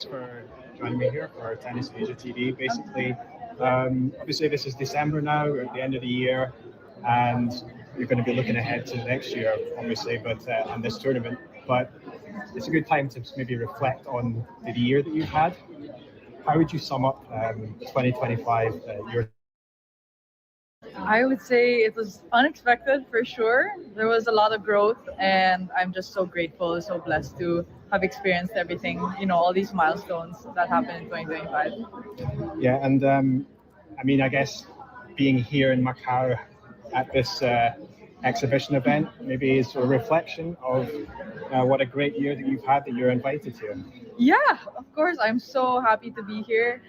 for joining me here for Tennis Asia TV. Basically, obviously this is December now, we're at the end of the year, and you're going to be looking ahead to next year, obviously, but on this tournament. But it's a good time to maybe reflect on the year that you've had. How would you sum up 2025? Your I would say it was unexpected for sure. There was a lot of growth, and I'm just so grateful, so blessed to have experienced everything, all these milestones that happened in 2025. Yeah, and I mean, I guess being here in Macau at this exhibition event maybe is a reflection of what a great year that you've had that you're invited to. Yeah, of course. I'm so happy to be here.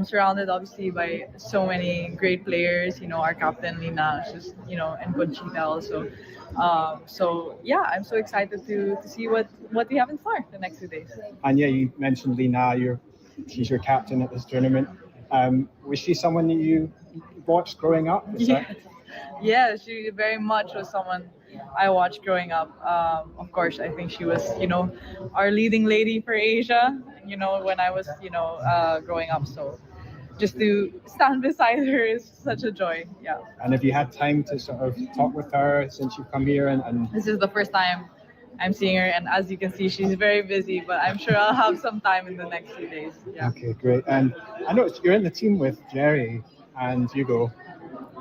Surrounded obviously by so many great players. Our captain Lina, just and Conchita also. So yeah, I'm so excited to see what we have in store the next 2 days. And yeah, you mentioned Lina, she's your captain at this tournament. Was she someone that you watched growing up? Yeah, she very much was someone I watched growing up. Of course, I think she was, our leading lady for Asia, when I was, growing up. So just to stand beside her is such a joy. Yeah. And have you had time to sort of talk with her since you've come here? And This is the first time I'm seeing her. And as you can see, she's very busy, but I'm sure I'll have some time in the next few days. Yeah. Okay, great. And I know you're in the team with Jerry and Hugo.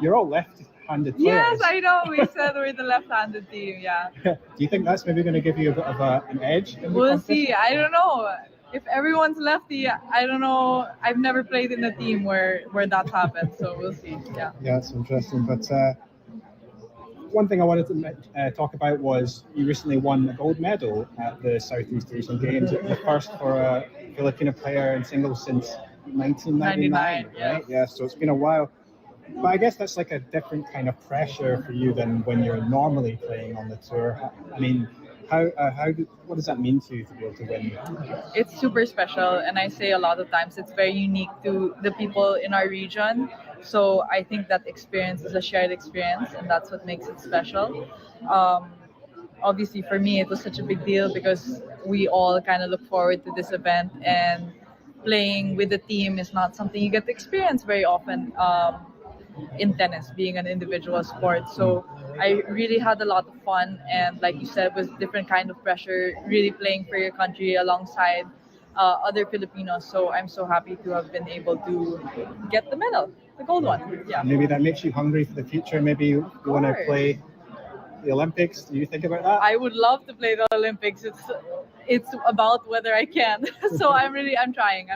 You're all left-handed players. Yes, I know. We said we're the left-handed team. Yeah. Do you think that's maybe going to give you a bit of an edge? We'll see. I don't know. If everyone's lefty, I don't know. I've never played in a team where that's happened, so we'll see. Yeah. Yeah, it's interesting. But one thing I wanted to talk about was you recently won a gold medal at the Southeast Asian Games, the first for a Filipino player in singles since 1999, right? Yeah. Yeah, so it's been a while. But I guess that's like a different kind of pressure for you than when you're normally playing on the tour. I mean, what does that mean to you to be able to win? It's super special, and I say a lot of times it's very unique to the people in our region. So I think that experience is a shared experience, and that's what makes it special. Obviously, for me, it was such a big deal because we all kind of look forward to this event, and playing with the team is not something you get to experience very often. In tennis, being an individual sport. So I really had a lot of fun, and like you said, was different kind of pressure, really playing for your country alongside other Filipinos. So I'm so happy to have been able to get the medal, the gold one. Yeah. Maybe that makes you hungry for the future. Maybe you want to play the Olympics. Do you think about that? I would love to play the Olympics. It's about whether I can. So I'm trying.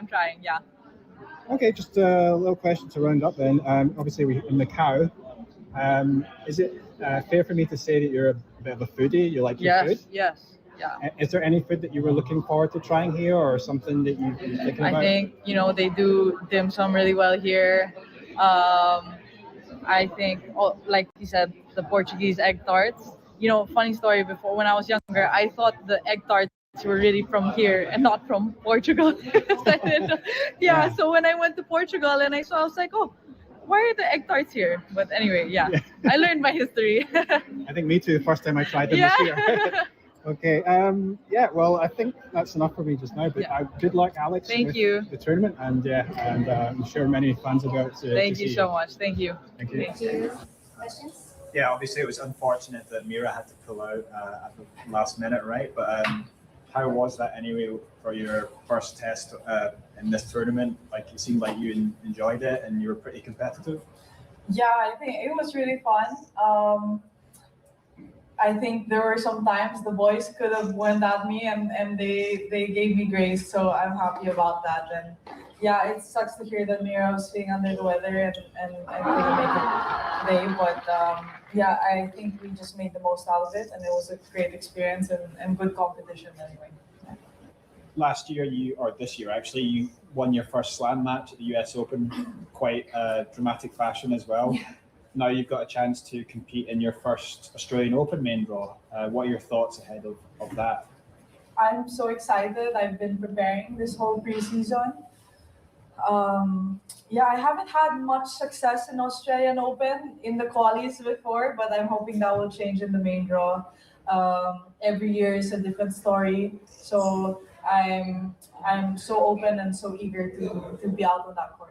Yeah. Okay, just a little question to round up then. Obviously, we're in Macau. Is it fair for me to say that you're a bit of a foodie? You like your food? Yes, yeah. Is there any food that you were looking forward to trying here, or something that you're thinking about? I think, they do dim sum really well here. I think, like you said, the Portuguese egg tarts. Funny story, before when I was younger, I thought the egg tarts were really from here and not from Portugal. So when I went to Portugal and I was like, oh, why are the egg tarts here? But anyway, yeah. I learned my history. I think me too, the first time I tried them this year. Okay, well, I think that's enough for me just now, but good luck, Alex. Thank you. The tournament, and I'm sure many fans will be out to Thank see you so much. Thank you. Thank you. Questions? Yeah, obviously it was unfortunate that Mira had to pull out at the last minute, right? But how was that anyway for your first test in this tournament? Like, it seemed like you enjoyed it and you were pretty competitive. Yeah, I think it was really fun. I think there were some times the boys could have went at me and they gave me grace, so I'm happy about that. And yeah, it sucks to hear that Mira was feeling under the weather and couldn't make it today. But yeah, I think we just made the most out of it, and it was a great experience and good competition anyway. Yeah. Last year, this year actually, you won your first slam match at the US Open, quite dramatic fashion as well. Yeah. Now you've got a chance to compete in your first Australian Open main draw. What are your thoughts ahead of that? I'm so excited. I've been preparing this whole preseason. Yeah, I haven't had much success in Australian Open in the qualies before, but I'm hoping that will change in the main draw. Every year is a different story. So I'm so open and so eager to be out on that court.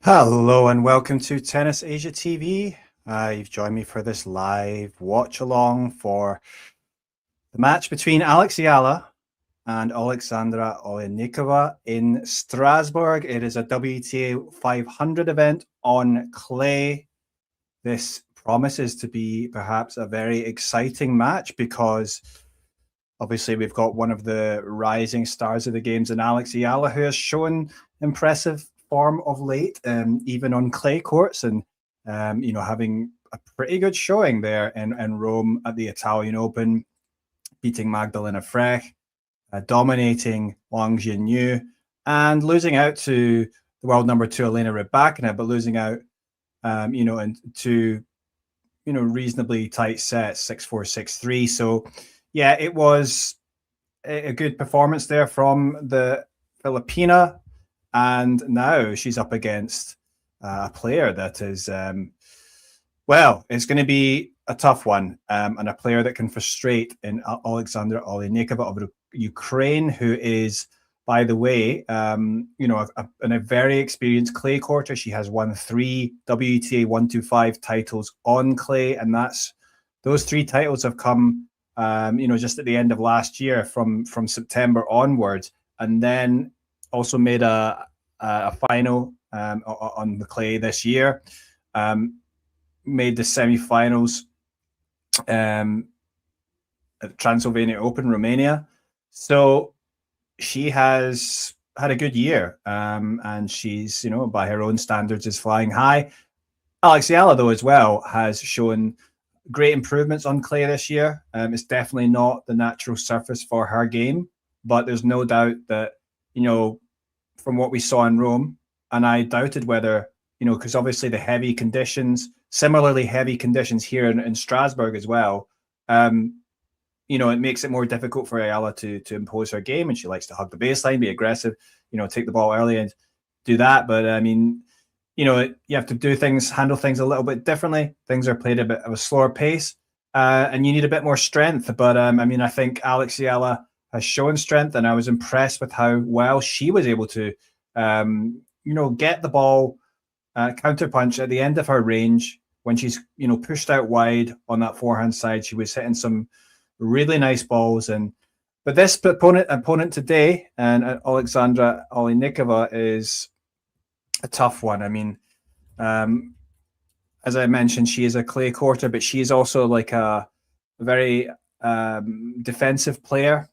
Hello and welcome to Tennis Asia TV. You've joined me for this live watch along for the match between Eala and Oleksandra Oliynykova in Strasbourg. It is a WTA 500 event on clay. This promises to be perhaps a very exciting match because obviously we've got one of the rising stars of the games in Eala, who has shown impressive form of late, even on clay courts, and having a pretty good showing there in Rome at the Italian Open, beating Magdalena Frech, dominating Wang Jinyu, and losing out to the world number 2 Elena Rybakina, but losing out, in two, reasonably tight sets, 6-4, 6-3. So, yeah, it was a good performance there from the Filipina. And now she's up against a player that is, it's going to be a tough one, and a player that can frustrate in Oleksandra Oliynykova of Ukraine, who is, by the way, a very experienced clay courter. She has won 3 WTA 125 titles on clay, and those 3 titles have come, just at the end of last year from September onwards, and then also made a final on the clay this year. Made the semi-finals at Transylvania Open, Romania. So she has had a good year, and she's, by her own standards, is flying high. Eala, though, as well, has shown great improvements on clay this year. It's definitely not the natural surface for her game, but there's no doubt that, from what we saw in Rome, and I doubted whether, because obviously the heavy conditions, similarly heavy conditions here in Strasbourg as well, it makes it more difficult for Eala to impose her game, and she likes to hug the baseline, be aggressive, take the ball early and do that. But I mean, you have to handle things a little bit differently. Things are played a bit of a slower pace, and you need a bit more strength. But I think Eala has shown strength, and I was impressed with how well she was able to, get the ball, counterpunch at the end of her range when she's pushed out wide on that forehand side. She was hitting some really nice balls, but this opponent today, and Oleksandra Oliynykova, is a tough one. As I mentioned, she is a clay courter, but she is also like a very defensive player.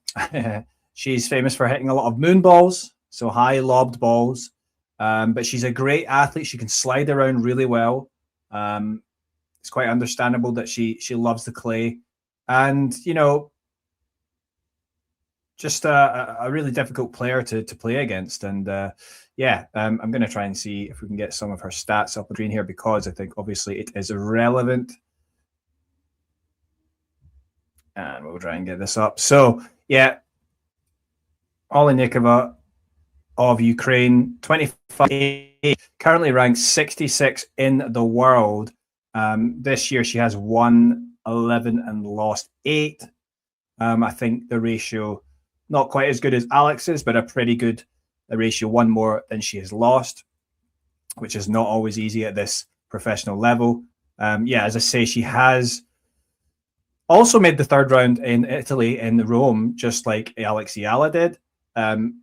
She's famous for hitting a lot of moon balls, so high lobbed balls. But she's a great athlete. She can slide around really well. It's quite understandable that she loves the clay, and just a really difficult player to play against. And I'm going to try and see if we can get some of her stats up on screen here, because I think obviously it is relevant. And we'll try and get this up. So yeah, Oliynykova of Ukraine, 25, currently ranked 66 in the world. This year she has won 11 and lost 8. I think the ratio, not quite as good as Alex's, but a pretty good ratio, one more than she has lost, which is not always easy at this professional level. As I say, she has also made the third round in Italy, in Rome, just like Eala did.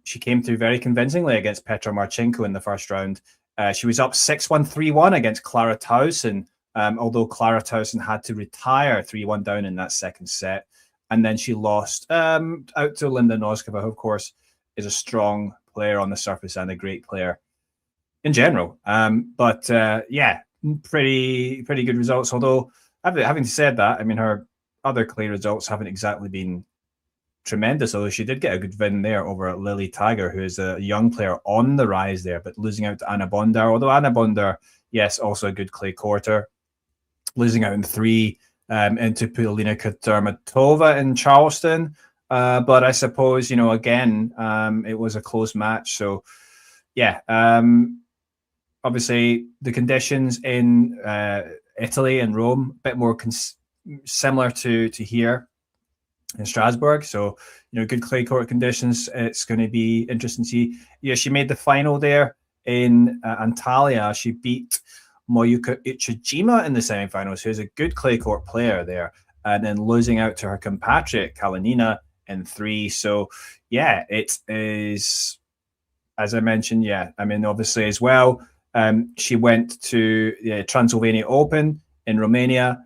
She came through very convincingly against Petra Marchenko in the first round. She was up 6-1, 3-1 against Clara Tauson, although Clara Tauson had to retire 3-1 down in that second set. And then she lost out to Linda Noskova, who, of course, is a strong player on the surface and a great player in general. Pretty good results. Although, having said that, her other clay results haven't exactly been tremendous, although she did get a good win there over Lily Tiger, who is a young player on the rise there, but losing out to Anna Bondar. Although Anna Bondar, yes, also a good clay quarter, losing out in 3 into Polina Katermatova in Charleston. But I suppose, again, it was a close match. So, obviously the conditions in Italy and Rome, a bit more similar to here in Strasbourg. So, good clay court conditions. It's going to be interesting to see. Yeah, she made the final there in Antalya. She beat Moyuka Ichijima in the semifinals, who's a good clay court player there, and then losing out to her compatriot Kalinina in 3. So, it is, as I mentioned, obviously as well, she went to the Transylvania Open in Romania.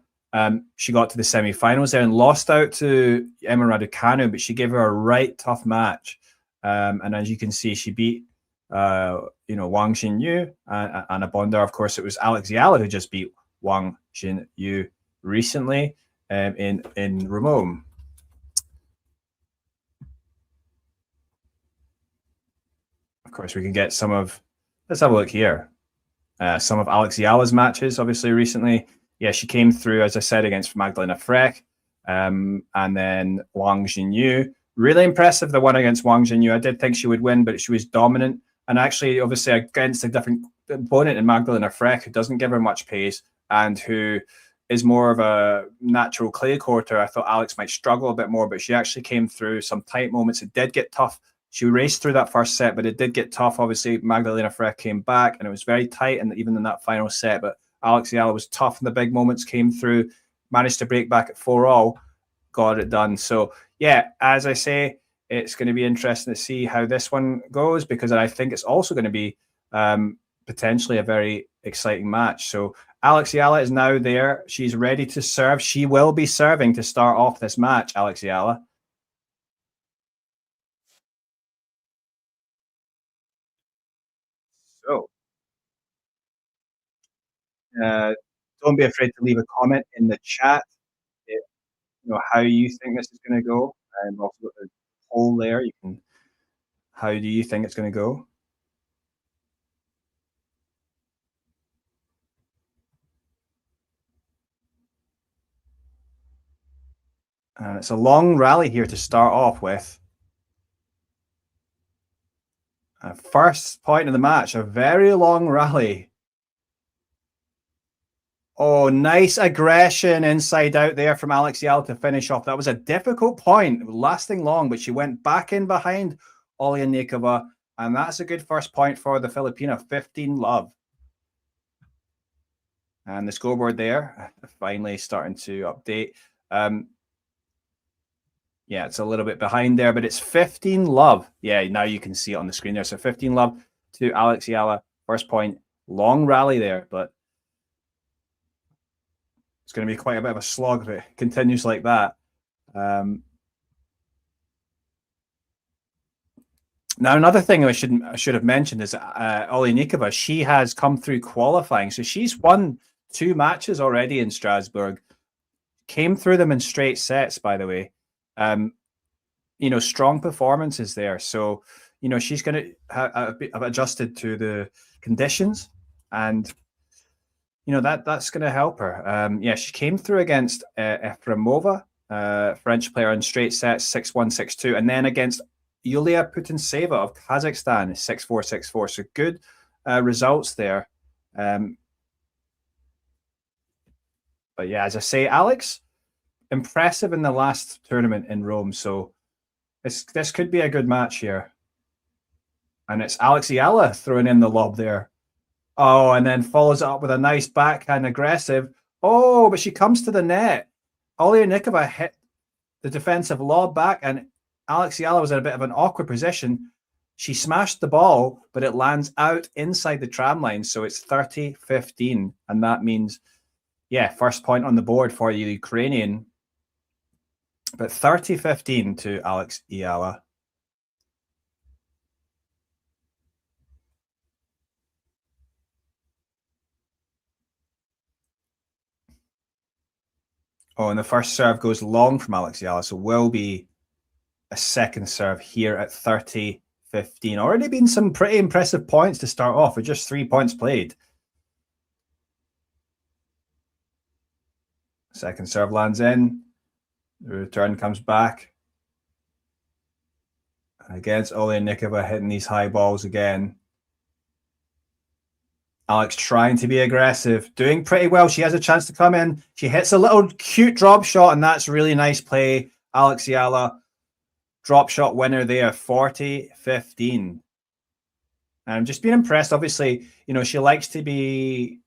She got to the semi-finals there and lost out to Emma Raducanu, but she gave her a right tough match. And as you can see, she beat Wang Xinyu and Anna Bondar. Of course, it was Eala who just beat Wang Xinyu recently in Rome. Of course, we can get some of. Let's have a look here. Some of Eala's matches, obviously recently. Yeah, she came through, as I said, against Magdalena Frech, and then Wang Xinyu. Really impressive, the one against Wang Xinyu. I did think she would win, but she was dominant. And actually, obviously, against a different opponent in Magdalena Frech, who doesn't give her much pace and who is more of a natural clay courter. I thought Alex might struggle a bit more, but she actually came through some tight moments. It did get tough. She raced through that first set, but it did get tough. Obviously, Magdalena Frech came back, and it was very tight, and even in that final set. But Eala was tough in the big moments, came through, managed to break back at 4-all, got it done. So, as I say, it's going to be interesting to see how this one goes, because I think it's also going to be potentially a very exciting match. So Eala is now there. She's ready to serve. She will be serving to start off this match, Eala. So, don't be afraid to leave a comment in the chat. How you think this is going to go. And also got the poll there. How do you think it's going to go? And it's a long rally here to start off with. First point of the match, a very long rally. Oh, nice aggression inside out there from Eala to finish off. That was a difficult point, lasting long, but she went back in behind Oliynykova, and that's a good first point for the Filipina, 15-love. And the scoreboard there, finally starting to update. Yeah, it's a little bit behind there, but it's 15-love. Yeah, now you can see it on the screen there. So 15-love to Eala. First point, long rally there, but it's going to be quite a bit of a slog if it continues like that. Now, another thing I should have mentioned is Oliynykova. She has come through qualifying, so she's won 2 matches already in Strasbourg. Came through them in straight sets, by the way. Strong performances there. So, she's going to have adjusted to the conditions, and that's going to help her. She came through against Efremova, French player, in straight sets, 6-1, 6-2, and then against Yulia Putintseva of Kazakhstan, 6-4, 6-4. So good results there. But yeah, as I say, Alex, impressive in the last tournament in Rome. So this could be a good match here. And it's Eala throwing in the lob there. Oh, and then follows it up with a nice backhand aggressive. Oh, but she comes to the net. Oliynykova hit the defensive lob back, and Eala was in a bit of an awkward position. She smashed the ball, but it lands out inside the tram line. So it's 30-15. And that means, first point on the board for the Ukrainian. But 30-15 to Eala. Oh, and the first serve goes long from Eala, so will be a second serve here at 30-15. Already been some pretty impressive points to start off with just 3 points played. Second serve lands in. The return comes back. Against Oliynykova hitting these high balls again. Alex trying to be aggressive, doing pretty well. She has a chance to come in. She hits a little cute drop shot, and that's really nice play. Eala, drop shot winner there, 40-15. I'm just being impressed. Obviously, she likes to be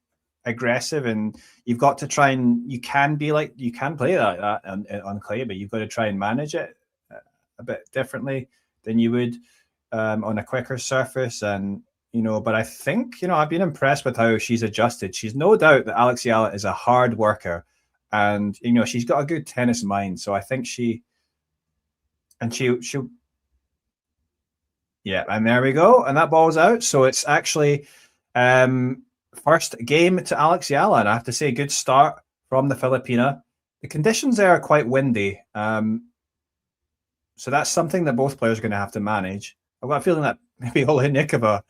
aggressive, and you've got to try and you can play like that on clay, but you've got to try and manage it a bit differently than you would on a quicker surface. And but I think I've been impressed with how she's adjusted. She's no doubt that Eala is a hard worker, and she's got a good tennis mind. So I think she'll yeah, and there we go, and that ball's out. So it's actually first game to Eala, and I have to say, good start from the Filipina. The conditions there are quite windy, so that's something that both players are going to have to manage. I've got a feeling that maybe Oliynykova,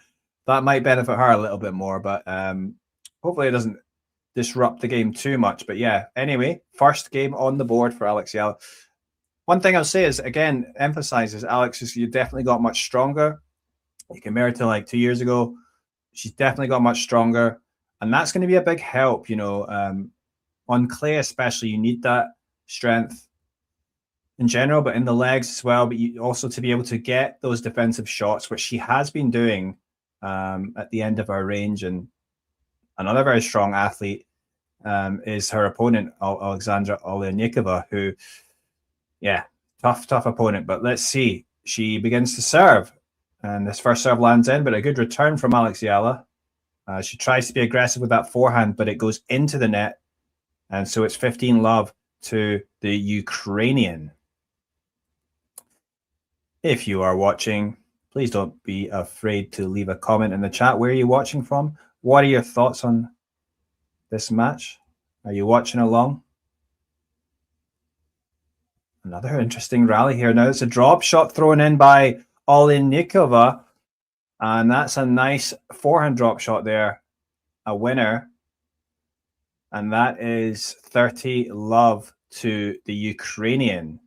that might benefit her a little bit more, but hopefully it doesn't disrupt the game too much. But yeah, anyway, first game on the board for Eala. One thing I'll say is, again, emphasizes you definitely got much stronger. You compare her to like 2 years ago, she's definitely got much stronger, and that's going to be a big help. On clay especially, you need that strength in general, but in the legs as well. But you also to be able to get those defensive shots, which she has been doing at the end of her range. And another very strong athlete is her opponent, Oleksandra Oliynykova, who, tough opponent. But let's see. She begins to serve, and this first serve lands in, but a good return from Eala. She tries to be aggressive with that forehand, but it goes into the net. And so it's 15-love to the Ukrainian. If you are watching, please don't be afraid to leave a comment in the chat. Where are you watching from? What are your thoughts on this match? Are you watching along? Another interesting rally here. Now it's a drop shot thrown in by Oliynykova, and that's a nice forehand drop shot there. A winner. And that is 30-love to the Ukrainian.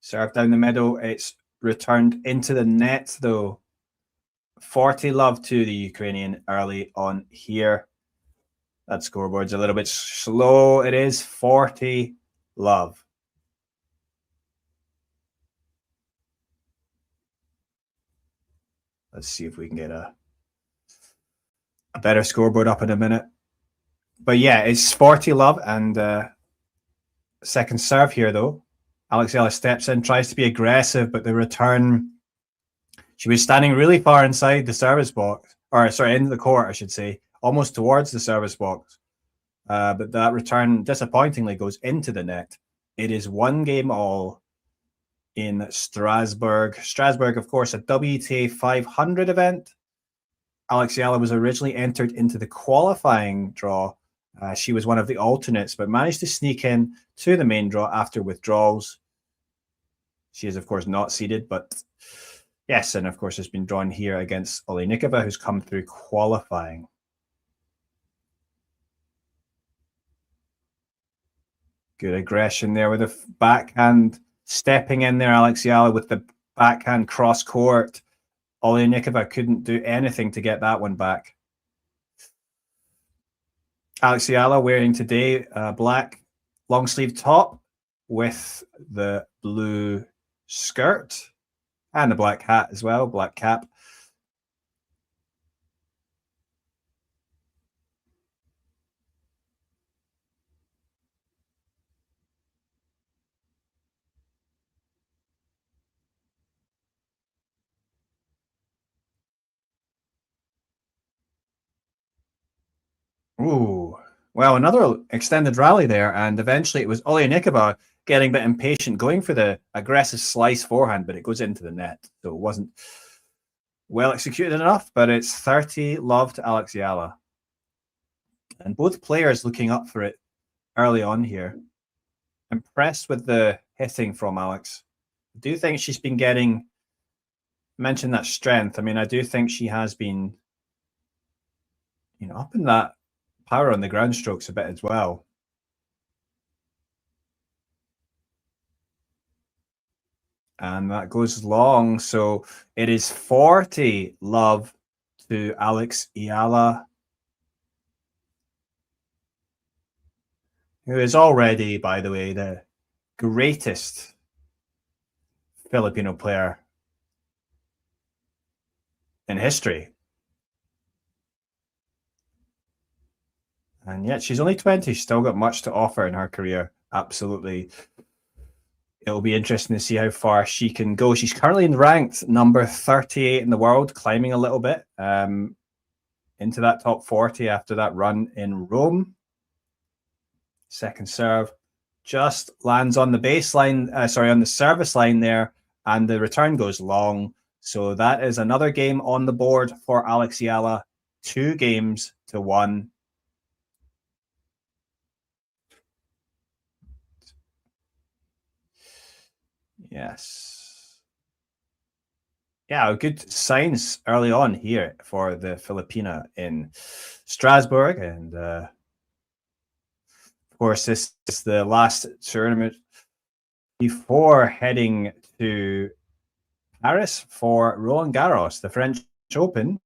Serve down the middle. It's returned into the net, though. 40 love to the Ukrainian early on here. That scoreboard's a little bit slow. It is 40 love. Let's see if we can get a better scoreboard up in a minute. But yeah, it's 40 love, and second serve here though. Eala steps in, tries to be aggressive, but the return, she was standing really far inside the service box, or sorry, into the court, I should say, almost towards the service box. But that return disappointingly goes into the net. It is 1-1 in Strasbourg. Strasbourg, of course, a WTA 500 event. Eala was originally entered into the qualifying draw. She was one of the alternates, but managed to sneak in to the main draw after withdrawals. She is, of course, not seeded, but yes, and of course has been drawn here against Oliynykova, who's come through qualifying. Good aggression there with the backhand, stepping in there, Eala with the backhand cross court. Oliynykova couldn't do anything to get that one back. Eala wearing today a black long sleeve top with the blue skirt and a black hat as well, black cap. Ooh, well, another extended rally there, and eventually it was Oliynykova getting a bit impatient, going for the aggressive slice forehand, but it goes into the net, so it wasn't well executed enough. But it's 30 love to Eala, and both players looking up for it early on here. Impressed with the hitting from Alex. I do think she's been getting, mentioned that strength. I mean, I do think she has been, up in that power on the ground strokes a bit as well. And that goes long. So it is 40 love to Eala, who is already, by the way, the greatest Filipino player in history. And yet she's only 20. She's still got much to offer in her career. Absolutely. It'll be interesting to see how far she can go. She's currently ranked number 38 in the world, climbing a little bit into that top 40 after that run in Rome. Second serve just lands on the baseline, on the service line there, and the return goes long. So that is another game on the board for Eala, 2-1. Yes. Yeah, good signs early on here for the Filipina in Strasbourg. And of course, this is the last tournament before heading to Paris for Roland Garros, the French Open.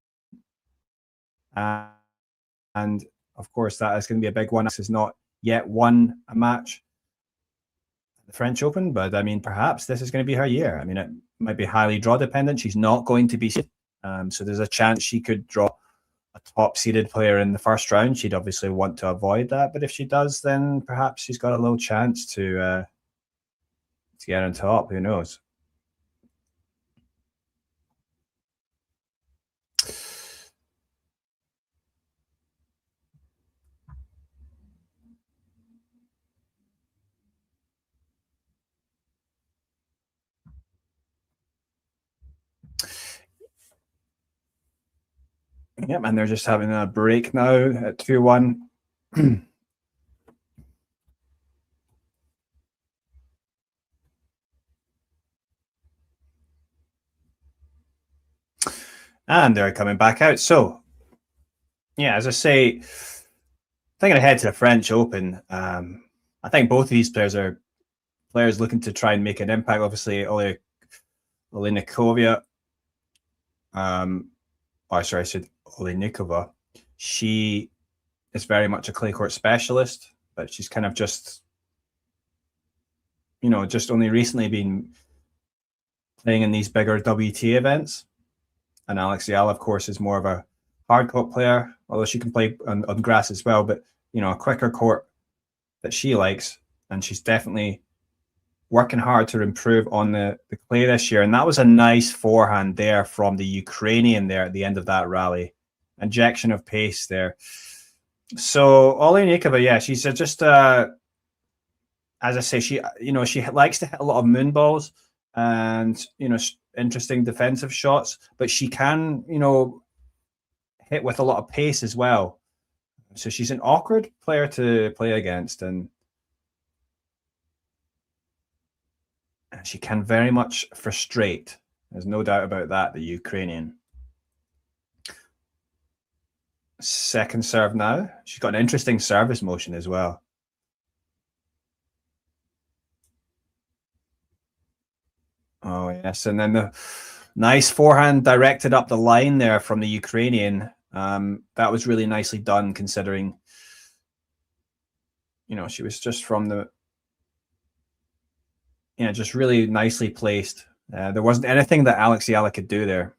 And of course, that is going to be a big one. This has not yet won a match the French Open, but I mean, perhaps this is going to be her year. I mean, it might be highly draw dependent. She's not going to be seeded, so there's a chance she could draw a top seeded player in the first round. She'd obviously want to avoid that, but if she does, then perhaps she's got a little chance to get on top. Who knows? Yep, and they're just having a break now at 2-1. And they're coming back out. So, yeah, as I say, thinking ahead to the French Open, I think both of these players are players looking to try and make an impact. Obviously, Oliynykova, I said Oliynykova. She is very much a clay court specialist, but she's kind of just, just only recently been playing in these bigger WTA events. And Alexia Eala, of course, is more of a hard court player, although she can play on grass as well, but, a quicker court that she likes. And she's definitely working hard to improve on the clay this year. And that was a nice forehand there from the Ukrainian there at the end of that rally. Injection of pace there. So Oliynykova, yeah, she's just, as I say, she likes to hit a lot of moon balls and, interesting defensive shots, but she can, hit with a lot of pace as well. So she's an awkward player to play against, and she can very much frustrate. There's no doubt about that, the Ukrainian. Second serve now. She's got an interesting service motion as well. Oh, yes. And then the nice forehand directed up the line there from the Ukrainian. That was really nicely done, considering, she was just from the, just really nicely placed. There wasn't anything that Alexia Eala could do there.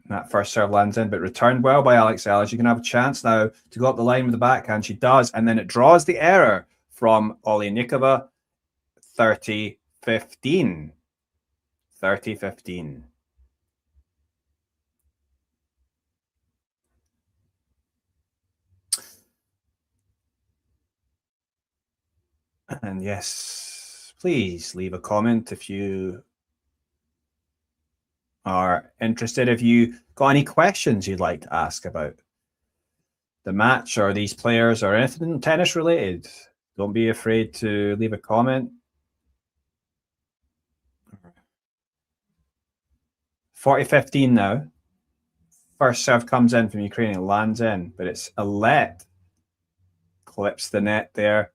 That first serve lands in, but returned well by Alexia Eala. She can have a chance now to go up the line with the backhand. She does, and then it draws the error from Oliynykova. 30-15. 30-15. And yes, please leave a comment if you are interested. If you got any questions you'd like to ask about the match or these players or anything tennis related, don't be afraid to leave a comment. 40-15 now. First serve comes in from Ukraine and lands in, but it's Eala. Clips the net there.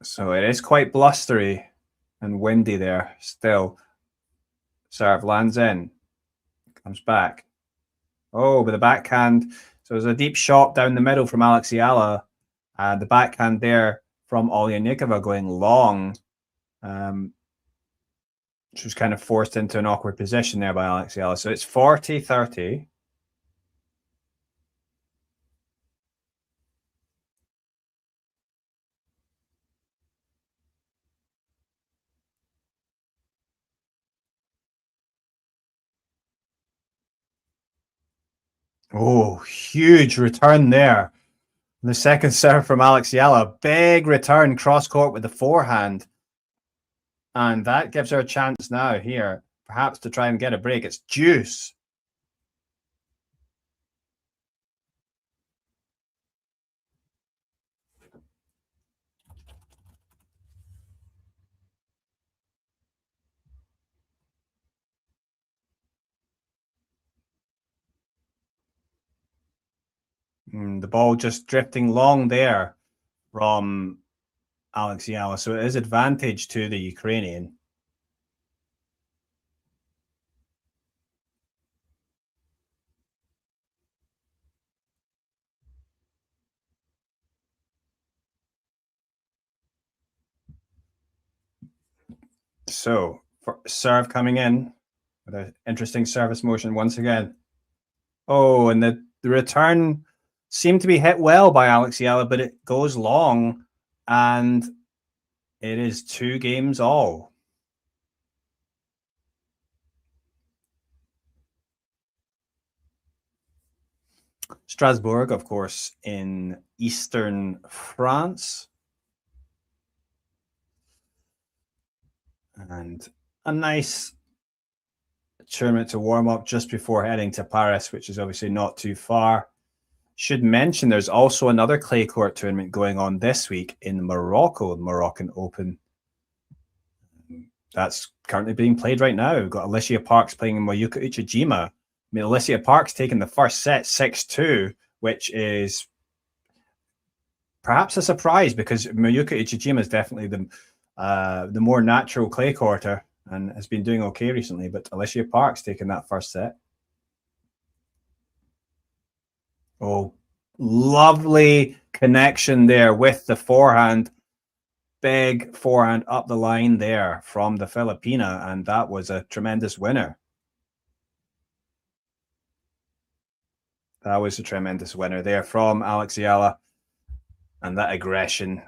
So it is quite blustery and windy there still. Serve lands in. Comes back. Oh, with the backhand. So there's a deep shot down the middle from Alexia Eala. The backhand there from Oliynykova going long. She was kind of forced into an awkward position there by Alexia Eala. So it's 40-30. Oh, huge return there. The second serve from Alexia Eala. Big return cross court with the forehand. And that gives her a chance now here, perhaps to try and get a break. It's deuce. The ball just drifting long there from Alexia Eala. So it is advantage to the Ukrainian. So serve coming in with an interesting service motion once again. Oh, and the return seemed to be hit well by Alexia Eala, but it goes long, and it is 2 games all. Strasbourg, of course, in eastern France. And a nice tournament to warm up just before heading to Paris, which is obviously not too far. Should mention there's also another clay court tournament going on this week in Morocco, the Moroccan Open. That's currently being played right now. We've got Alicia Parks playing in Mayuka Uchijima. I mean, Alicia Parks taking the first set 6-2, which is perhaps a surprise because Mayuka Ichijima is definitely the more natural clay courter and has been doing okay recently. But Alicia Park's taking that first set. Oh, lovely connection there with the forehand. Big forehand up the line there from the Filipina, and that was a tremendous winner. That was a tremendous winner there from Alex Eala, and that aggression.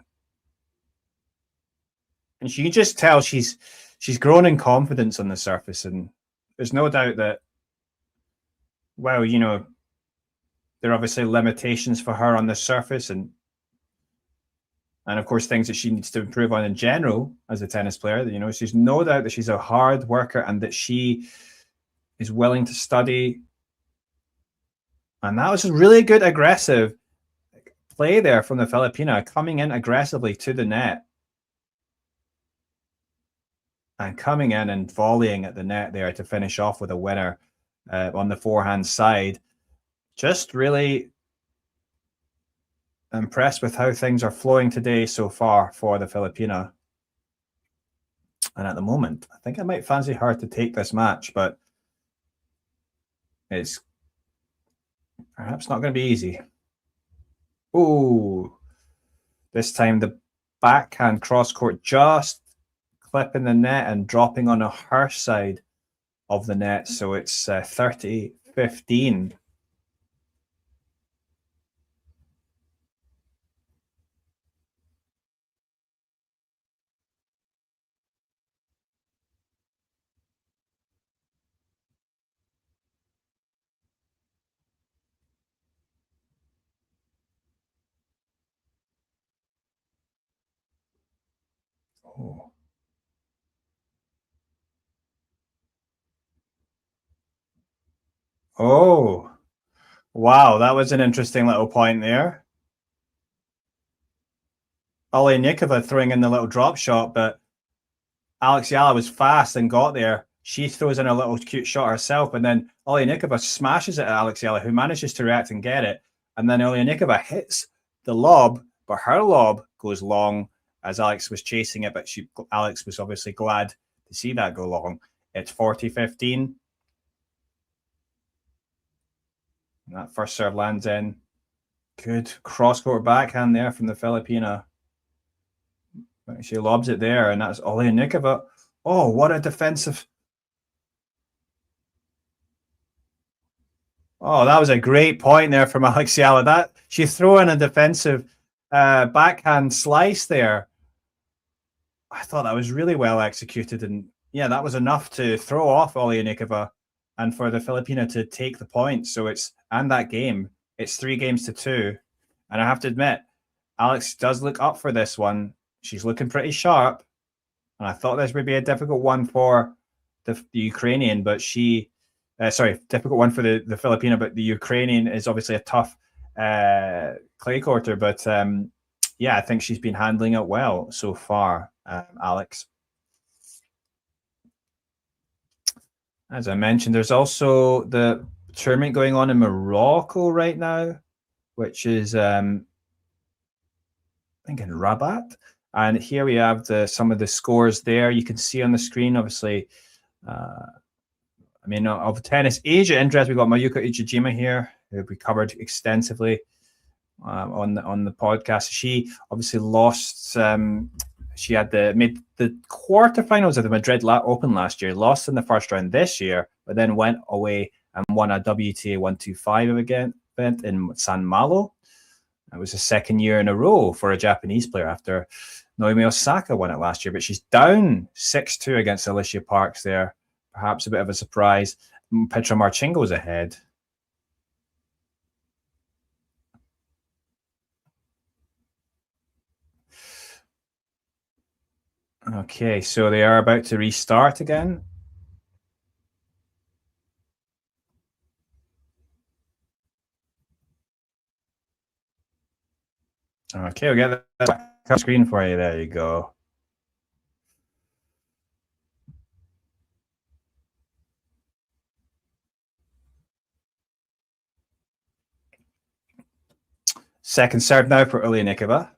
And you can just tell she's grown in confidence on the surface, and there's no doubt that, well, you know, there are obviously limitations for her on the surface, and of course things that she needs to improve on in general as a tennis player. You know, she's no doubt that she's a hard worker and that she is willing to study. And that was a really good aggressive play there from the Filipina, coming in aggressively to the net and coming in and volleying at the net there to finish off with a winner on the forehand side. Just really impressed with how things are flowing today so far for the Filipina. And at the moment, I think I might fancy her to take this match, but it's perhaps not going to be easy. Oh, this time the backhand cross court just clipping the net and dropping on her side of the net. So it's 30-15. Oh. Oh, wow, that was an interesting little point there. Oliynykova throwing in the little drop shot, but Alex Eala was fast and got there. She throws in a little cute shot herself, and then Oliynykova smashes it at Alex Eala, who manages to react and get it. And then Oliynykova hits the lob, but her lob goes long as Alex was chasing it, but Alex was obviously glad to see that go long. It's 40-15. That first serve lands in. Good cross-court backhand there from the Filipina. She lobs it there, and that's Oliynykova. Oh, what a defensive. Oh, that was a great point there from Alex Eala. That she threw in a defensive backhand slice there. I thought that was really well executed, and yeah, that was enough to throw off Oliynykova and for the Filipina to take the point. So it's that game. It's 3-2, and I have to admit, Alex does look up for this one. She's looking pretty sharp, and I thought this would be a difficult one for the Ukrainian, but difficult one for the Filipina, but the Ukrainian is obviously a tough clay courter. But yeah, I think she's been handling it well so far, Alex. As I mentioned, there's also the tournament going on in Morocco right now, which is I think in Rabat. And here we have some of the scores there. You can see on the screen, obviously, of Tennis Asia interest, we've got Mayuka Ichijima here, who we covered extensively on the podcast. She obviously lost. She had made the quarterfinals of the Madrid Open last year, lost in the first round this year, but then went away and won a WTA 125 event in San Malo. It was the second year in a row for a Japanese player after Naomi Osaka won it last year, but she's down 6-2 against Alicia Parks there. Perhaps a bit of a surprise. Petra Marchenko's ahead. Okay, so they are about to restart again. Okay, we'll get that back on screen for you. There you go. Second serve now for Oliynykova.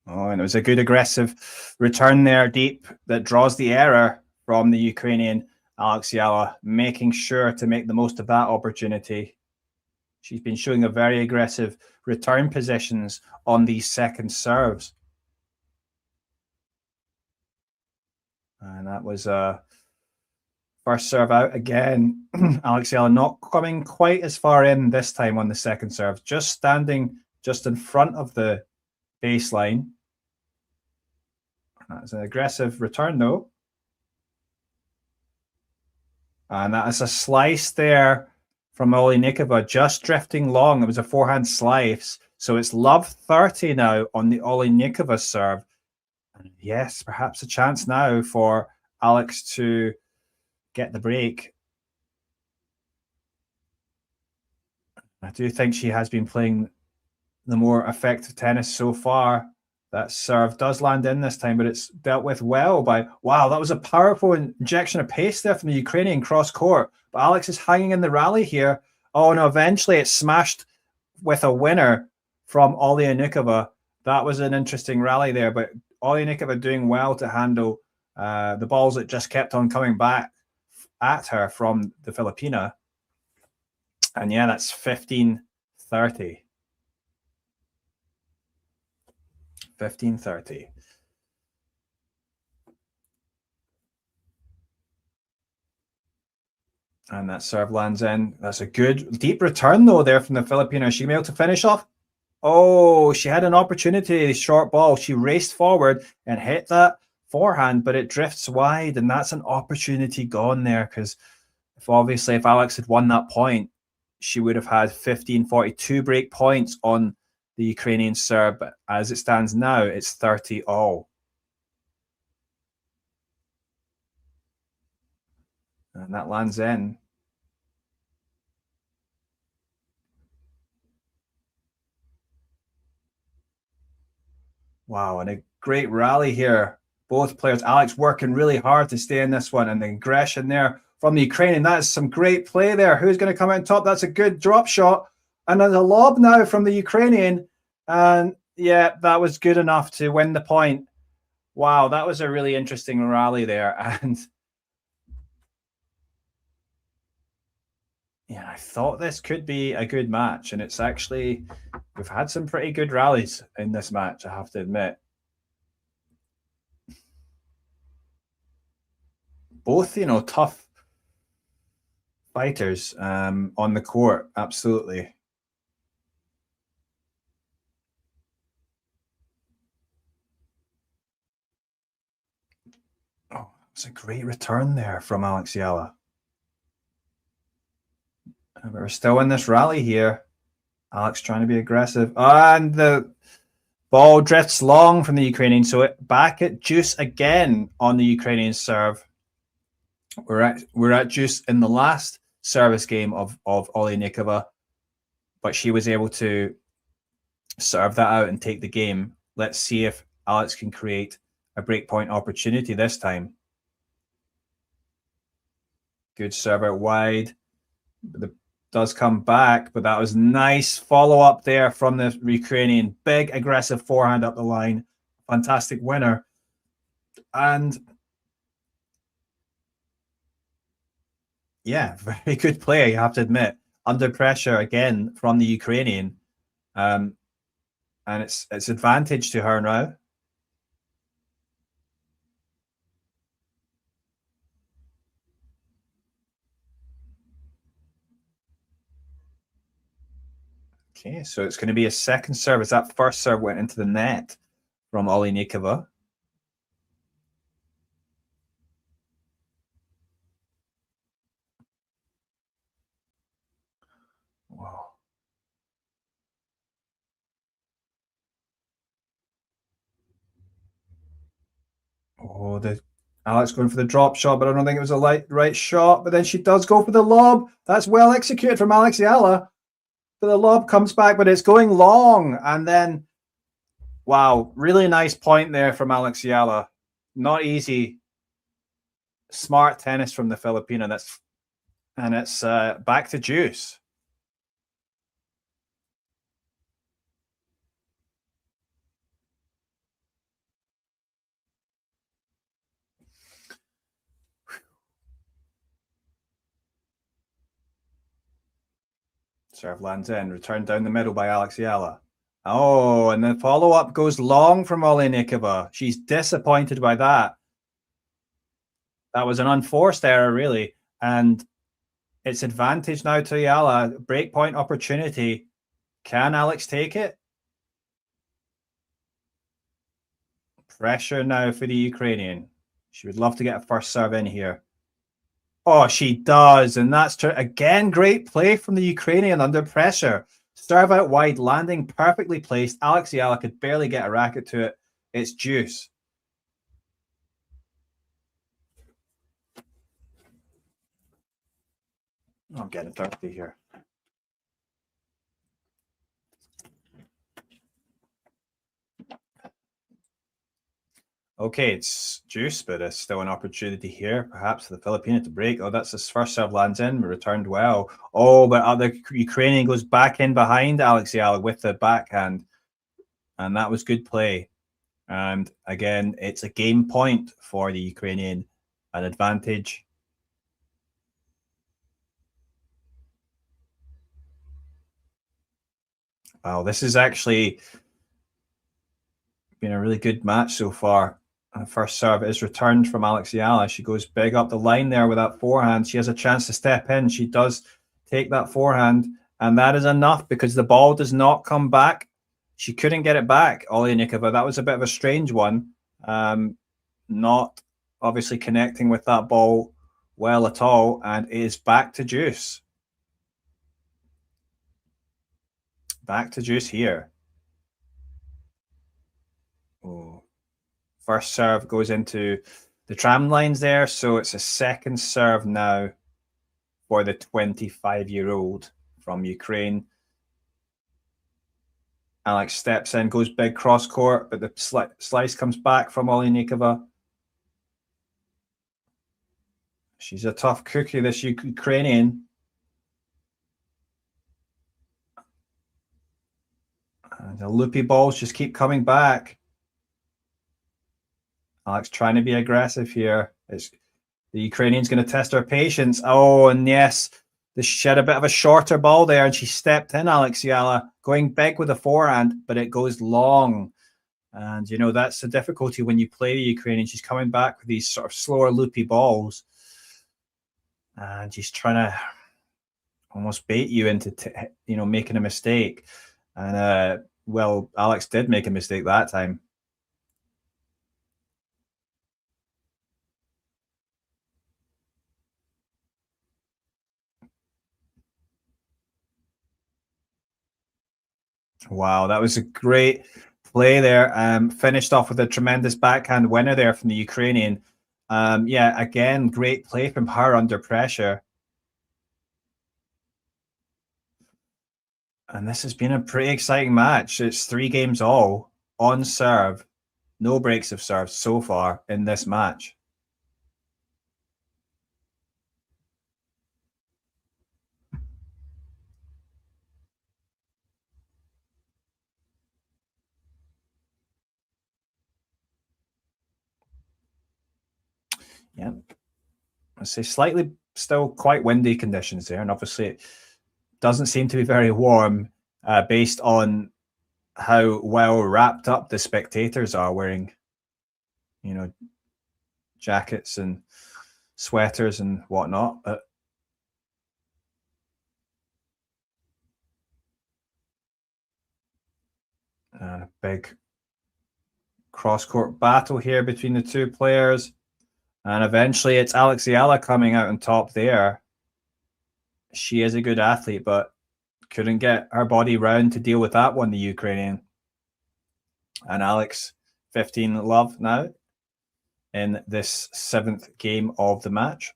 Oh, and it was a good aggressive return there deep that draws the error from the Ukrainian Eala, making sure to make the most of that opportunity. She's been showing a very aggressive return positions on these second serves. And that was first serve out again. Eala not coming quite as far in this time on the second serve, just standing just in front of the baseline. That's an aggressive return though. And that is a slice there from Oliynykova, just drifting long. It was a forehand slice. So it's love 30 now on the Oliynykova serve. And yes, perhaps a chance now for Alex to get the break. I do think she has been playing the more effective tennis so far. That serve does land in this time, but it's dealt with well by... Wow, that was a powerful injection of pace there from the Ukrainian cross court. But Alex is hanging in the rally here. Oh, no, eventually it's smashed with a winner from Oliynykova. That was an interesting rally there, but Oliynykova doing well to handle the balls that just kept on coming back at her from the Filipina. And yeah, that's 15-30. 15-30. And that serve lands in. That's a good deep return though there from the Filipino. She able to finish off. Oh, she had an opportunity, short ball. She raced forward and hit that forehand, but it drifts wide, and that's an opportunity gone there, because if Alex had won that point, she would have had 15-42 break points on the Ukrainian serve. But as it stands now, it's 30 all. And that lands in. Wow, and a great rally here. Both players, Alex working really hard to stay in this one, and the aggression there from the Ukrainian. That is some great play there. Who's going to come out on top? That's a good drop shot. And there's a lob now from the Ukrainian. And yeah, that was good enough to win the point. Wow, that was a really interesting rally there. And yeah, I thought this could be a good match. And it's actually, we've had some pretty good rallies in this match, I have to admit. Both, tough fighters on the court, absolutely. Oh, it's a great return there from Eala. And we're still in this rally here. Alex trying to be aggressive. And the ball drifts long from the Ukrainian. So it back at juice again on the Ukrainian serve. We're at juice in the last service game of Oliynykova, but she was able to serve that out and take the game. Let's see if Alex can create a breakpoint opportunity this time. Good serve out wide. It does come back, but that was nice follow-up there from the Ukrainian. Big aggressive forehand up the line. Fantastic winner. And yeah, very good player, you have to admit. Under pressure again from the Ukrainian. And it's advantage to her now. Okay, so it's going to be a second service. That first serve went into the net from Oliynykova. Wow. Oh, Alex going for the drop shot, but I don't think it was a right shot. But then she does go for the lob. That's well executed from Eala. But the lob comes back, but it's going long. And then, wow, really nice point there from Eala. Not easy. Smart tennis from the Filipino. And it's back to juice. Serve lands in, returned down the middle by Alex Eala. Oh, and the follow-up goes long from Oliynykova. She's disappointed by that. That was an unforced error, really. And it's advantage now to Eala. Breakpoint opportunity. Can Alex take it? Pressure now for the Ukrainian. She would love to get a first serve in here. Oh, she does. And that's again, great play from the Ukrainian under pressure. Serve out wide, landing perfectly placed. Alex Eala could barely get a racket to it. It's deuce. Oh, I'm getting thirsty here. Okay, it's juice, but it's still an opportunity here, perhaps for the Filipino to break. Oh, that's his first serve lands in, returned well. Oh, but the Ukrainian goes back in behind Alex Eala with the backhand, and that was good play. And again, it's a game point for the Ukrainian, an advantage. Wow, this has actually been a really good match so far. And the first serve is returned from Alex Eala. She goes big up the line there with that forehand. She has a chance to step in. She does take that forehand, and that is enough because the ball does not come back. She couldn't get it back, Oliynykova. That was a bit of a strange one. Not obviously connecting with that ball well at all, and it is back to juice. Back to juice here. Oh. First serve goes into the tram lines there, so it's a second serve now for the 25-year-old from Ukraine. Alex steps in, goes big cross court, but the slice comes back from Oliynykova. She's a tough cookie, this Ukrainian. And the loopy balls just keep coming back. Alex trying to be aggressive here. The Ukrainian's going to test her patience. Oh, and yes, she had a bit of a shorter ball there, and she stepped in, Alex Eala, going big with the forehand, but it goes long. And, you know, that's the difficulty when you play the Ukrainian. She's coming back with these sort of slower, loopy balls. And she's trying to almost bait you into, making a mistake. And, well, Alex did make a mistake that time. Wow, that was a great play there. Finished off with a tremendous backhand winner there from the Ukrainian. Yeah, again, great play from her under pressure. And this has been a pretty exciting match. It's 3 games all on serve. No breaks of serve so far in this match. Yeah, I say slightly still quite windy conditions there, and obviously it doesn't seem to be very warm based on how well wrapped up the spectators are wearing, jackets and sweaters and whatnot. But a big cross-court battle here between the two players. And eventually it's Alex Eala coming out on top there. She is a good athlete, but couldn't get her body round to deal with that one, the Ukrainian. And Alex, 15 love now in this 7th game of the match.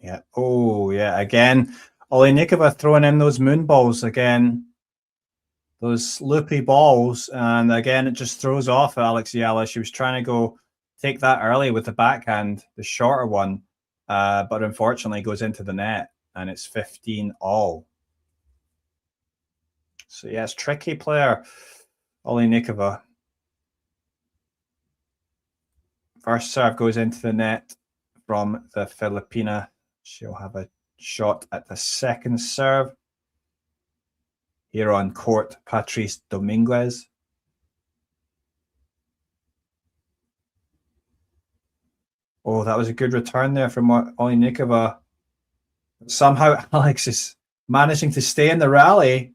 Yeah. Oh, yeah. Again, Oliynykova throwing in those moon balls again. Those loopy balls. And again, it just throws off Alex Eala. She was trying to go take that early with the backhand, the shorter one. but unfortunately goes into the net, and it's 15-all. So yeah, it's tricky player, Oliynykova. First serve goes into the net from the Filipina. She'll have a shot at the second serve. Here on court, Patrice Dominguez. Oh, that was a good return there from Oliynykova. Somehow Alex is managing to stay in the rally.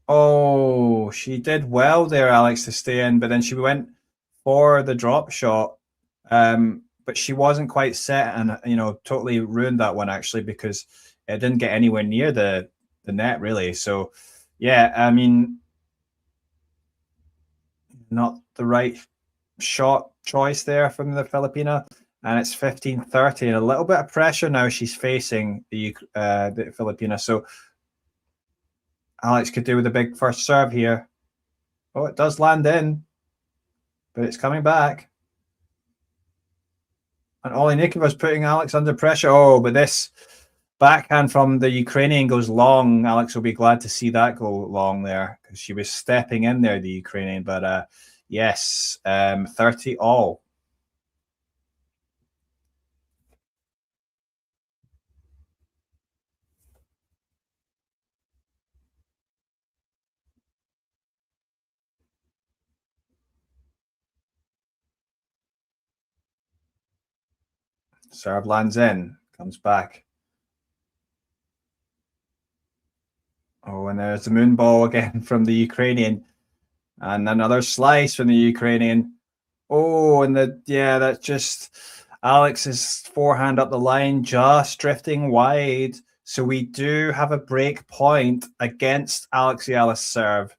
Oh, she did well there, Alex, to stay in, but then she went for the drop shot. But she wasn't quite set, and totally ruined that one actually, because it didn't get anywhere near the net really. So yeah, I mean, not the right shot choice there from the Filipina, and it's 15-30, and a little bit of pressure now she's facing the Filipina. So Alex could do with a big first serve here. Oh, it does land in, but it's coming back. And Olenikova's putting Alex under pressure. Oh, but this backhand from the Ukrainian goes long. Alex will be glad to see that go long there, because she was stepping in there, the Ukrainian. But yes, 30-all. Serve lands in, comes back. Oh, and there's the moon ball again from the Ukrainian. And another slice from the Ukrainian. Oh, and that's just Alex's forehand up the line, just drifting wide. So we do have a break point against Alex Eala's serve.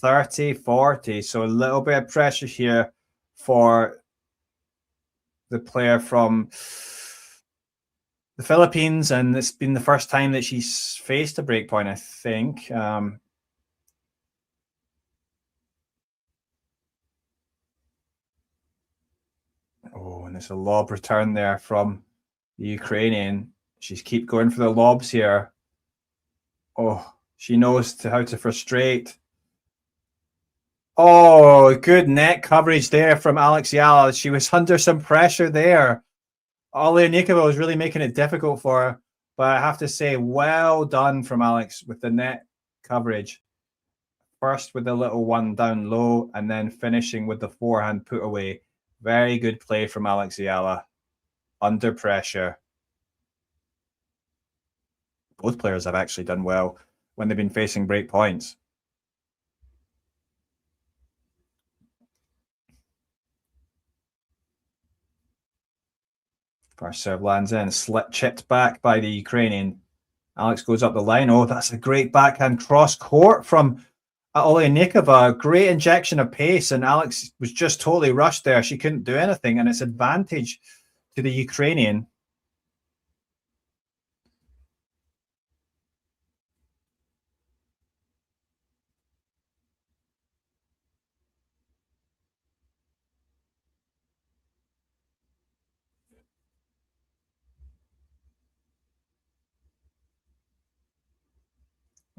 30-40. So a little bit of pressure here for the player from the Philippines, and it's been the first time that she's faced a break point, I think. Oh, and there's a lob return there from the Ukrainian. She's keep going for the lobs here. Oh, she knows how to frustrate. Oh, good net coverage there from Alex Eala. She was under some pressure there. Oliynykova was really making it difficult for her, but I have to say, well done from Alex with the net coverage. First with the little one down low, and then finishing with the forehand put away. Very good play from Alex Eala. Under pressure. Both players have actually done well when they've been facing break points. First serve lands in, chipped back by the Ukrainian. Alex goes up the line. Oh, that's a great backhand cross court from Oliynykova. Great injection of pace, and Alex was just totally rushed there. She couldn't do anything, and it's advantage to the Ukrainian.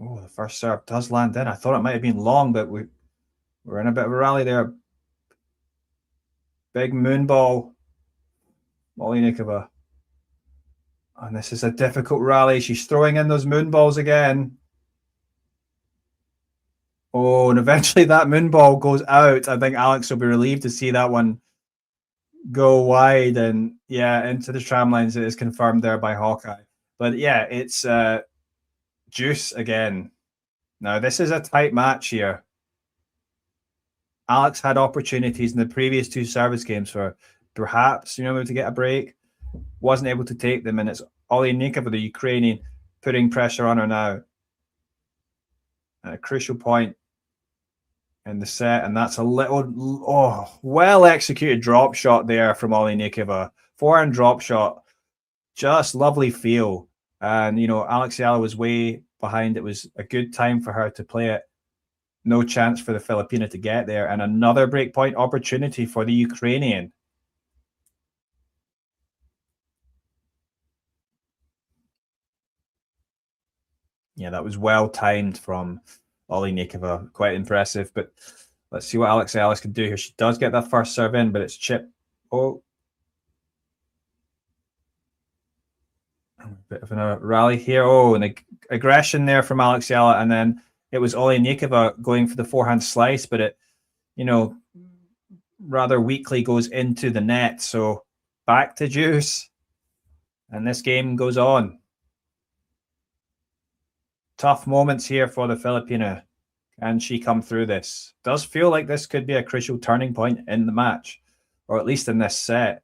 Oh, the first serve does land in. I thought it might have been long, but we're in a bit of a rally there. Big moon ball, Oliynykova. And this is a difficult rally. She's throwing in those moon balls again. Oh, and eventually that moon ball goes out. I think Alex will be relieved to see that one go wide, and yeah, into the tram lines. It is confirmed there by Hawkeye. But yeah, it's juice again. Now, this is a tight match here. Alex had opportunities in the previous two service games for perhaps, to get a break. Wasn't able to take them, and it's Oliynykova, the Ukrainian, putting pressure on her now. At a crucial point in the set, and that's a little, well-executed drop shot there from Oliynykova. Forehand drop shot. Just lovely feel. And, Alex Eala was way behind. It was a good time for her to play it. No chance for the Filipina to get there. And another breakpoint opportunity for the Ukrainian. Yeah, that was well timed from Oliynykova. Quite impressive. But let's see what Alex Eala can do here. She does get that first serve in, but it's chip. Oh. A bit of a rally here. Oh, and aggression there from Alex Eala. And then it was Oliynykova going for the forehand slice, but it, rather weakly goes into the net. So back to deuce. And this game goes on. Tough moments here for the Filipina. Can she come through this? Does feel like this could be a crucial turning point in the match, or at least in this set.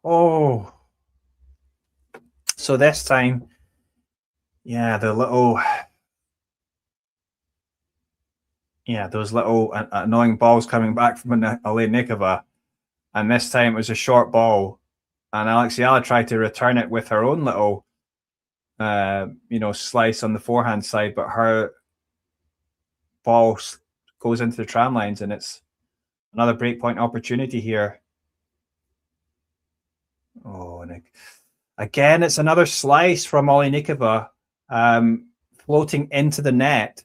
Oh, so this time, yeah, those little annoying balls coming back from Oliynykova, and this time it was a short ball, and Alex Eala tried to return it with her own little, slice on the forehand side, but her ball goes into the tram lines, and it's another breakpoint opportunity here. Oh, and again, it's another slice from Oliynykova, floating into the net.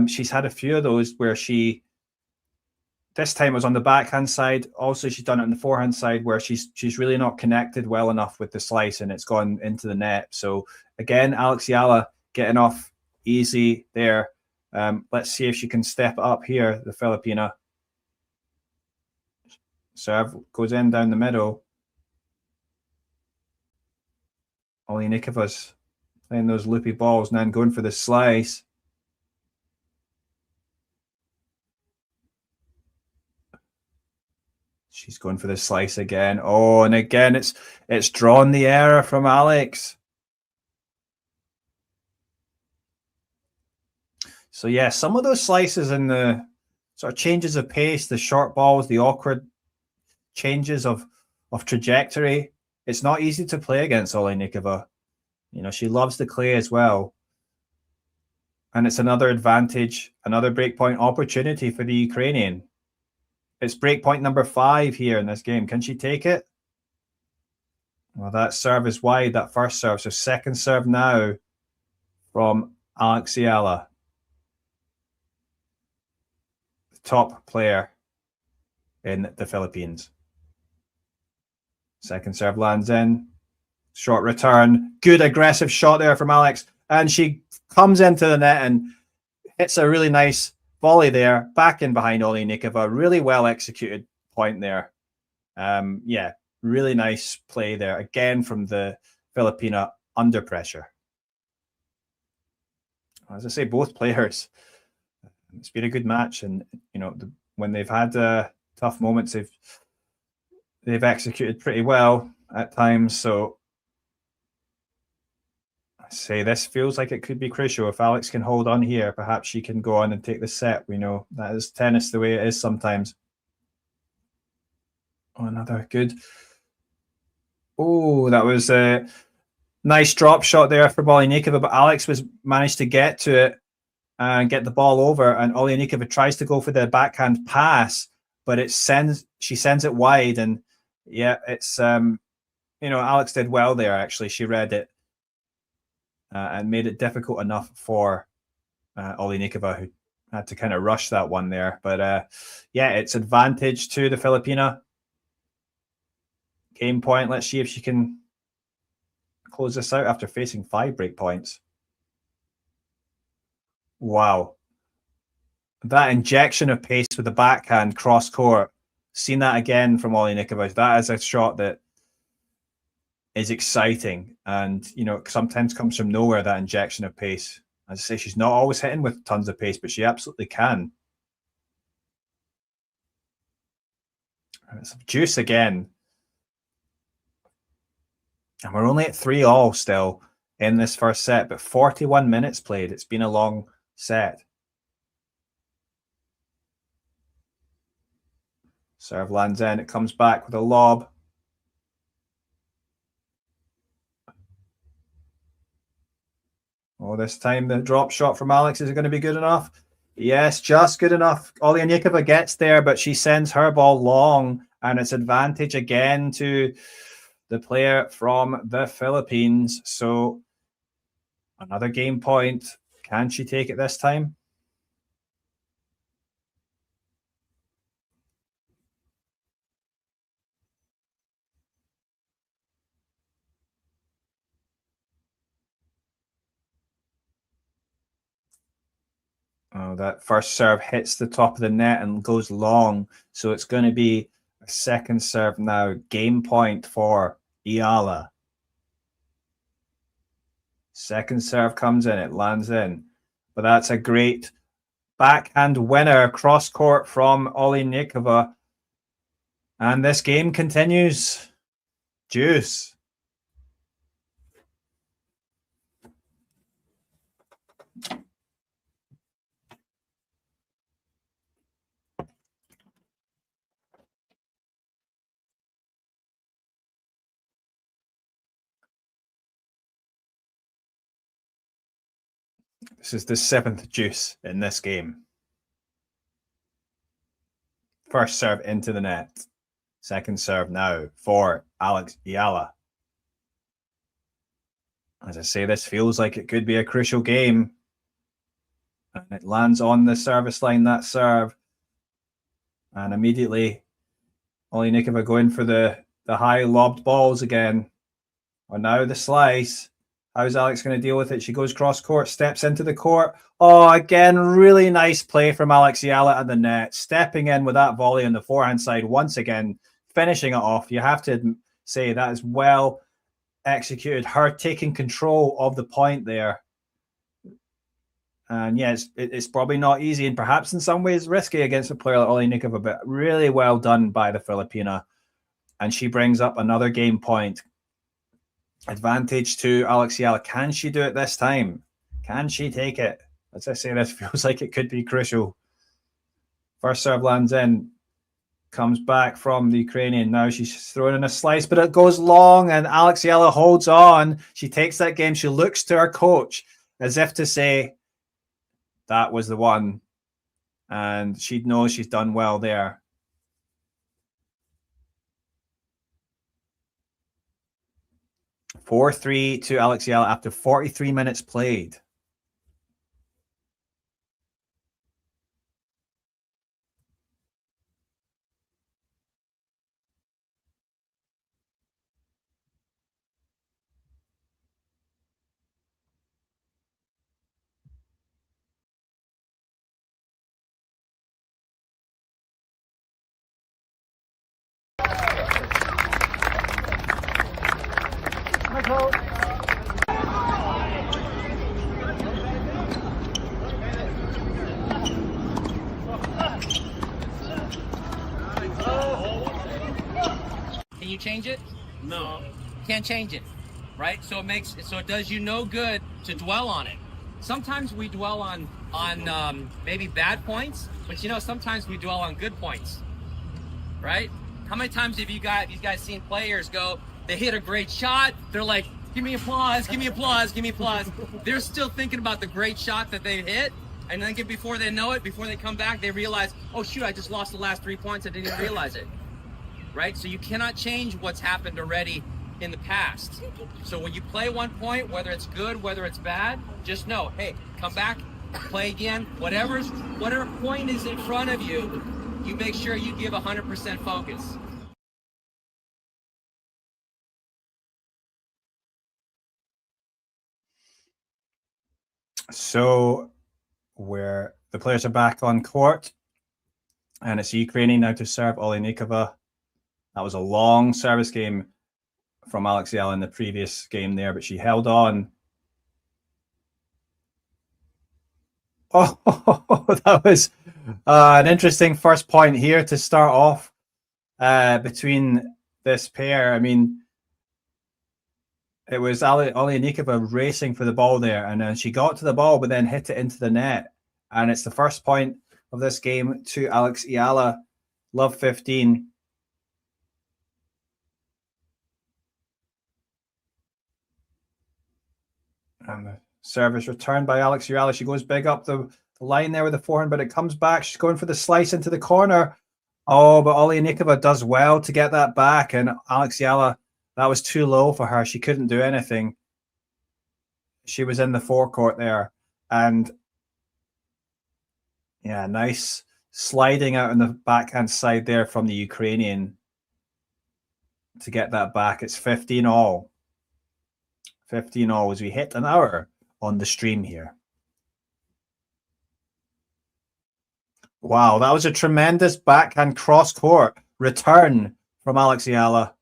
She's had a few of those where this time it was on the backhand side. Also, she's done it on the forehand side where she's really not connected well enough with the slice, and it's gone into the net. So again, Alex Eala getting off easy there. Let's see if she can step up here, the Filipina. Serve goes in down the middle. Oleynykova's playing those loopy balls and then going for the slice. She's going for the slice again. Oh, and again, it's drawn the error from Alex. So yeah, some of those slices and the sort of changes of pace, the short balls, the awkward changes of trajectory. It's not easy to play against Oliynykova. She loves the clay as well. And it's another advantage, another breakpoint opportunity for the Ukrainian. It's breakpoint number 5 here in this game. Can she take it? Well, that serve is wide, that first serve. So second serve now from Alex Eala, the top player in the Philippines. Second serve lands in. Short return. Good aggressive shot there from Alex. And she comes into the net and hits a really nice volley there. Back in behind Oliynykova. Really well executed point there. Yeah, really nice play there. Again from the Filipina under pressure. As I say, both players. It's been a good match. And, when they've had tough moments, they've executed pretty well at times. So I say this feels like it could be crucial. If Alex can hold on here, perhaps she can go on and take the set. We know that is tennis the way it is sometimes. Oh, another good. Oh, that was a nice drop shot there for Oliynykova, but Alex managed to get to it and get the ball over, and Oliynykova tries to go for the backhand pass, but she sends it wide, and yeah, it's Alex did well there. Actually, she read it and made it difficult enough for Oliynykova, who had to kind of rush that one there. But yeah, it's advantage to the Filipina. Game point. Let's see if she can close this out after facing 5 break points. Wow. That injection of pace with the backhand cross court. Seen that again from Oliynykova. That is a shot that is exciting and, sometimes comes from nowhere, that injection of pace. As I say, she's not always hitting with tons of pace, but she absolutely can. And it's juice again. And we're only at 3-all still in this first set, but 41 minutes played. It's been a long set. Serve lands in. It comes back with a lob. Oh, this time the drop shot from Alex is going to be good enough. Yes, just good enough. Oliynykova gets there, but she sends her ball long, and it's advantage again to the player from the Philippines. So another game point. Can she take it this time? Oh, that first serve hits the top of the net and goes long. So it's going to be a second serve now. Game point for Eala. Second serve comes in. It lands in. But that's a great backhand winner. Cross court from Oliynykova. And this game continues. Juice. This is the 7th juice in this game. First serve into the net. Second serve now for Eala. As I say, this feels like it could be a crucial game. And it lands on the service line, that serve. And immediately, Oliynykova going for the high lobbed balls again. Well, now the slice. How's Alex going to deal with it? She goes cross court, steps into the court. Oh, again, really nice play from Eala at the net. Stepping in with that volley on the forehand side, once again, finishing it off. You have to say that is well executed. Her taking control of the point there. And yes, it's probably not easy and perhaps in some ways risky against a player like Oliynykova, but really well done by the Filipina. And she brings up another game point. Advantage to Eala. Can she do it this time? Can she take it? As I say, this feels like it could be crucial. First serve lands in. Comes back from the Ukrainian. Now she's throwing in a slice, but it goes long and Eala holds on. She takes that game. She looks to her coach as if to say, that was the one. And she knows she's done well there. (4-3) to Eala after 43 minutes played. Can you change it? No. Can't change it, right? So it does you no good to dwell on it. Sometimes we dwell on maybe bad points, but sometimes we dwell on good points, right? How many times have you guys seen players go, they hit a great shot, they're like, give me applause, give me applause, give me applause. They're still thinking about the great shot that they hit, and then before they know it, before they come back, they realize, oh shoot, I just lost the last 3 points, I didn't even realize it. Right? So you cannot change what's happened already in the past. So when you play one point, whether it's good, whether it's bad, just know, hey, come back, play again, whatever point is in front of you, you make sure you give 100% focus. So where the players are back on court, and it's Ukrainian now to serve Oliynykova. That was a long service game from Eala in the previous game there, but she held on. Oh, that was an interesting first point here to start off between this pair. I mean, it was Oliynykova racing for the ball there, and then she got to the ball, but then hit it into the net. And it's the first point of this game to Eala. Love 15. And the Service returned by Eala. She goes big up the line there with the forehand, but it comes back. She's going for the slice into the corner. Oh, but Oliynykova does well to get that back, and Eala, that was too low for her. She couldn't do anything. She was in the forecourt there, and yeah, nice sliding out on the backhand side there from the Ukrainian to get that back. It's 15 all. 15 all as we hit an hour on the stream here. Wow, that was a tremendous backhand cross-court return from Eala.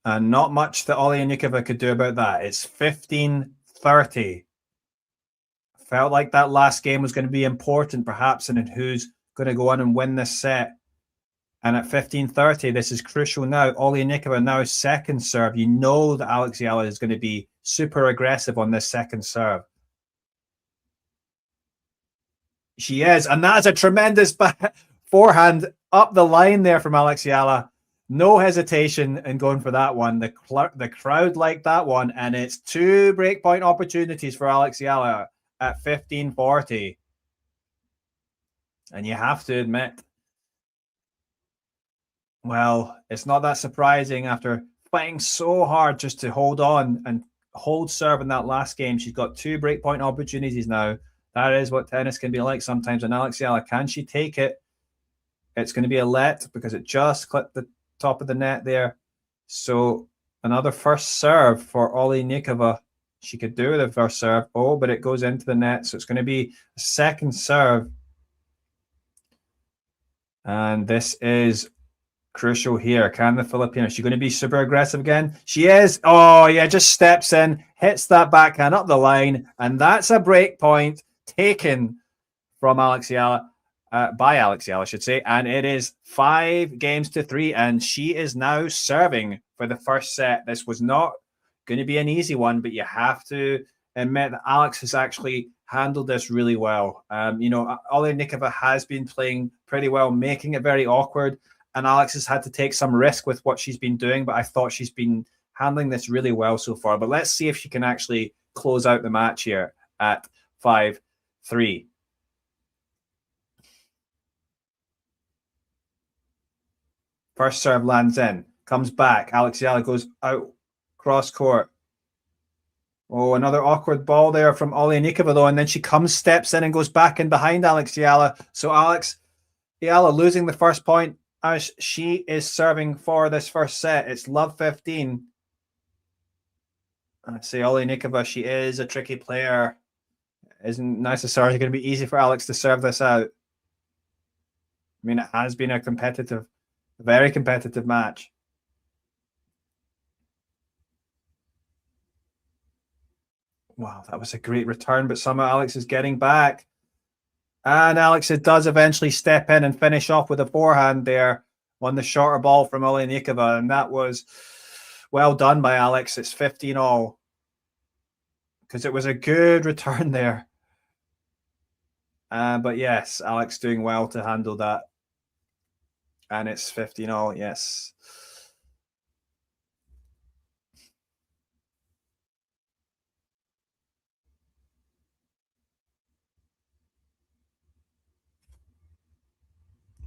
And not much that Oliynykova could do about that. It's 15-30. Felt like that last game was going to be important, perhaps, in who's going to go on and win this set. And at 15-30, this is crucial now. Oliynykova now second serve. You know that Eala is going to be super aggressive on this second serve. She is, and that is a tremendous forehand up the line there from Eala. No hesitation in going for that one. The crowd liked that one, and it's 2 breakpoint opportunities for Eala at 15-40. And you have to admit, well, it's not that surprising after fighting so hard just to hold on and hold serve in that last game. She's got 2 breakpoint opportunities now. That is what tennis can be like sometimes. And Eala, can she take it? It's going to be a let because it just clipped the top of the net there. So another first serve for Oliynykova. She could do the first serve. Oh, but it goes into the net. So it's going to be a second serve. And this is crucial here. Can the Filipino? Is she going to be super aggressive again? She is. Oh, yeah, just steps in, hits that backhand up the line. And that's a break point taken from Eala. By Eala, I should say, and it is 5-3, and she is now serving for the first set. This was not going to be an easy one, but you have to admit that Alex has actually handled this really well. You know, Oliynykova has been playing pretty well, making it very awkward, and Alex has had to take some risk with what she's been doing, but I thought she's been handling this really well so far. But let's see if she can actually close out the match here at 5-3. First serve lands in, comes back. Eala goes out cross court. Oh, another awkward ball there from Oliynykova though, and then she steps in and goes back in behind Eala. So Eala losing the first point as she is serving for this first set. It's love 15. I say Oliynykova, she is a tricky player. Isn't necessarily going to be easy for Alex to serve this out. I mean, it has been a very competitive match. Wow, that was a great return, but somehow Alex is getting back. And Alex does eventually step in and finish off with a forehand there on the shorter ball from Oliynykova, and that was well done by Alex. It's 15 all because it was a good return there. But yes, Alex doing well to handle that. And it's 15 all, yes.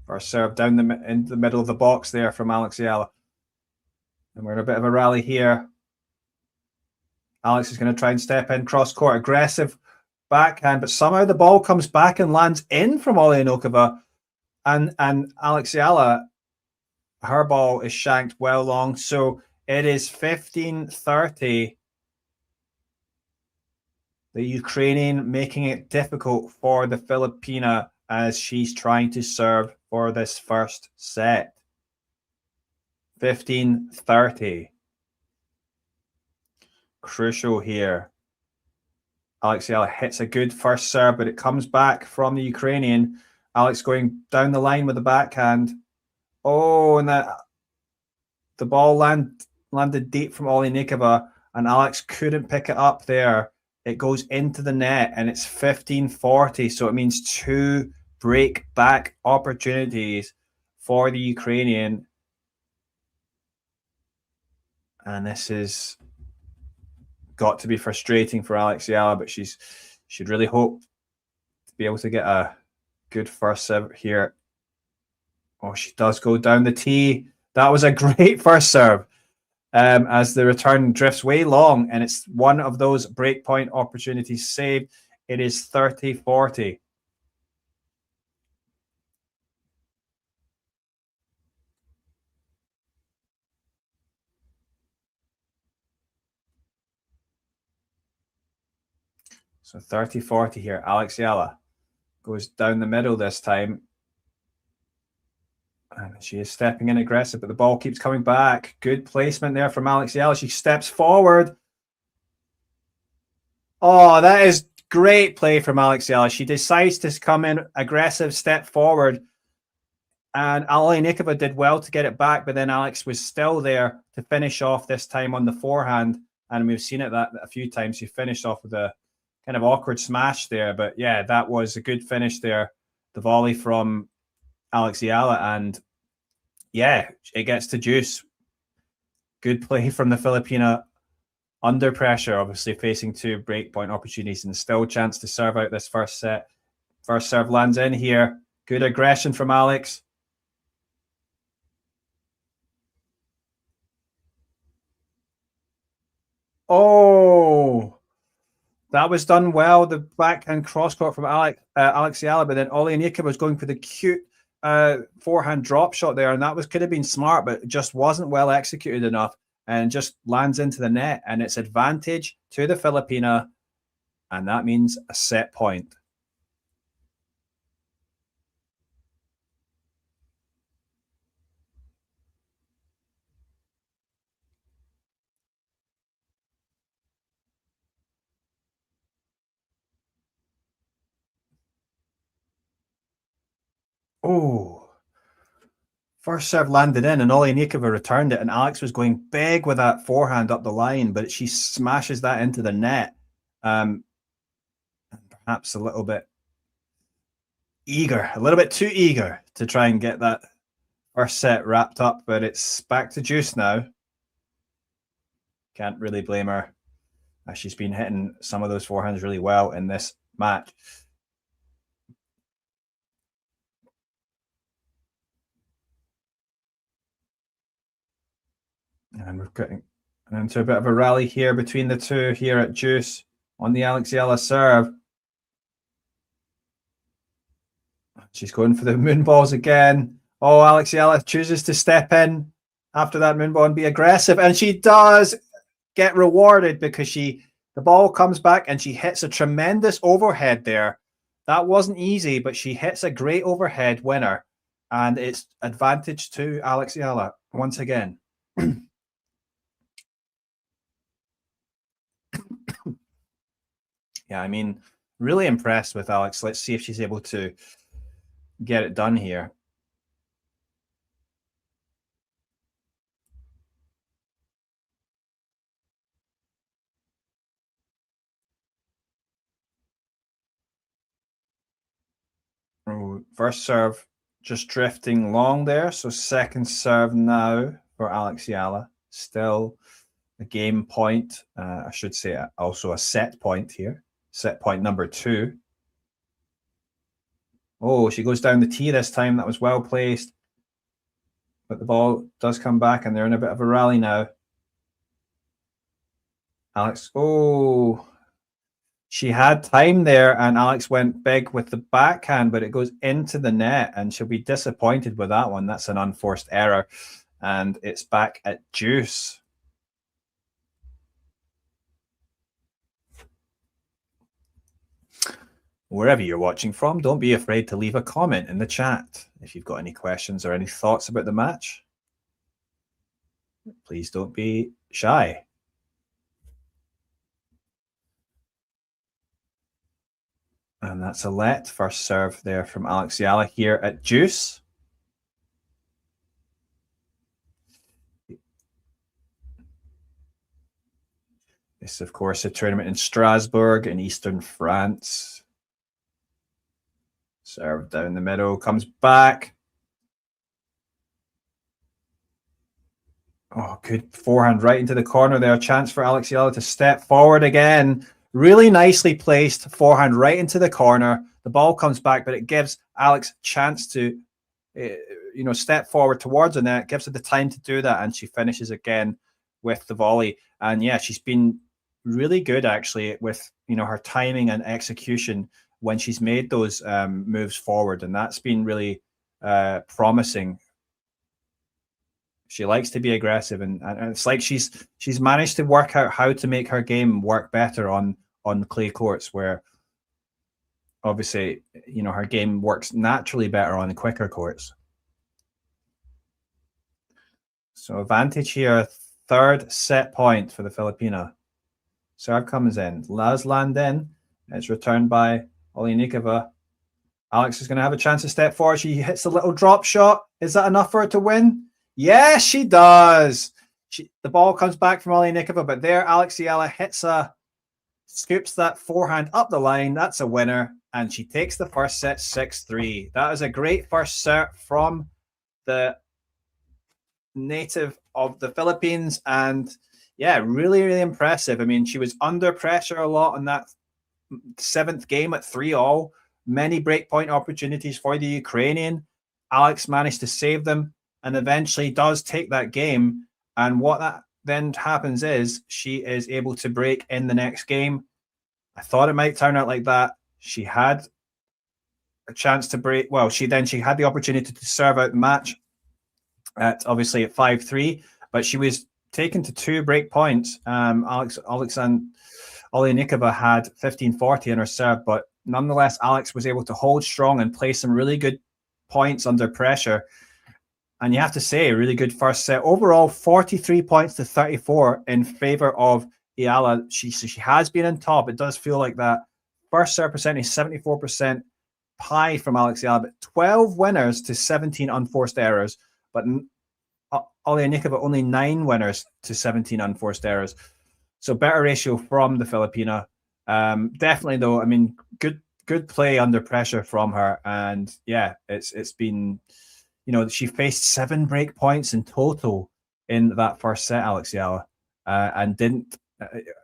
First serve down into the middle of the box there from Eala. And we're in a bit of a rally here. Alex is going to try and step in cross-court, aggressive backhand, but somehow the ball comes back and lands in from Oliynykova. And Eala, her ball is shanked well long. So it is 15-30. The Ukrainian making it difficult for the Filipina as she's trying to serve for this first set. 15-30. Crucial here. Eala hits a good first serve, but it comes back from the Ukrainian. Alex going down the line with the backhand. Oh, and the ball landed deep from Oliynykova, and Alex couldn't pick it up there. It goes into the net, and it's 15-40. So it means 2 break back opportunities for the Ukrainian. And this is got to be frustrating for Eala, but she'd really hope to be able to get a good first serve here. Oh, she does go down the tee. That was a great first serve. As the return drifts way long, and it's one of those breakpoint opportunities saved. It is 30-40. So 30-40 here. Eala goes down the middle this time. And she is stepping in aggressive, but the ball keeps coming back. Good placement there from Eala. She steps forward. Oh, that is great play from Eala. She decides to come in aggressive, step forward. And Oliynykova did well to get it back, but then Alex was still there to finish off this time on the forehand. And we've seen it that a few times. She finished off with a kind of awkward smash there. But yeah, that was a good finish there. The volley from Eala. And yeah, it gets to deuce. Good play from the Filipina under pressure, obviously facing two breakpoint opportunities and still a chance to serve out this first set. First serve lands in here. Good aggression from Alex. Oh, that was done well. The backhand cross court from Eala, but then Oliynykova was going for the cute forehand drop shot there, and that could have been smart, but it just wasn't well executed enough, and just lands into the net, and it's advantage to the Filipina, and that means a set point. Oh, first serve landed in, and Oliynykova returned it, and Alex was going big with that forehand up the line, but she smashes that into the net. And perhaps a little bit eager, a little bit too eager to try and get that first set wrapped up, but it's back to deuce now. Can't really blame her. She's been hitting some of those forehands really well in this match. And we're getting into a bit of a rally here between the two here at deuce on the Eala serve. She's going for the moon balls again. Oh, Eala chooses to step in after that moon ball and be aggressive, and she does get rewarded because the ball comes back and she hits a tremendous overhead there. That wasn't easy, but she hits a great overhead winner, and it's advantage to Eala once again. Yeah, I mean, really impressed with Alex. Let's see if she's able to get it done here. Oh, first serve just drifting long there. So second serve now for Eala. Still a game point. I should say also a set point here. Set point number 2. Oh, she goes down the tee this time. That was well placed. But the ball does come back, and they're in a bit of a rally now. Alex, oh, she had time there, and Alex went big with the backhand, but it goes into the net, and she'll be disappointed with that one. That's an unforced error, and it's back at deuce. Wherever you're watching from, don't be afraid to leave a comment in the chat if you've got any questions or any thoughts about the match. Please don't be shy. And that's a let. First serve there from Eala here at deuce. This is, of course, a tournament in Strasbourg in eastern France. Serve down the middle, comes back. Oh, good forehand right into the corner there. Chance for Eala to step forward again. Really nicely placed forehand right into the corner. The ball comes back, but it gives Alex chance to, step forward towards the net. Gives her the time to do that, and she finishes again with the volley. And yeah, she's been really good actually with her timing and execution when she's made those moves forward, and that's been really promising. She likes to be aggressive, and it's like she's managed to work out how to make her game work better on clay courts, where obviously her game works naturally better on quicker courts. So advantage here, third set point for the Filipina. Serve comes in, does land in. It's returned by Oliynykova. Alex is going to have a chance to step forward. She hits a little drop shot. Is that enough for her to win? Yes, she does. The ball comes back from Oliynykova, but there Eala scoops that forehand up the line. That's a winner, and she takes the first set 6-3. That is a great first set from the native of the Philippines, and yeah, really, really impressive. I mean, she was under pressure a lot in that 7th game at 3-all. Many breakpoint opportunities for the Ukrainian. Alex managed to save them and eventually does take that game. And what that then happens is she is able to break in the next game. I thought it might turn out like that. She had a chance to break. Well, she had the opportunity to serve out the match at 5-3, but she was taken to 2 break points. Oleksandra Oliynykova had 15-40 in her serve, but nonetheless, Alex was able to hold strong and play some really good points under pressure. And you have to say, a really good first set. Overall, 43 points to 34 in favor of Eala. She has been on top. It does feel like that. First serve percentage, 74% high from Alex Eala, but 12 winners to 17 unforced errors. But Oliynykova only 9 winners to 17 unforced errors. So better ratio from the Filipina. Definitely, though, I mean, good play under pressure from her. And yeah, it's been, she faced 7 break points in total in that first set, Alex Eala, and didn't.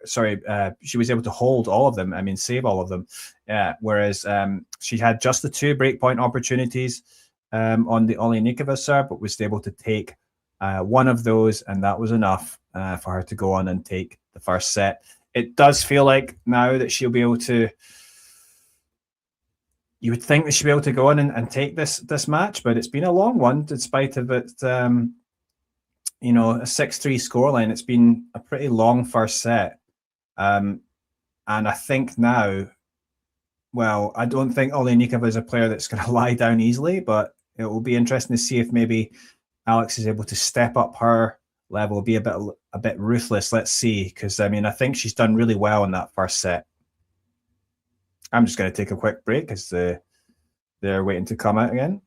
She was able to hold all of them. I mean, save all of them. Whereas she had just the 2 breakpoint opportunities on the Oliynykova serve, but was able to take one of those, and that was enough for her to go on and take the first set. It does feel like now that she'll be able to. You would think that she'll be able to go on and take this match, but it's been a long one, despite of it. A 6-3 scoreline. It's been a pretty long first set, and I think now. Well, I don't think Oliynykova is a player that's going to lie down easily, but it will be interesting to see if maybe Alex is able to step up her level, be a bit ruthless. Let's see, because I mean, I think she's done really well in that first set. I'm just going to take a quick break as they're waiting to come out again.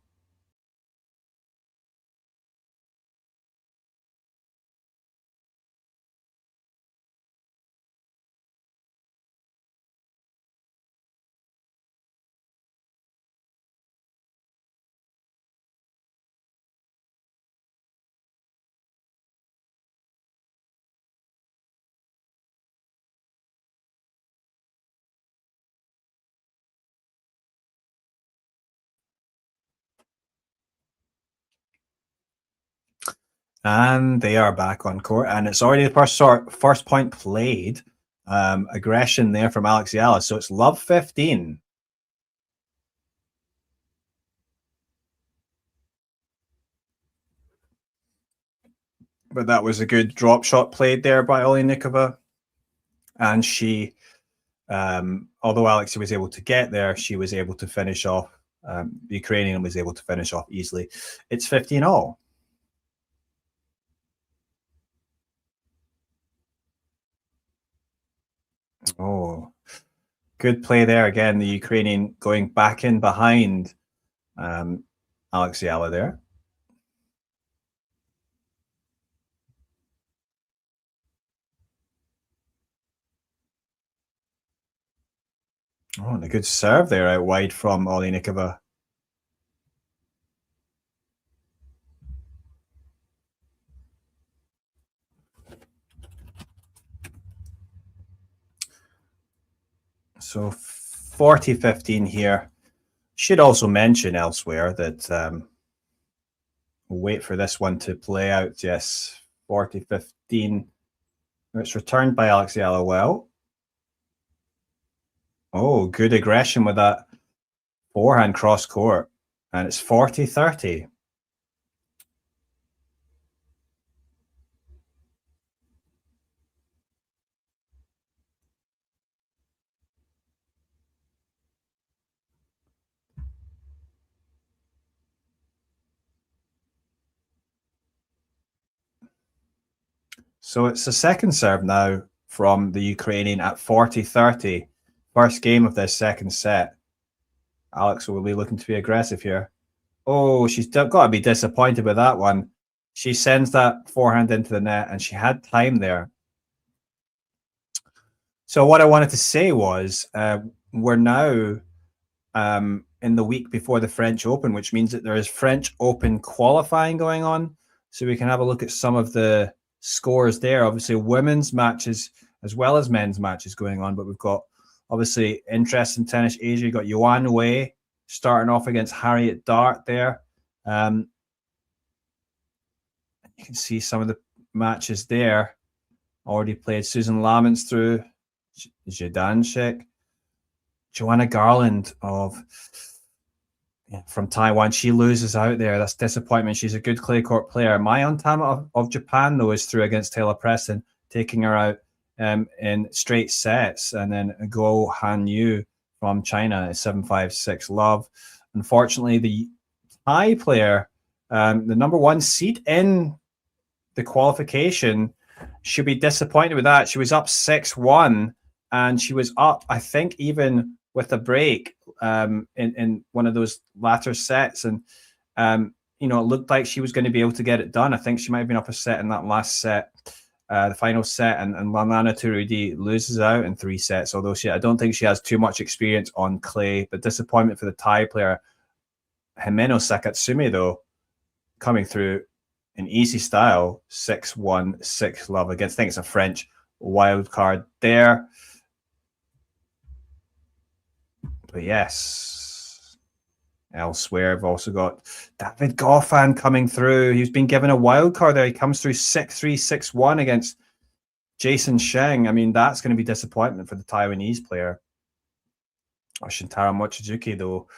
And they are back on court, and it's already the first point played. Aggression there from Alex Eala, so it's love 15. But that was a good drop shot played there by Oliynykova, and she, although Alex was able to get there, she was able to finish off. The Ukrainian was able to finish off easily. It's 15-all. Oh, good play there again. The Ukrainian going back in behind Alex Eala there. Oh, and a good serve there out wide from Oliynykova. So 40-15 here. Should also mention elsewhere that we'll wait for this one to play out. Yes, 40-15. It's returned by Eala well. Oh, good aggression with that forehand cross court. And it's 40-30. So it's the second serve now from the Ukrainian at 40-30. First game of this second set. Alex will be looking to be aggressive here. Oh, she's got to be disappointed with that one. She sends that forehand into the net, and she had time there. So what I wanted to say was we're now in the week before the French Open, which means that there is French Open qualifying going on. So we can have a look at some of the scores there. Obviously, women's matches as well as men's matches going on, but we've got obviously interest in Tennis Asia. You've got Yuan Wei starting off against Harriet Dart there. You can see some of the matches there. Already played. Susan Lamons through. Zhidanshik. Joanna Garland from Taiwan. She loses out there. That's disappointment. She's a good clay court player. Mai Ontama of Japan, though, is through against Taylor Preston, taking her out in straight sets. And then Guo Han Yu from China is 7-5-6 love. Unfortunately, the Thai player, the number one seed in the qualification, should be disappointed with that. She was up 6-1, and she was up, I think, even with a break in one of those latter sets. And, it looked like she was going to be able to get it done. I think she might have been up a set in that last set, the final set, and Lana Turudi loses out in 3 sets, although I don't think she has too much experience on clay. But disappointment for the Thai player. Himeno Sakatsumi, though, coming through in easy style, 6-1, 6 love against, I think it's a French wild card there. But yes, elsewhere, I've also got David Goffin coming through. He's been given a wild card there. He comes through 6-3, 6-1 against Jason Sheng. I mean, that's going to be disappointment for the Taiwanese player. Shintaro Mochizuki, though,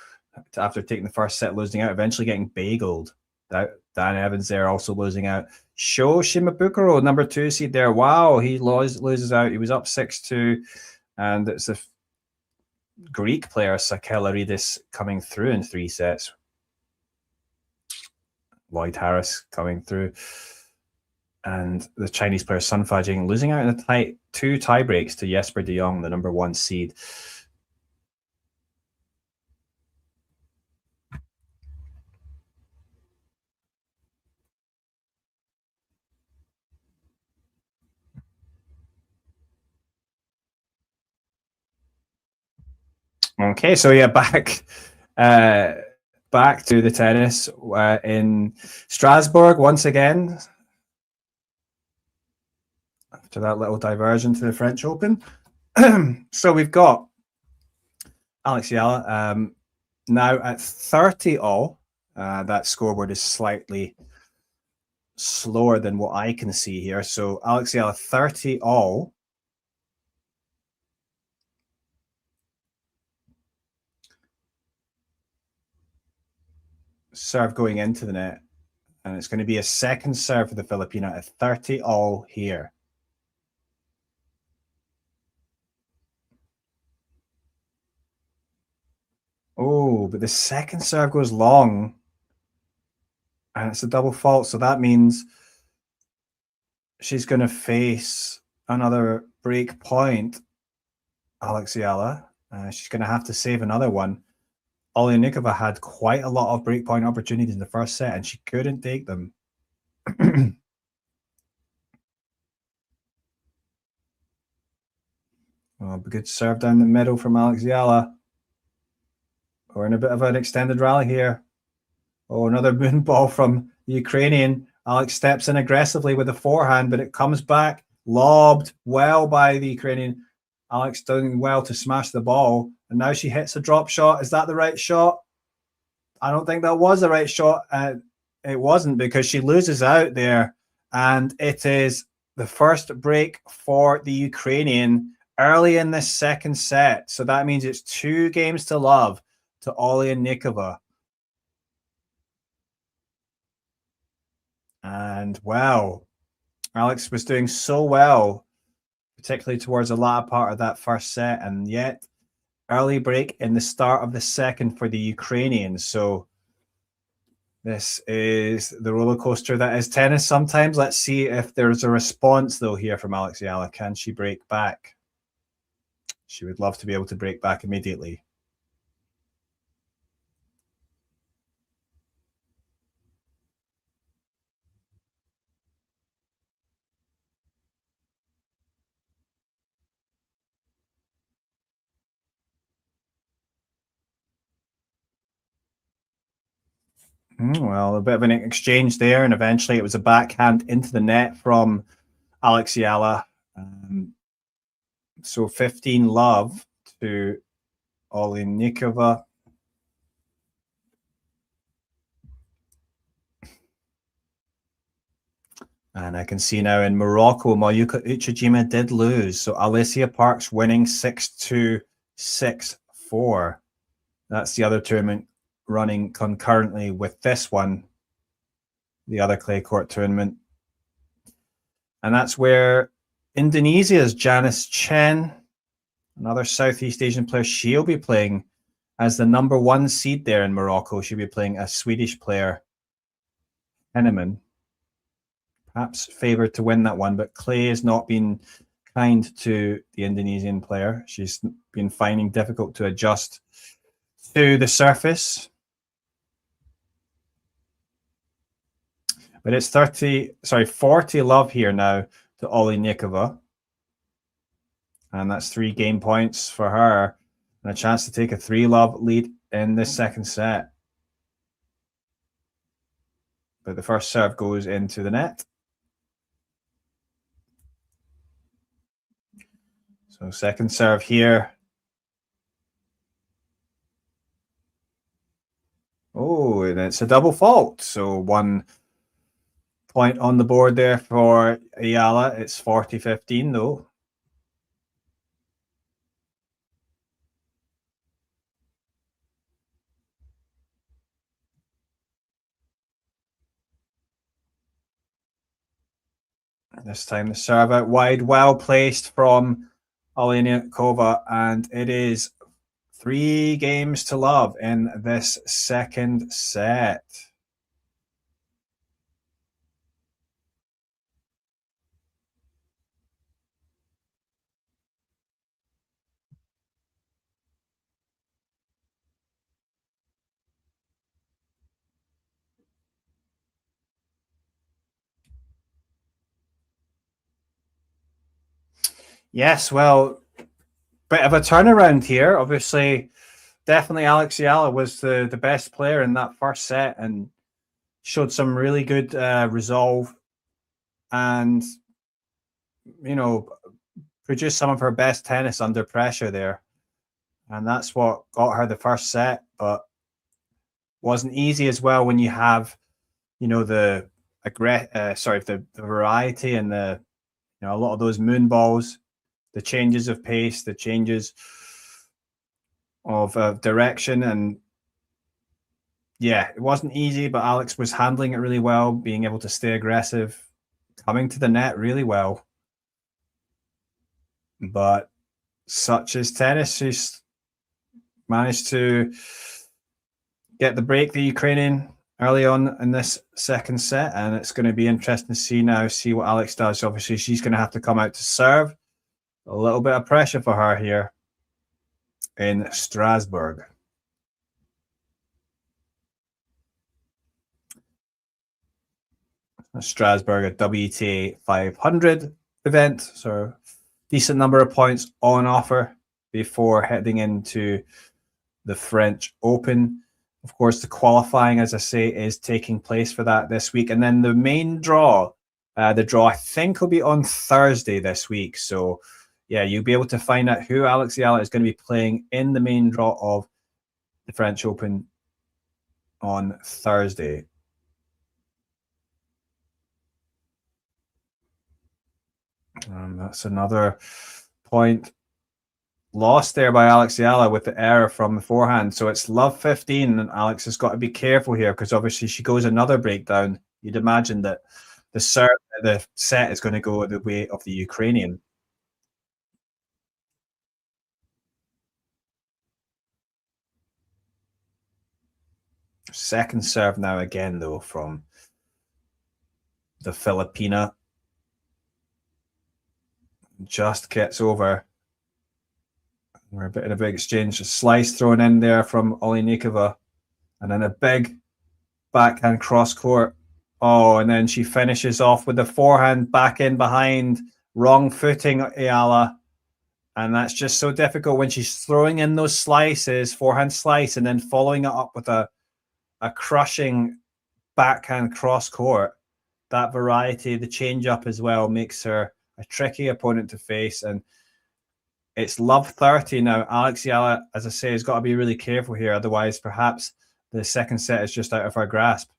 after taking the first set, losing out, eventually getting bageled. Dan Evans there also losing out. Sho Shimabukuro, number 2 seed there. Wow, he loses out. He was up 6-2. And it's a Greek player, Sakelaridis, coming through in 3 sets. Lloyd Harris coming through. And the Chinese player, Sun Fajing, losing out in the 2 tie breaks to Jesper de Jong, the number 1 seed. Okay, so yeah, back to the tennis in Strasbourg once again. After that little diversion to the French Open. So we've got Eala now at 30 all. That scoreboard is slightly slower than what I can see here. So Eala 30 all. Serve going into the net, and it's going to be a second serve for the Filipina at 30 all here. Oh, but the second serve goes long, and it's a double fault, so that means she's going to face another break point. Eala, she's going to have to save another one. Oliynykova had quite a lot of breakpoint opportunities in the first set, and she couldn't take them. Oh, good serve down the middle from Eala. We're in a bit of an extended rally here. Oh, another moon ball from the Ukrainian. Alex steps in aggressively with a forehand, but it comes back, lobbed well by the Ukrainian. Alex doing well to smash the ball, and now she hits a drop shot. Is that the right shot? I don't think that was the right shot. It wasn't, because she loses out there, and it is the first break for the Ukrainian early in this second set. So that means it's 2 games to love to Oliynykova. And wow, Alex was doing so well, particularly towards the latter part of that first set, and yet early break in the start of the second for the Ukrainians. So this is the roller coaster that is tennis sometimes. Let's see if there's a response, though, here from Alex Eala. Can she break back? She would love to be able to break back immediately. Well, a bit of an exchange there, and eventually it was a backhand into the net from Alex Eala. So 15 love to Oliynykova. And I can see now in Morocco, Mayuka Uchijima did lose. So Alicia Parks winning 6-2, 6-4. That's the other tournament running concurrently with this one, the other clay court tournament. And that's where Indonesia's Janice Chen, another Southeast Asian player, she'll be playing as the number 1 seed there in Morocco. She'll be playing a Swedish player, Henneman. Perhaps favoured to win that one, but clay has not been kind to the Indonesian player. She's been finding difficult to adjust to the surface. But it's 40 love here now to Oliynykova. And that's 3 game points for her, and a chance to take a 3 love lead in this second set. But the first serve goes into the net. So second serve here. Oh, and it's a double fault. So 1 point on the board there for Eala. It's 40-15 though. This time the serve out wide, well placed from Oliynykova, and it is 3 games to love in this second set. Yes, well, bit of a turnaround here. Obviously, definitely Alex Eala was the best player in that first set and showed some really good resolve and, you know, produced some of her best tennis under pressure there. And that's what got her the first set, but wasn't easy as well when you have, you know, the variety and the, you know, a lot of those moon balls, the changes of pace, the changes of direction. And yeah, it wasn't easy, but Alex was handling it really well, being able to stay aggressive, coming to the net really well. But such is tennis. She's managed to get the break, the Ukrainian, early on in this second set, and it's going to be interesting to see what Alex does. Obviously, she's going to have to come out to serve. A little bit of pressure for her here in Strasbourg. Strasbourg, a WTA 500 event, so decent number of points on offer before heading into the French Open. Of course, the qualifying, as I say, is taking place for that this week. And then the main draw, the draw I think will be on Thursday this week. So yeah, you'll be able to find out who Alex Eala is going to be playing in the main draw of the French Open on Thursday. That's another point lost there by Alex Eala with the error from the forehand. So it's love 15, and Alex has got to be careful here because obviously she goes another breakdown. You'd imagine that the set is going to go the way of the Ukrainian. Second serve now again, though, from the Filipina. Just gets over. We're a bit in a big exchange. A slice thrown in there from Oliynykova. And then a big backhand cross court. Oh, and then she finishes off with the forehand back in behind. Wrong footing, Eala. And that's just so difficult when she's throwing in those slices, forehand slice, and then following it up with a crushing backhand cross court. That variety, the change up as well, makes her a tricky opponent to face. And it's love 30 now. Alex Eala, as I say, has got to be really careful here. Otherwise, perhaps the second set is just out of her grasp.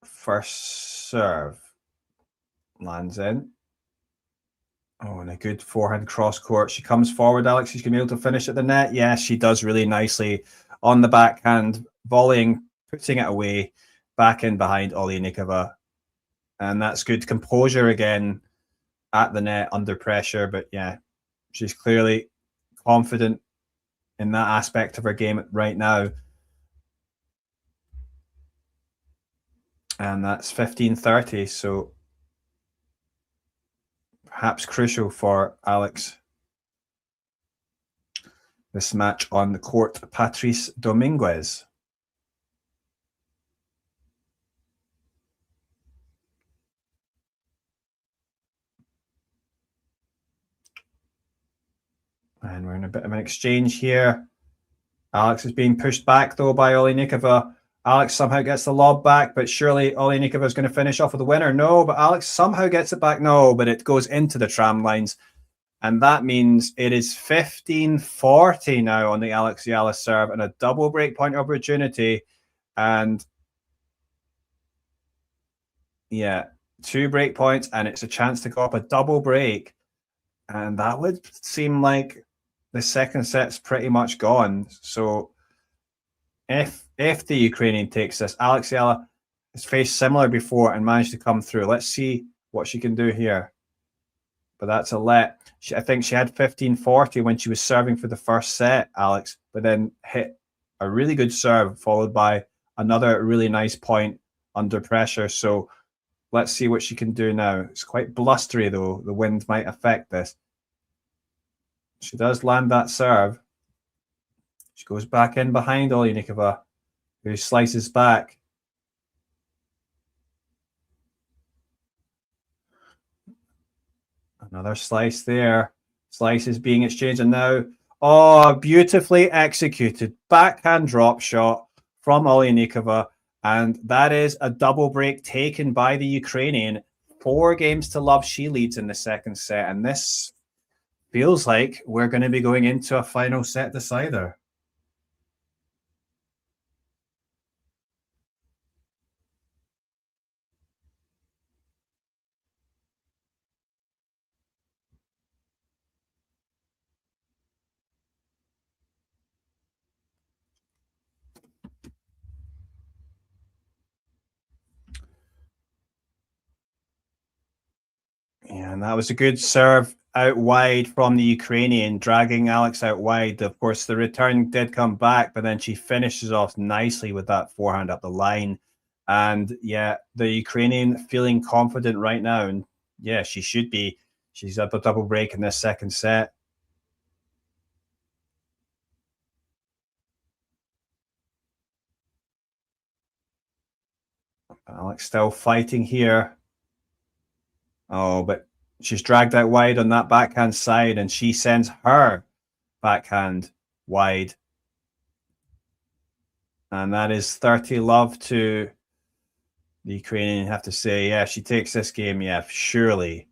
First serve lands in. Oh, and a good forehand cross court. She comes forward. Alex, she's going to be able to finish at the net. Yes, she does really nicely on the backhand, volleying, putting it away, back in behind Oliynykova. And that's good composure again at the net under pressure. But yeah, she's clearly confident in that aspect of her game right now. And that's 15-30. So perhaps crucial for Alex. This match on the court, Patrice Dominguez. And we're in a bit of an exchange here. Alex is being pushed back, though, by Oliynykova. Alex somehow gets the lob back, but surely Oliynykova is going to finish off with the winner. No, but Alex somehow gets it back. No, but it goes into the tram lines. And that means it is 15-40 now on the Alex Eala serve and a double break point opportunity. And yeah, 2 break points, and it's a chance to go up a double break. And that would seem like the second set's pretty much gone. So if the Ukrainian takes this, Alex Eala has faced similar before and managed to come through. Let's see what she can do here. But that's a let. I think she had 15-40 when she was serving for the first set, Alex, but then hit a really good serve followed by another really nice point under pressure. So let's see what she can do now. It's quite blustery, though. The wind might affect this. She does land that serve. She goes back in behind Oliynykova, who slices back. Another slice there. Slice is being exchanged, and now, oh, beautifully executed backhand drop shot from Oliynykova, and that is a double break taken by the Ukrainian. 4-0. She leads in the second set, and this feels like we're going to be going into a final set decider. And that was a good serve out wide from the Ukrainian, dragging Alex out wide. Of course, the return did come back, but then she finishes off nicely with that forehand up the line. And yeah, the Ukrainian feeling confident right now. And yeah, she should be. She's at the double break in this second set. Alex still fighting here. Oh, but she's dragged out wide on that backhand side, and she sends her backhand wide. And that is 30 love to the Ukrainian. You have to say, yeah, if she takes this game, yeah, surely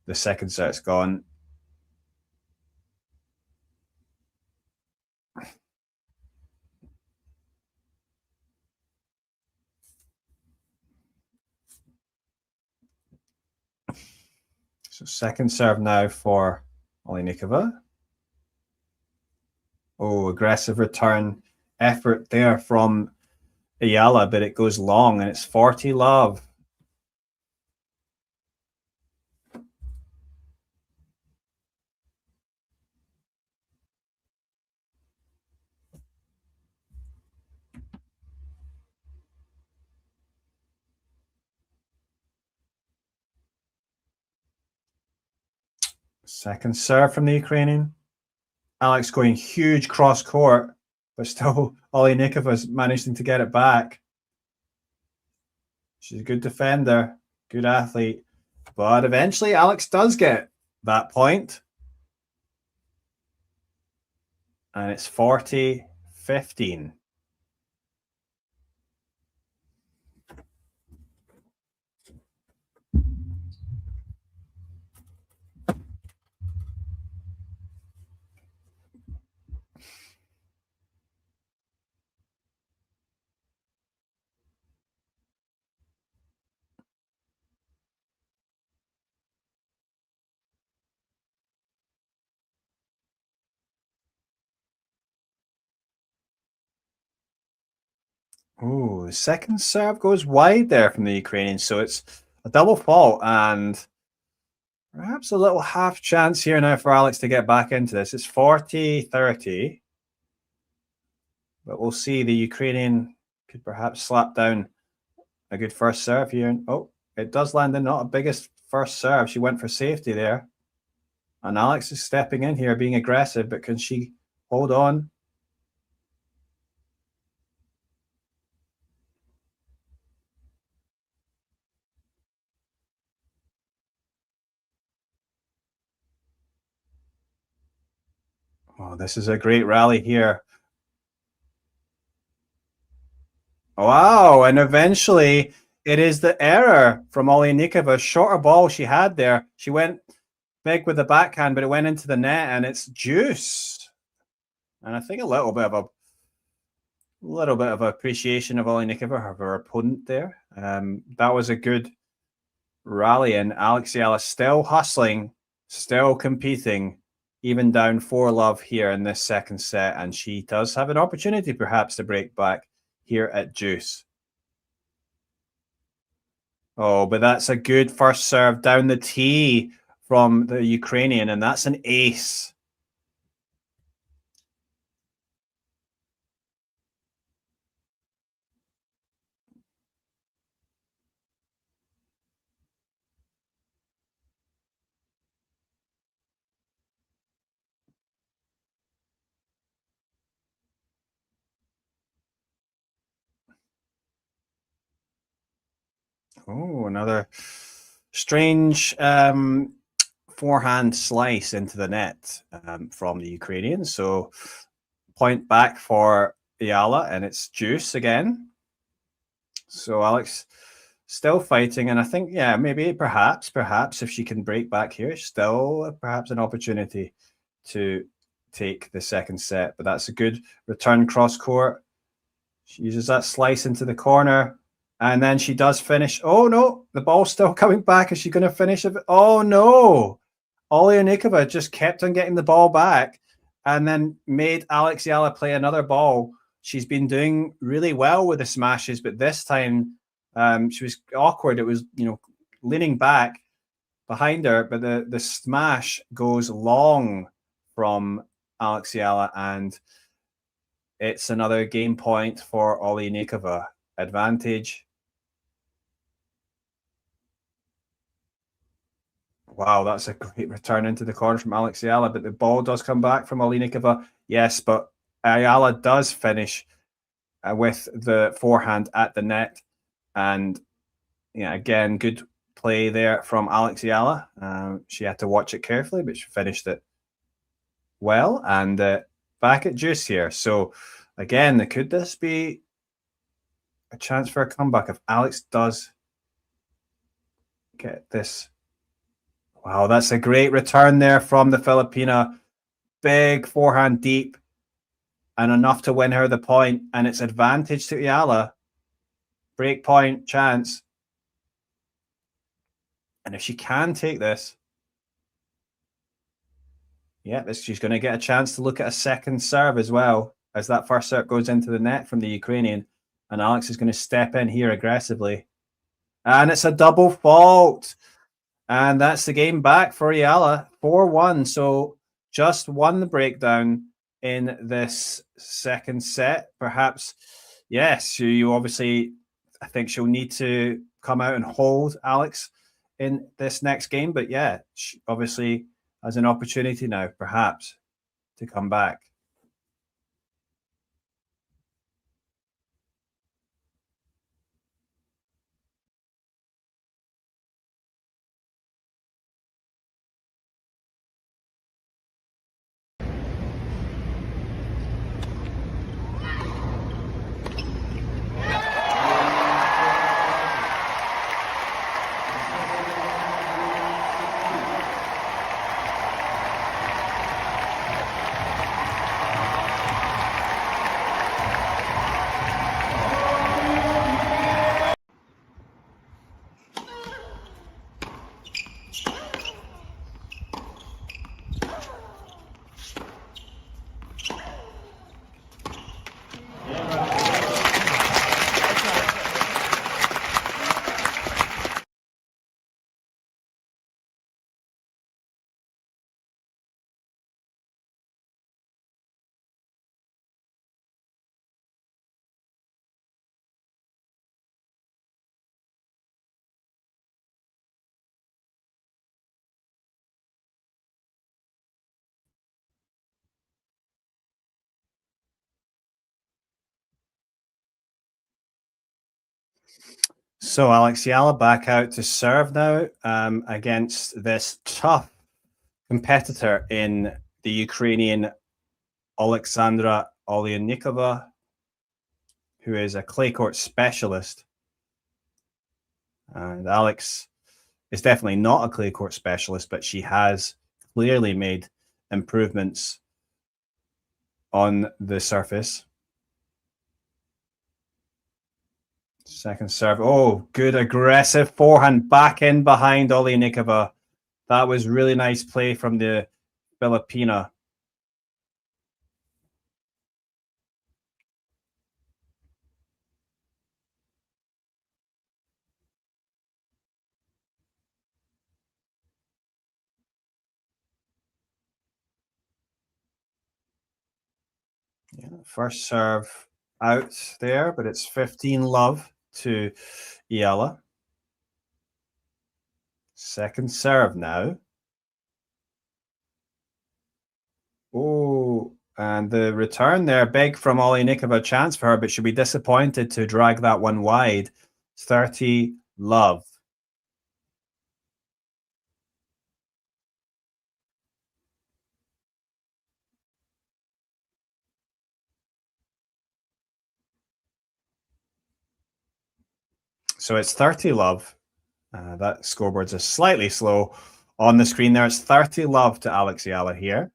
the second set's gone. So second serve now for Oliynykova. Oh, aggressive return effort there from Eala, but it goes long and it's 40 love. Second serve from the Ukrainian. Alex going huge cross court, but still Oleynykova's managing to get it back. She's a good defender, good athlete, but eventually Alex does get that point. And it's 40-15. Oh, the second serve goes wide there from the Ukrainian. So it's a double fault and perhaps a little half chance here now for Alex to get back into this. It's 40-30. But we'll see. The Ukrainian could perhaps slap down a good first serve here. Oh, it does land in not a biggest first serve. She went for safety there. And Alex is stepping in here, being aggressive, but can she hold on? Oh, this is a great rally here. Wow, and eventually it is the error from Oliynykova. Shorter ball she had there. She went big with the backhand, but it went into the net, and it's deuce. And I think a little bit of appreciation of Oliynykova, of her opponent there. That was a good rally, and Alex Eala still hustling, still competing, even down 4 love here in this second set, and she does have an opportunity perhaps to break back here at deuce. Oh, but that's a good first serve down the tee from the Ukrainian, and that's an ace. Oh, another strange forehand slice into the net from the Ukrainian. So point back for Eala, and it's deuce again. So Alex still fighting, and I think, yeah, maybe perhaps if she can break back here, still perhaps an opportunity to take the second set. But that's a good return cross court. She uses that slice into the corner, and then she does finish. Oh no, the ball's still coming back. Is she going to finish it? Oh no, Oliynykova just kept on getting the ball back, and then made Alex Eala play another ball. She's been doing really well with the smashes, but this time she was awkward. It was, leaning back behind her, but the smash goes long from Alex Eala, and it's another game point for Oliynykova. Advantage. Wow, that's a great return into the corner from Alex Eala, but the ball does come back from Oliynykova. Yes, but Eala does finish with the forehand at the net. And yeah, again, good play there from Alex Eala. She had to watch it carefully, but she finished it well. And back at deuce here. So again, could this be a chance for a comeback if Alex does get this. Wow, that's a great return there from the Filipina. Big forehand deep and enough to win her the point. And it's advantage to Eala. Break point chance. And if she can take this, yeah, she's going to get a chance to look at a second serve as well, as that first serve goes into the net from the Ukrainian. And Alex is going to step in here aggressively. And it's a double fault. And that's the game back for Eala, 4-1. So just won the breakdown in this second set. Perhaps, yes, you obviously, I think she'll need to come out and hold Alex in this next game. But yeah, she obviously has an opportunity now, perhaps, to come back. So Alex Eala back out to serve now against this tough competitor in the Ukrainian Oleksandra Oliynykova, who is a clay court specialist. And Alex is definitely not a clay court specialist, but she has clearly made improvements on the surface. Second serve. Oh, good aggressive forehand back in behind Oliynykova. That was really nice play from the Filipina. Yeah, first serve out there, but it's 15-love to Eala. Second serve now. Oh, and the return there, big from Oliynykova, chance for her, but she'll be disappointed to drag that one wide. 30-love. So it's 30-love. That scoreboard's is slightly slow on the screen there. It's 30-love to Alex Eala here.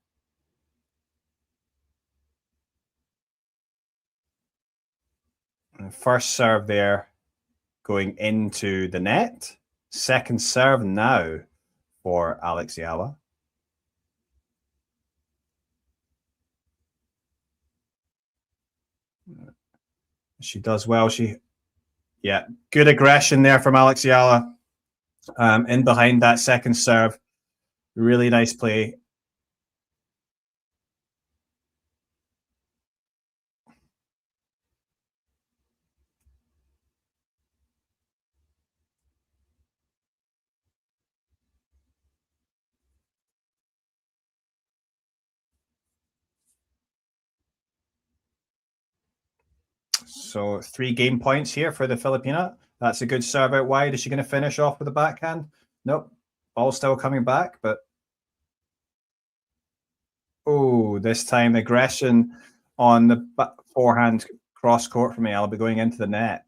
And first serve there going into the net. Second serve now for Alex Eala. She does well. Yeah, good aggression there from Alex Eala. In behind that second serve. Really nice play. So 3 game points here for the Filipina. That's a good serve out wide. Is she going to finish off with a backhand? Nope. Ball still coming back, but oh, this time aggression on the forehand cross court from me. I'll be going into the net.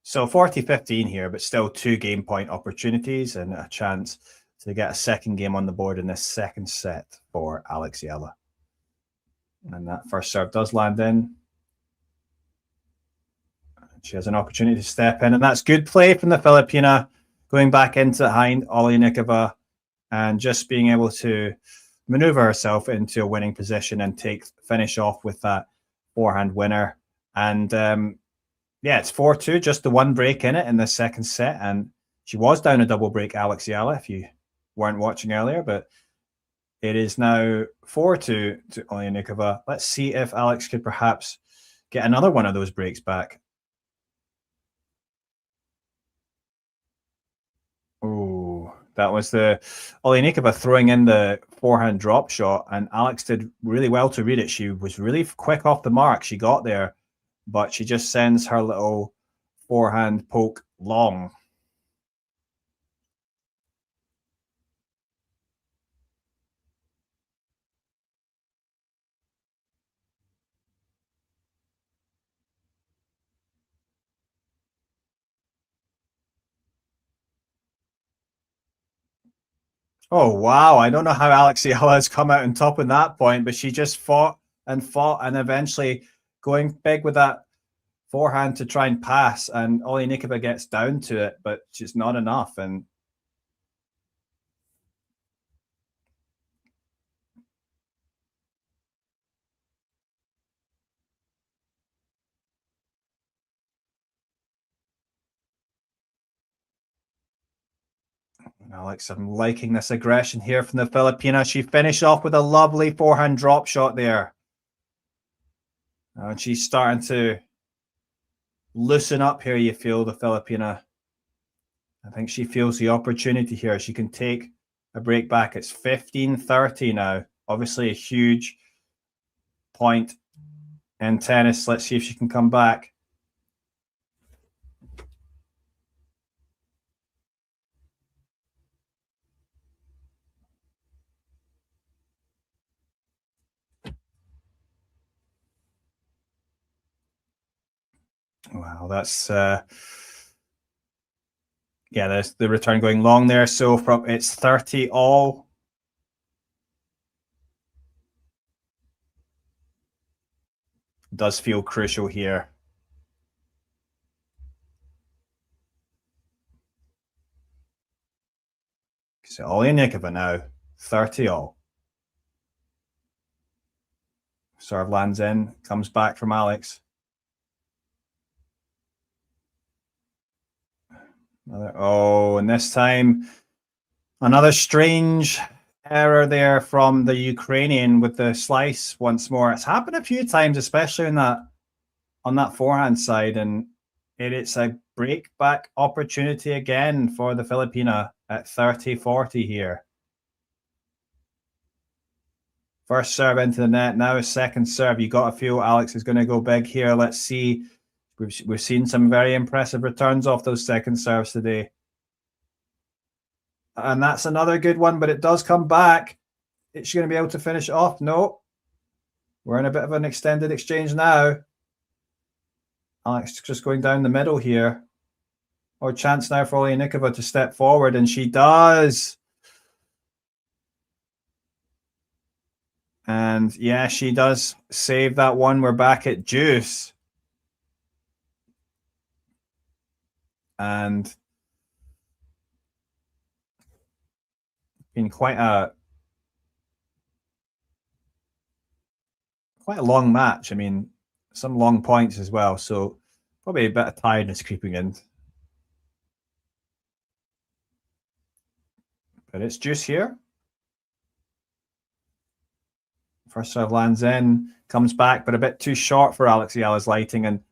So 40-15 here, but still 2 game point opportunities and a chance to get a second game on the board in this second set for Eala. And that first serve does land in. She has an opportunity to step in, and that's good play from the Filipina, going back into behind Oliynykova and just being able to maneuver herself into a winning position and finish off with that forehand winner. And yeah, it's 4-2, just the 1 break in it in the second set. And she was down a double break, Eala, if you weren't watching earlier, but it is now 4-2 to Oliynykova. Let's see if Alex could perhaps get another one of those breaks back. Oh, that was the Oliynykova throwing in the forehand drop shot, and Alex did really well to read it. She was really quick off the mark. She got there, but she just sends her little forehand poke long. Oh, wow. I don't know how Eala has come out on top in that point, but she just fought and eventually going big with that forehand to try and pass. And Oliynykova gets down to it, but it's not enough. And Alex, I'm liking this aggression here from the Filipina. She finished off with a lovely forehand drop shot there. And she's starting to loosen up here, you feel, the Filipina. I think she feels the opportunity here. She can take a break back. It's 15-30 now. Obviously a huge point in tennis. Let's see if she can come back. Wow, that's yeah, there's the return going long there. So from it's 30 all. Does feel crucial here. So Oliynykova now, 30 all. Serve lands in, comes back from Alex. And this time, another strange error there from the Ukrainian with the slice once more. It's happened a few times, especially on that forehand side, and it's a break back opportunity again for the Filipina at 30-40 here. First serve into the net, now a second serve. You got to feel Alex is going to go big here. Let's see. We've seen some very impressive returns off those second serves today. And that's another good one, but it does come back. Is she going to be able to finish it off? No. We're in a bit of an extended exchange now. Alex just going down the middle here. Or chance now for Oliynykova to step forward, and she does. And yeah, she does save that one. We're back at deuce. And been quite a long match. I mean, some long points as well. So probably a bit of tiredness creeping in. But it's deuce here. First serve lands in, comes back, but a bit too short for Eala's liking, and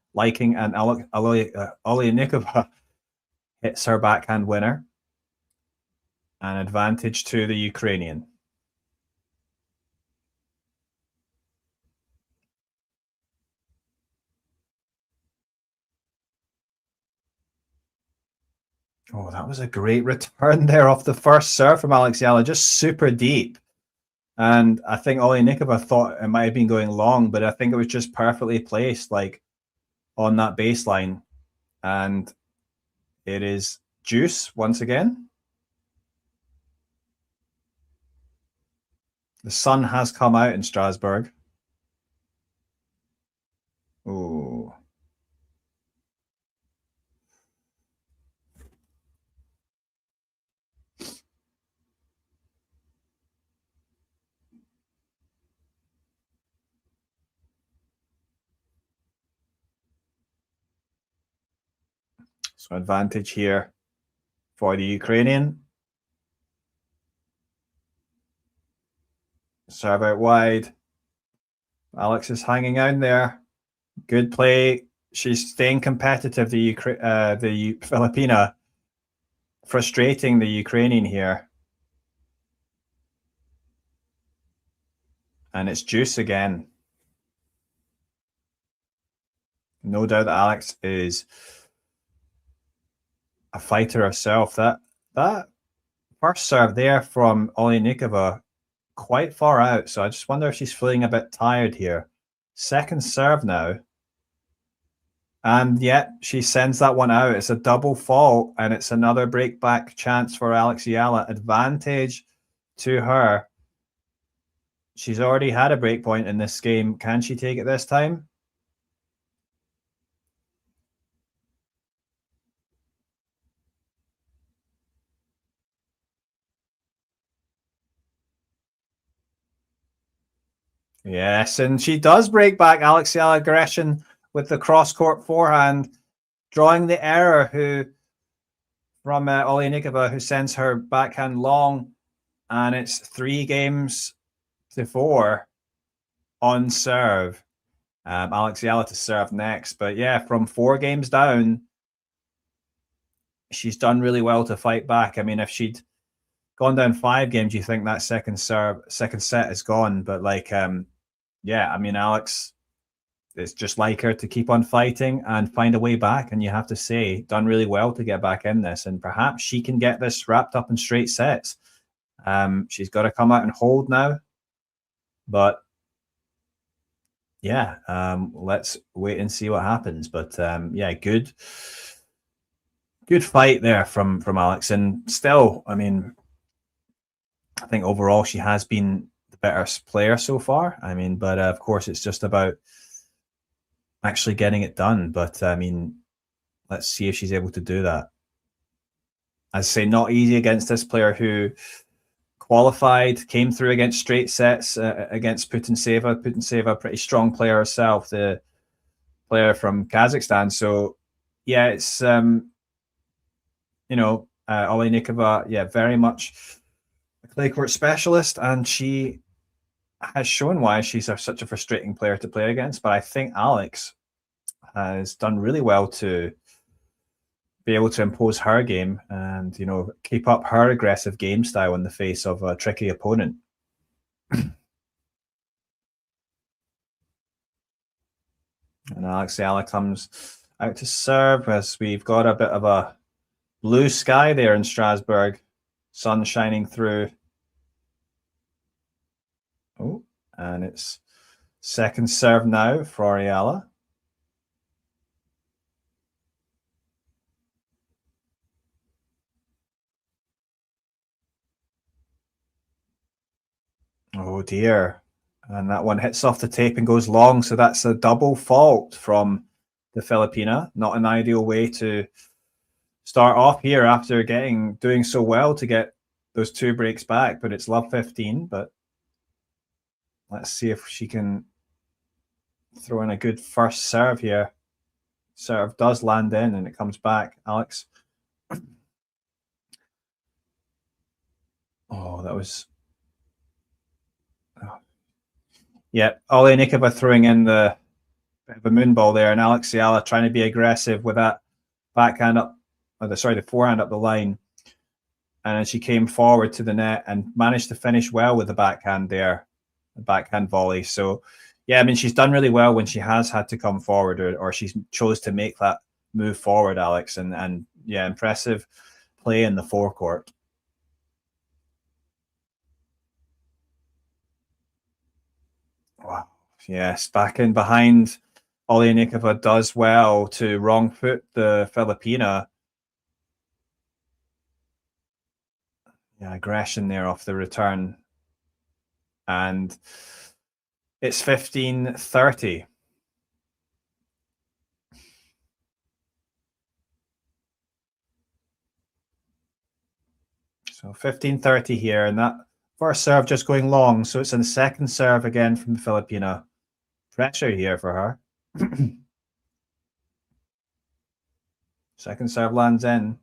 Oliynykova hits her backhand winner. An advantage to the Ukrainian. Oh, that was a great return there off the first serve from Eala, just super deep. And I think Oliynykova thought it might have been going long, but I think it was just perfectly placed, like on that baseline. And it is juice once again. The sun has come out in Strasbourg. Ooh. So advantage here for the Ukrainian. Serve out wide. Alex is hanging out there. Good play. She's staying competitive, the Filipina. Frustrating the Ukrainian here. And it's juice again. No doubt that Alex is a fighter herself. That first serve there from Oliynykova, quite far out. So I just wonder if she's feeling a bit tired here. Second serve now. And yet she sends that one out. It's a double fault, and it's another break back chance for Eala. Advantage to her. She's already had a break point in this game. Can she take it this time? Yes, and she does break back Eala aggression with the cross-court forehand, drawing the error from Oliynykova, who sends her backhand long, and it's 3-4 on serve. Eala to serve next, but yeah, from 4 games down, she's done really well to fight back. I mean, if she'd gone down 5 games, you think that second set is gone, but like, yeah, I mean, Alex, it's just like her to keep on fighting and find a way back. And you have to say, done really well to get back in this. And perhaps she can get this wrapped up in straight sets. She's got to come out and hold now. But yeah, let's wait and see what happens. But yeah, good fight there from Alex. And still, I mean, I think overall she has been the better player so far. I mean, but of course, it's just about actually getting it done. But I mean, let's see if she's able to do that. As I say, not easy against this player who qualified, came through against straight sets against Putintseva. Putintseva, pretty strong player herself, the player from Kazakhstan. So yeah, it's Oliynykova, yeah, very much a clay court specialist, and she has shown why she's such a frustrating player to play against. But I think Alex has done really well to be able to impose her game and, keep up her aggressive game style in the face of a tricky opponent. And Eala comes out to serve as we've got a bit of a blue sky there in Strasbourg, sun shining through. Oh, and it's second serve now for Eala. Oh dear. And that one hits off the tape and goes long. So that's a double fault from the Filipina. Not an ideal way to start off here after doing so well to get those 2 breaks back. But it's love 15. But let's see if she can throw in a good first serve here. Serve does land in and it comes back. Alex. Oh, that was... Oh. Yeah, Oliynykova throwing in the bit of a moon ball there, and Eala trying to be aggressive with that backhand up, the forehand up the line. And then she came forward to the net and managed to finish well with the backhand there, the backhand volley. So, yeah, I mean, she's done really well when she has had to come forward or she's chose to make that move forward, Alex. And yeah, impressive play in the forecourt. Wow. Yes, back in behind. Oliynykova does well to wrong foot the Filipina. Yeah, aggression there off the return. And it's 15-30. So 15-30 here, and that first serve just going long. So it's a second serve again from the Filipina. Pressure here for her. Second serve lands in.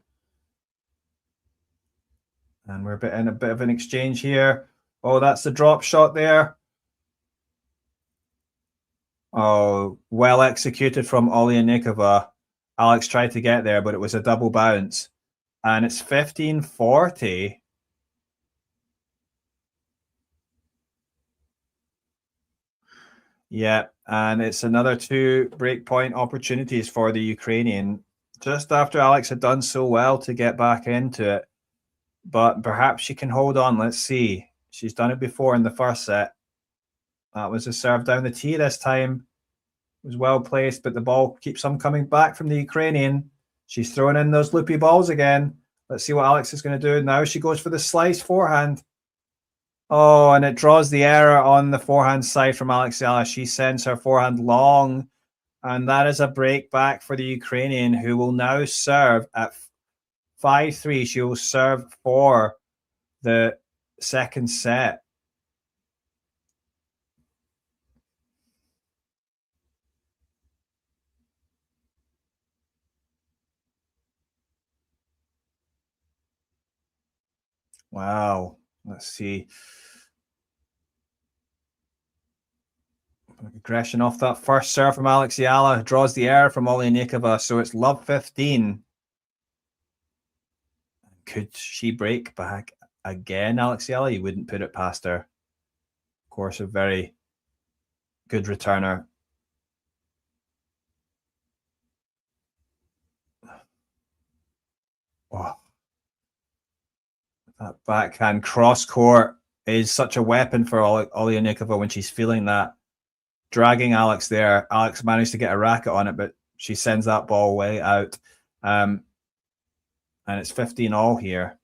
And we're in a bit of an exchange here. Oh, that's the drop shot there. Oh, well executed from Oliynykova. Alex tried to get there, but it was a double bounce. And it's 15-40. Yeah, and it's another 2 breakpoint opportunities for the Ukrainian, just after Alex had done so well to get back into it. But perhaps she can hold on. Let's see. She's done it before in the first set. That was a serve down the tee this time. It was well placed, but the ball keeps on coming back from the Ukrainian. She's throwing in those loopy balls again. Let's see what Alex is going to do. Now she goes for the slice forehand. Oh, and it draws the error on the forehand side from Eala. She sends her forehand long, and that is a break back for the Ukrainian, who will now serve at 5-3. She will serve for the second set. Wow. Let's see. Aggression off that first serve from Eala. Draws the error from Oliynykova. So it's love 15. Could she break back again, Eala? You wouldn't put it past her. Of course, a very good returner. Oh. That backhand cross court is such a weapon for Oliynykova when she's feeling that. Dragging Alex there. Alex managed to get a racket on it, but she sends that ball way out. And it's 15-all here.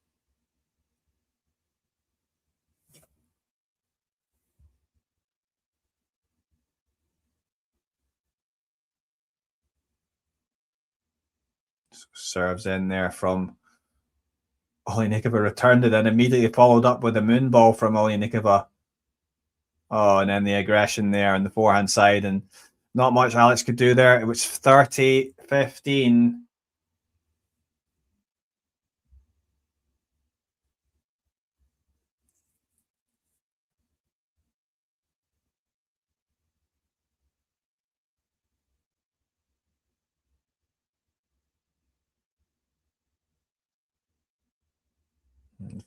Serves in there from Oliynykova, returned it and immediately followed up with a moon ball from Oliynykova. Oh, and then the aggression there on the forehand side, and not much Alex could do there. It was 30-15.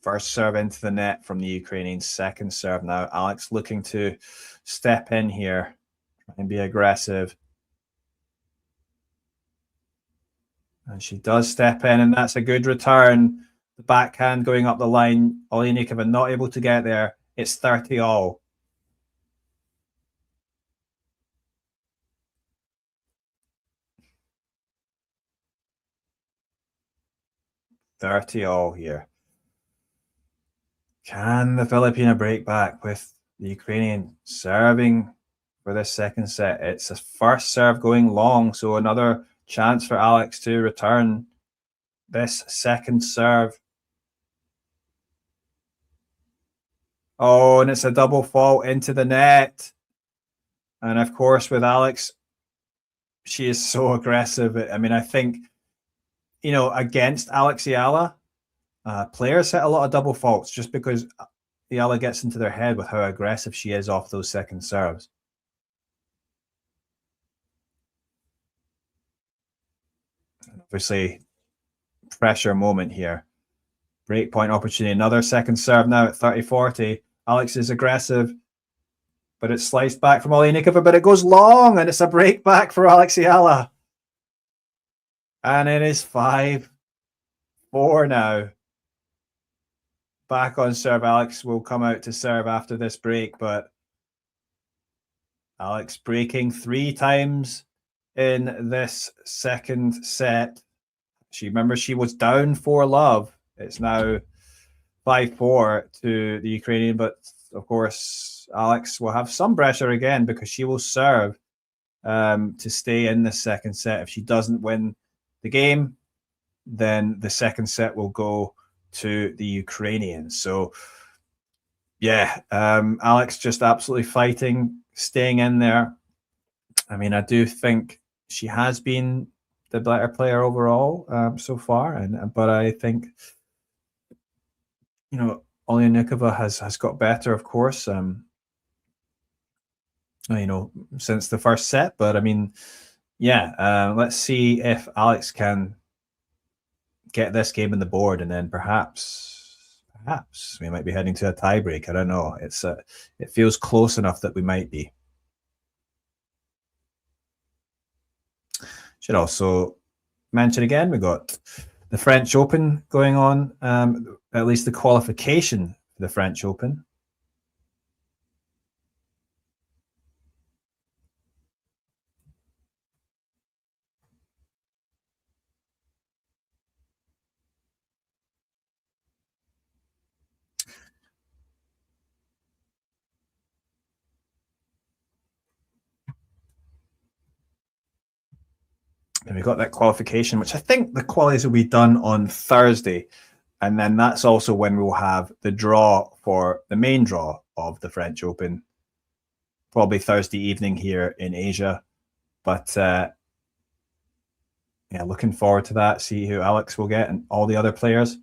First serve into the net from the Ukrainian. Second serve now. Alex looking to step in here and be aggressive. And she does step in, and that's a good return. The backhand going up the line. Oliynykova not able to get there. It's 30-all. All here. Can the Filipina break back with the Ukrainian serving for this second set? It's a first serve going long, so another chance for Alex to return this second serve. Oh, and it's a double fault into the net. And of course, with Alex, she is so aggressive. I mean, I think, against Eala, players hit a lot of double faults just because Eala gets into their head with how aggressive she is off those second serves. Obviously, pressure moment here. Breakpoint opportunity. Another second serve now at 30-40. Alex is aggressive, but it's sliced back from Oliynykova, but it goes long, and it's a break back for Eala. And it is 5-4 now. Back on serve. Alex will come out to serve after this break, but Alex breaking 3 times in this second set. Remember, she was down 4-love. It's now 5-4 to the Ukrainian, but of course, Alex will have some pressure again because she will serve to stay in the second set. If she doesn't win the game, then the second set will go to the Ukrainians. So, yeah, Alex just absolutely fighting, staying in there. I mean, I do think she has been the better player overall so far, but I think Oliynykova has got better, of course. Since the first set. But I mean, yeah, let's see if Alex can get this game on the board, and then perhaps we might be heading to a tiebreak. I don't know. It feels close enough that we might be. Should also mention again, we got the French Open going on, at least the qualification for the French Open. And we got that qualification, which I think the qualies will be done on Thursday. And then that's also when we'll have the draw for the main draw of the French Open, probably Thursday evening here in Asia. But yeah, looking forward to that, see who Alex will get and all the other players.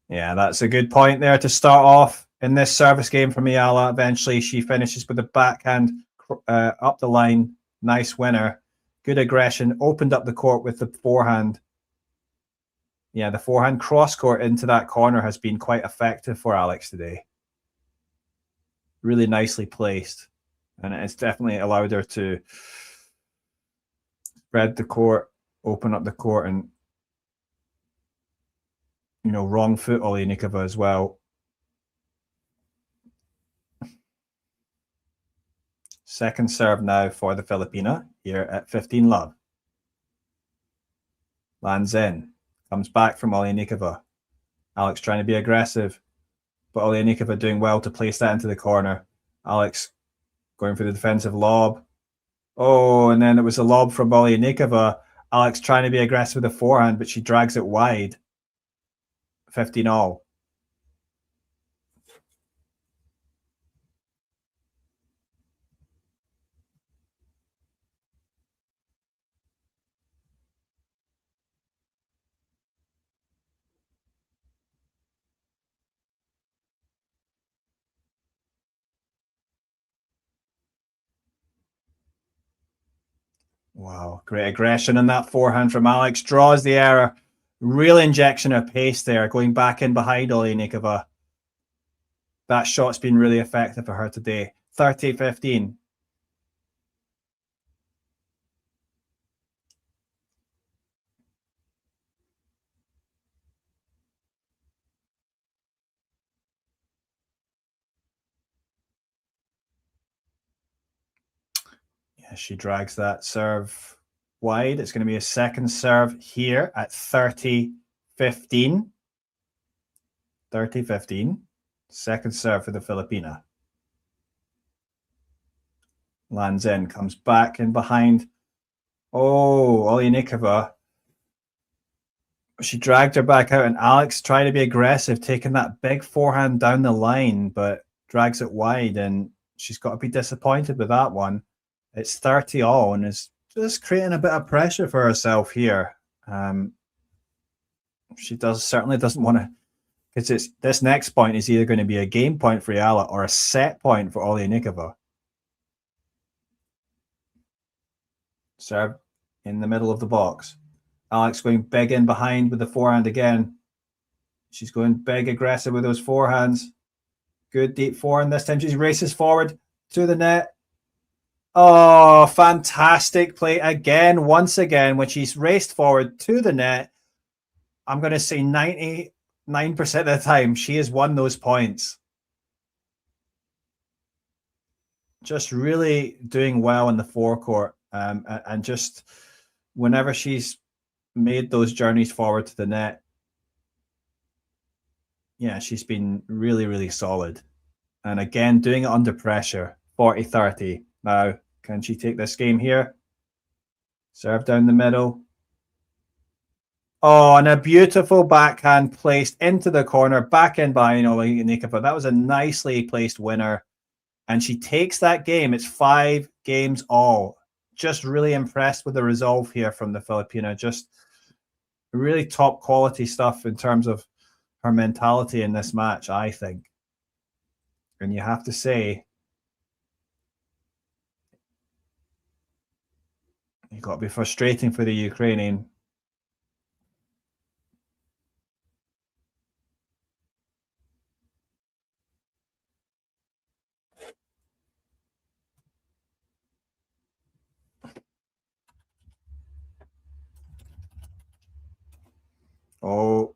Yeah, that's a good point there to start off in this service game from Eala. Eventually, she finishes with a backhand up the line. Nice winner. Good aggression. Opened up the court with the forehand. Yeah, the forehand cross court into that corner has been quite effective for Alex today. Really nicely placed. And it's definitely allowed her to spread the court, open up the court, and wrong foot Oliynykova as well. Second serve now for the Filipina here at 15-love. Lands in. Comes back from Oliynykova. Alex trying to be aggressive, but Oliynykova doing well to place that into the corner. Alex going for the defensive lob. Oh, and then it was a lob from Oliynykova. Alex trying to be aggressive with the forehand, but she drags it wide. 15-all. Wow, great aggression in that forehand from Alex. Draws the error. Real injection of pace there, going back in behind Oliynykova. That shot's been really effective for her today. 30-15. Yeah, she drags that serve wide. It's going to be a second serve here at 30-15. 30-15. Second serve for the Filipina. Lands in, comes back in behind. Oh, Oliynykova. She dragged her back out, and Alex tried to be aggressive, taking that big forehand down the line, but drags it wide, and she's got to be disappointed with that one. It's 30-all, and is just creating a bit of pressure for herself here. She certainly doesn't want to, because this next point is either going to be a game point for Eala or a set point for Oliynykova. Serve in the middle of the box. Alex going big in behind with the forehand again. She's going big, aggressive with those forehands. Good deep forehand this time. She races forward to the net. Oh, fantastic play again, once again, when she's raced forward to the net. I'm going to say 99% of the time, she has won those points. Just really doing well in the forecourt. And just whenever she's made those journeys forward to the net, yeah, she's been really, really solid. And again, doing it under pressure, 40-30. Now, can she take this game here? Serve down the middle. Oh, and a beautiful backhand placed into the corner, back in by Oliynykova. That was a nicely placed winner. And she takes that game. It's 5 games all. Just really impressed with the resolve here from the Filipina. Just really top quality stuff in terms of her mentality in this match, I think. And you have to say, you've got to be frustrating for the Ukrainian. Oh,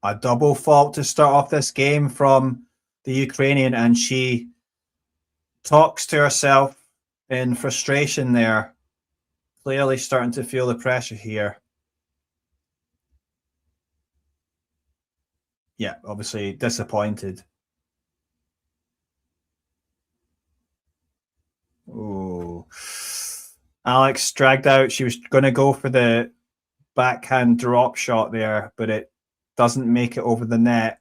a double fault to start off this game from the Ukrainian, and she talks to herself in frustration there. Clearly starting to feel the pressure here. Yeah, obviously disappointed. Oh, Alex dragged out. She was going to go for the backhand drop shot there, but it doesn't make it over the net.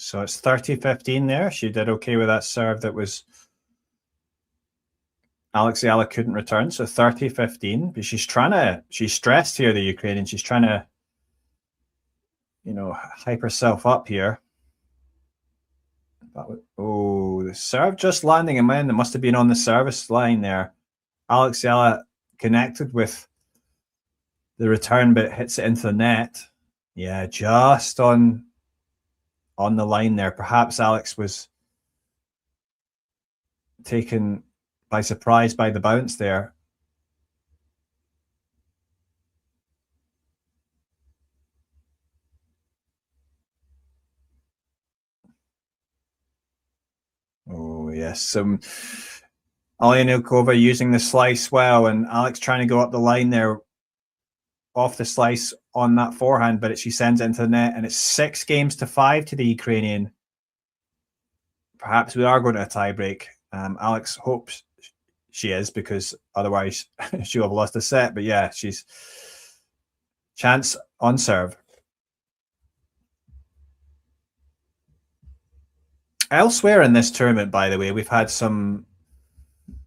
So it's 30-15 there. She did okay with that serve that was Eala couldn't return. So 30-15. But she's stressed here, the Ukrainian. She's trying to, hype herself up here. Oh, the serve just landing, and man, it must have been on the service line there. Eala connected with the return, but hits it into the net. Yeah, just on the line there. Perhaps Alex was taken by surprise by the bounce there. Oh, yes. Oliynykova using the slice well, and Alex trying to go up the line there off the slice on that forehand, but she sends it into the net, and it's 6-5 to the Ukrainian. Perhaps we are going to a tiebreak. Alex hopes she is, because otherwise she'll have lost a set. But yeah, she's chance on serve. Elsewhere in this tournament, by the way, we've had some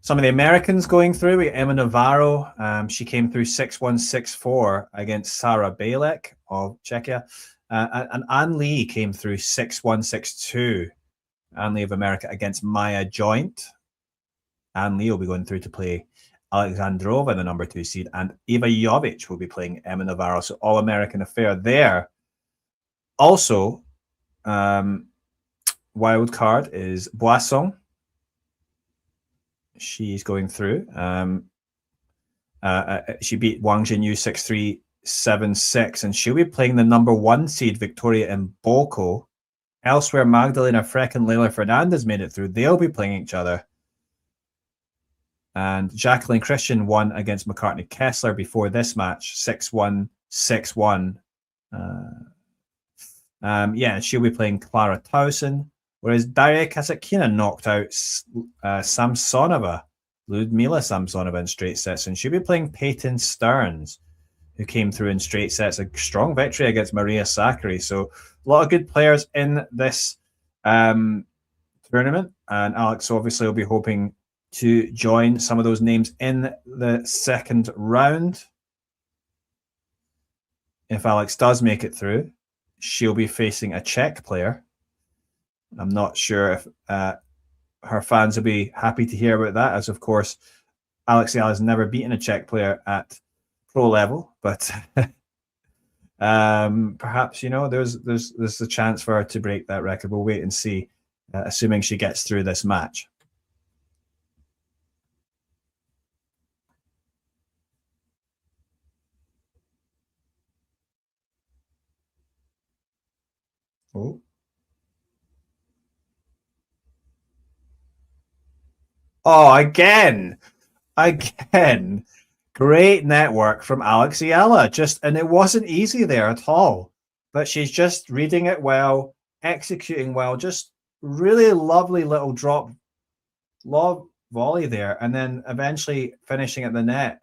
of the Americans going through. We Emma Navarro, she came through 6-1, 6-4 against Sarah Balek of Czechia. And Anne Lee came through 6-1, 6-2. Anne Lee of America against Maya Joint. Anne Lee will be going through to play Oleksandra, the number 2 seed, and Eva Jovic will be playing Emma Navarro. So all-American affair there. Also, wild card is Boisson. She's going through. She beat Wang Jinyu 6-3, 7-6, and she'll be playing the number 1 seed, Victoria Mboko. Elsewhere, Magdalena Freck and Leila Fernandez made it through. They'll be playing each other. And Jacqueline Christian won against McCartney Kessler before this match, 6-1, 6-1. She'll be playing Clara Towson, whereas Daria Kasatkina knocked out Samsonova, Ludmila Samsonova in straight sets, and she'll be playing Peyton Stearns, who came through in straight sets. A strong victory against Maria Sakkari. So a lot of good players in this tournament, and Alex obviously will be hoping to join some of those names in the second round. If Alex does make it through, she'll be facing a Czech player. I'm not sure if her fans will be happy to hear about that, as of course Alex Eala has never beaten a Czech player at pro level, but perhaps there's a chance for her to break that record. We'll wait and see, assuming she gets through this match. Oh. Oh, again. Again. Great network from Eala. And it wasn't easy there at all. But she's just reading it well, executing well, just really lovely little drop lob volley there, and then eventually finishing at the net.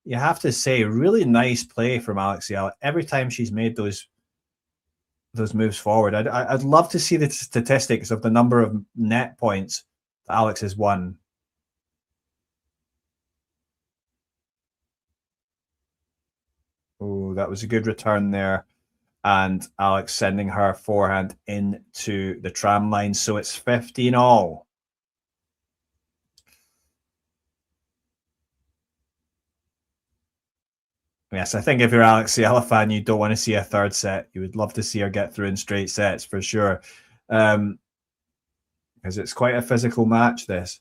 You have to say, really nice play from Eala. Every time she's made those moves forward, I'd love to see the statistics of the number of net points that Alex has won. Oh, that was a good return there. And Alex sending her forehand into the tram line. So it's 15 all. Yes, I think if you're Eala fan, you don't want to see a third set. You would love to see her get through in straight sets for sure. Because it's quite a physical match, this.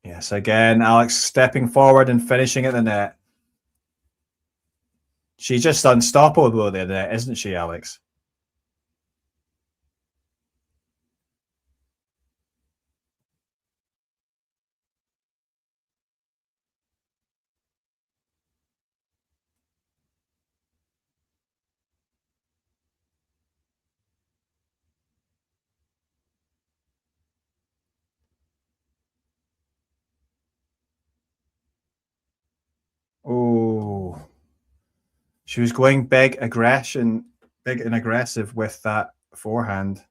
Yes, again, Alex stepping forward and finishing at the net. She's just unstoppable there, isn't she, Alex? Oh, she was going big and aggressive with that forehand,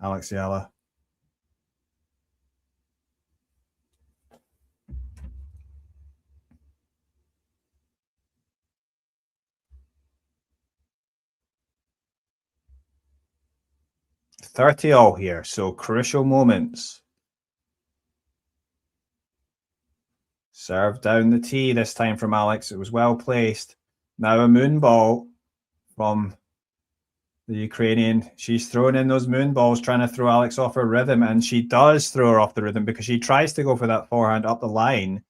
Eala. $30 all here, so crucial moments. Serve down the tee this time from Alex. It was well placed. Now a moon ball from the Ukrainian. She's throwing in those moon balls, trying to throw Alex off her rhythm, and she does throw her off the rhythm because she tries to go for that forehand up the line.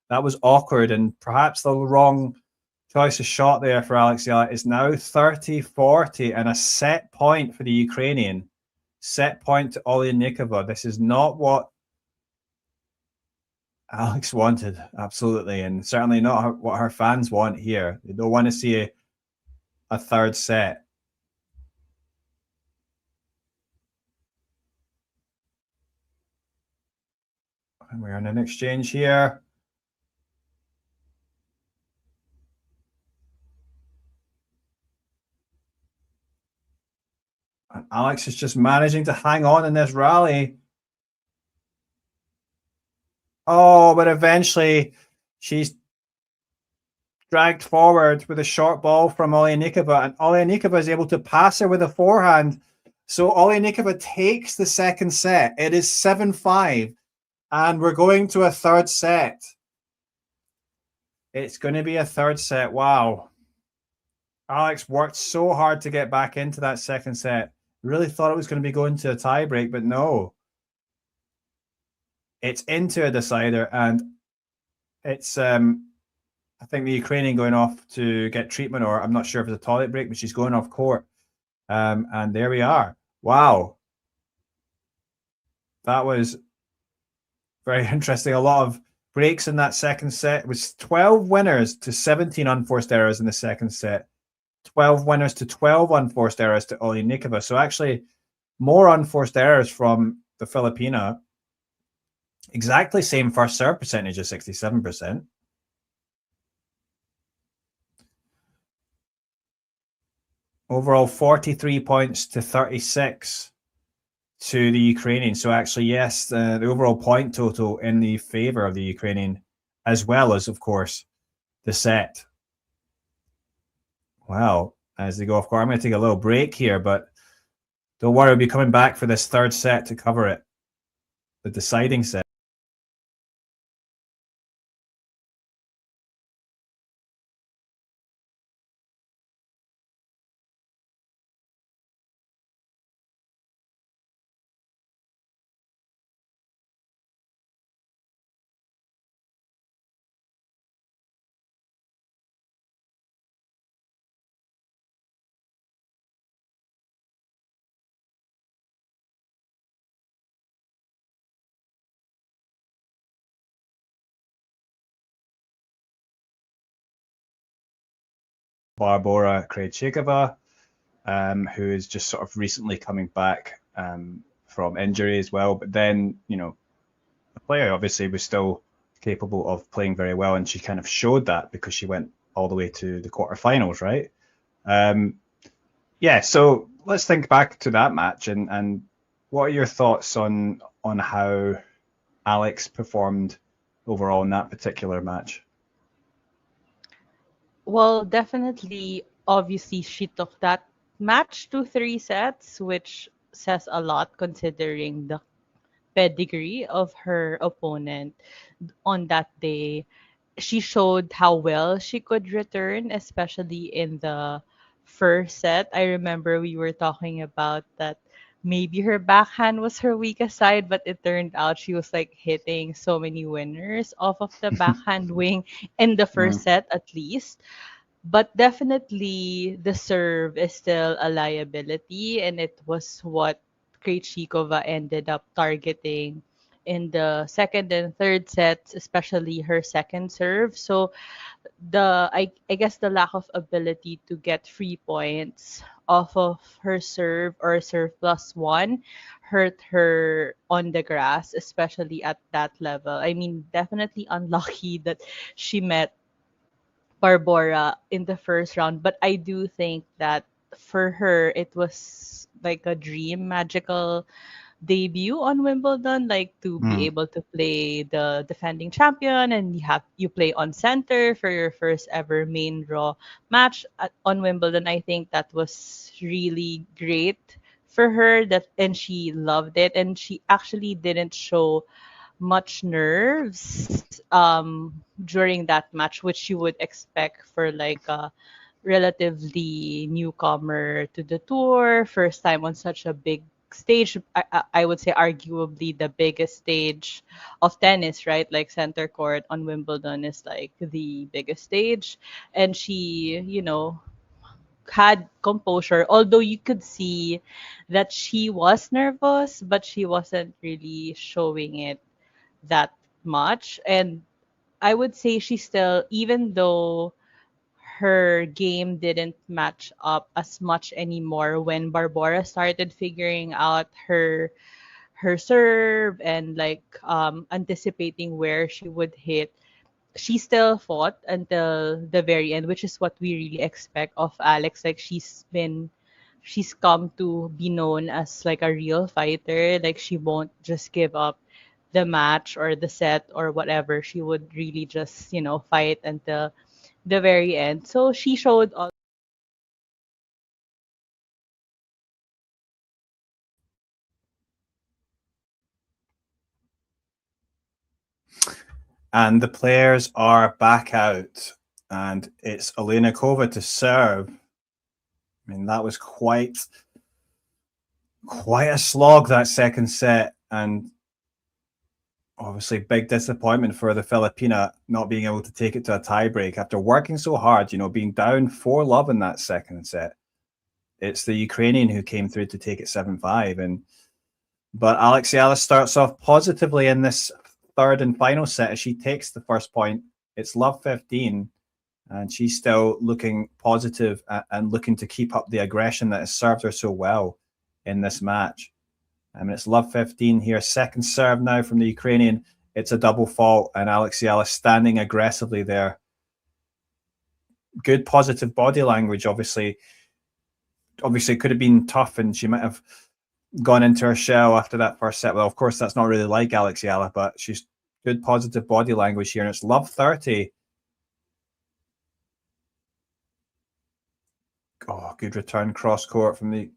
That was awkward and perhaps the wrong choice of shot there for Eala. It's now 30-40 and a set point for the Ukrainian. Set point to Oliynykova. This is not what Alex wanted, absolutely, and certainly not what her fans want here. They don't want to see a third set. And we're in an exchange here. And Alex is just managing to hang on in this rally. Oh, but eventually she's dragged forward with a short ball from Oliynykova, and Oliynykova is able to pass her with a forehand. So Oliynykova takes the second set. It is 7-5, and we're going to a third set. It's going to be a third set. Wow. Alex worked so hard to get back into that second set. Really thought it was going to be going to a tiebreak, but no. It's into a decider, and it's I think the Ukrainian going off to get treatment, or I'm not sure if it's a toilet break, but she's going off court. And there we are. Wow. That was very interesting. A lot of breaks in that second set. It was 12 winners to 17 unforced errors in the second set. 12 winners to 12 unforced errors to Oliynykova. So actually more unforced errors from the Filipina. Exactly same first serve percentage of 67%. Overall 43 points to 36 to the Ukrainian. So actually, yes, the overall point total in the favor of the Ukrainian, as well as, of course, the set. Well, as they go off court, I'm going to take a little break here, but don't worry, we'll be coming back for this third set to cover it, the deciding set. Barbora Krejcikova, who is just sort of recently coming back from injury as well. But then, the player obviously was still capable of playing very well, and she kind of showed that because she went all the way to the quarterfinals, right? So let's think back to that match, and what are your thoughts on how Alex performed overall in that particular match? Well, definitely, obviously, she took that match to 3 sets, which says a lot considering the pedigree of her opponent on that day. She showed how well she could return, especially in the first set. I remember we were talking about that maybe her backhand was her weakest side, but it turned out she was like hitting so many winners off of the backhand wing in the first set at least. But definitely the serve is still a liability, and it was what Krejcikova ended up targeting in the second and third sets, especially her second serve. So I guess the lack of ability to get free points off of her serve or serve plus one hurt her on the grass, especially at that level. I mean, definitely unlucky that she met Barbora in the first round, but I do think that for her it was like a dream magical debut on Wimbledon, like to be Mm. able to play the defending champion, and you play on center for your first ever main draw match on Wimbledon. I think that was really great for her, that and she loved it, and she actually didn't show much nerves during that match, which you would expect for like a relatively newcomer to the tour, first time on such a big stage. I would say arguably the biggest stage of tennis, right? Like center court on Wimbledon is like the biggest stage. And she, had composure, although you could see that she was nervous, but she wasn't really showing it that much. And I would say she still, even though her game didn't match up as much anymore when Barbora started figuring out her serve and like anticipating where she would hit, she still fought until the very end, which is what we really expect of Alex. Like she's come to be known as like a real fighter. Like she won't just give up the match or the set or whatever. She would really just, fight until the very end. So she showed all. And the players are back out, and it's Oliynykova to serve. I mean, that was quite a slog, that second set, and obviously big disappointment for the Filipina not being able to take it to a tiebreak after working so hard, being down 4-love in that second set. It's the Ukrainian who came through to take it 7-5, but Alex Eala starts off positively in this third and final set as she takes the first point. It's love 15, and she's still looking positive and looking to keep up the aggression that has served her so well in this match. I mean, it's love 15 here. Second serve now from the Ukrainian. It's a double fault, and Alex Eala standing aggressively there. Good positive body language, obviously. Obviously, it could have been tough, and she might have gone into her shell after that first set. Well, of course, that's not really like Alex Eala, but she's good positive body language here, and it's love 30. Oh, good return cross court from the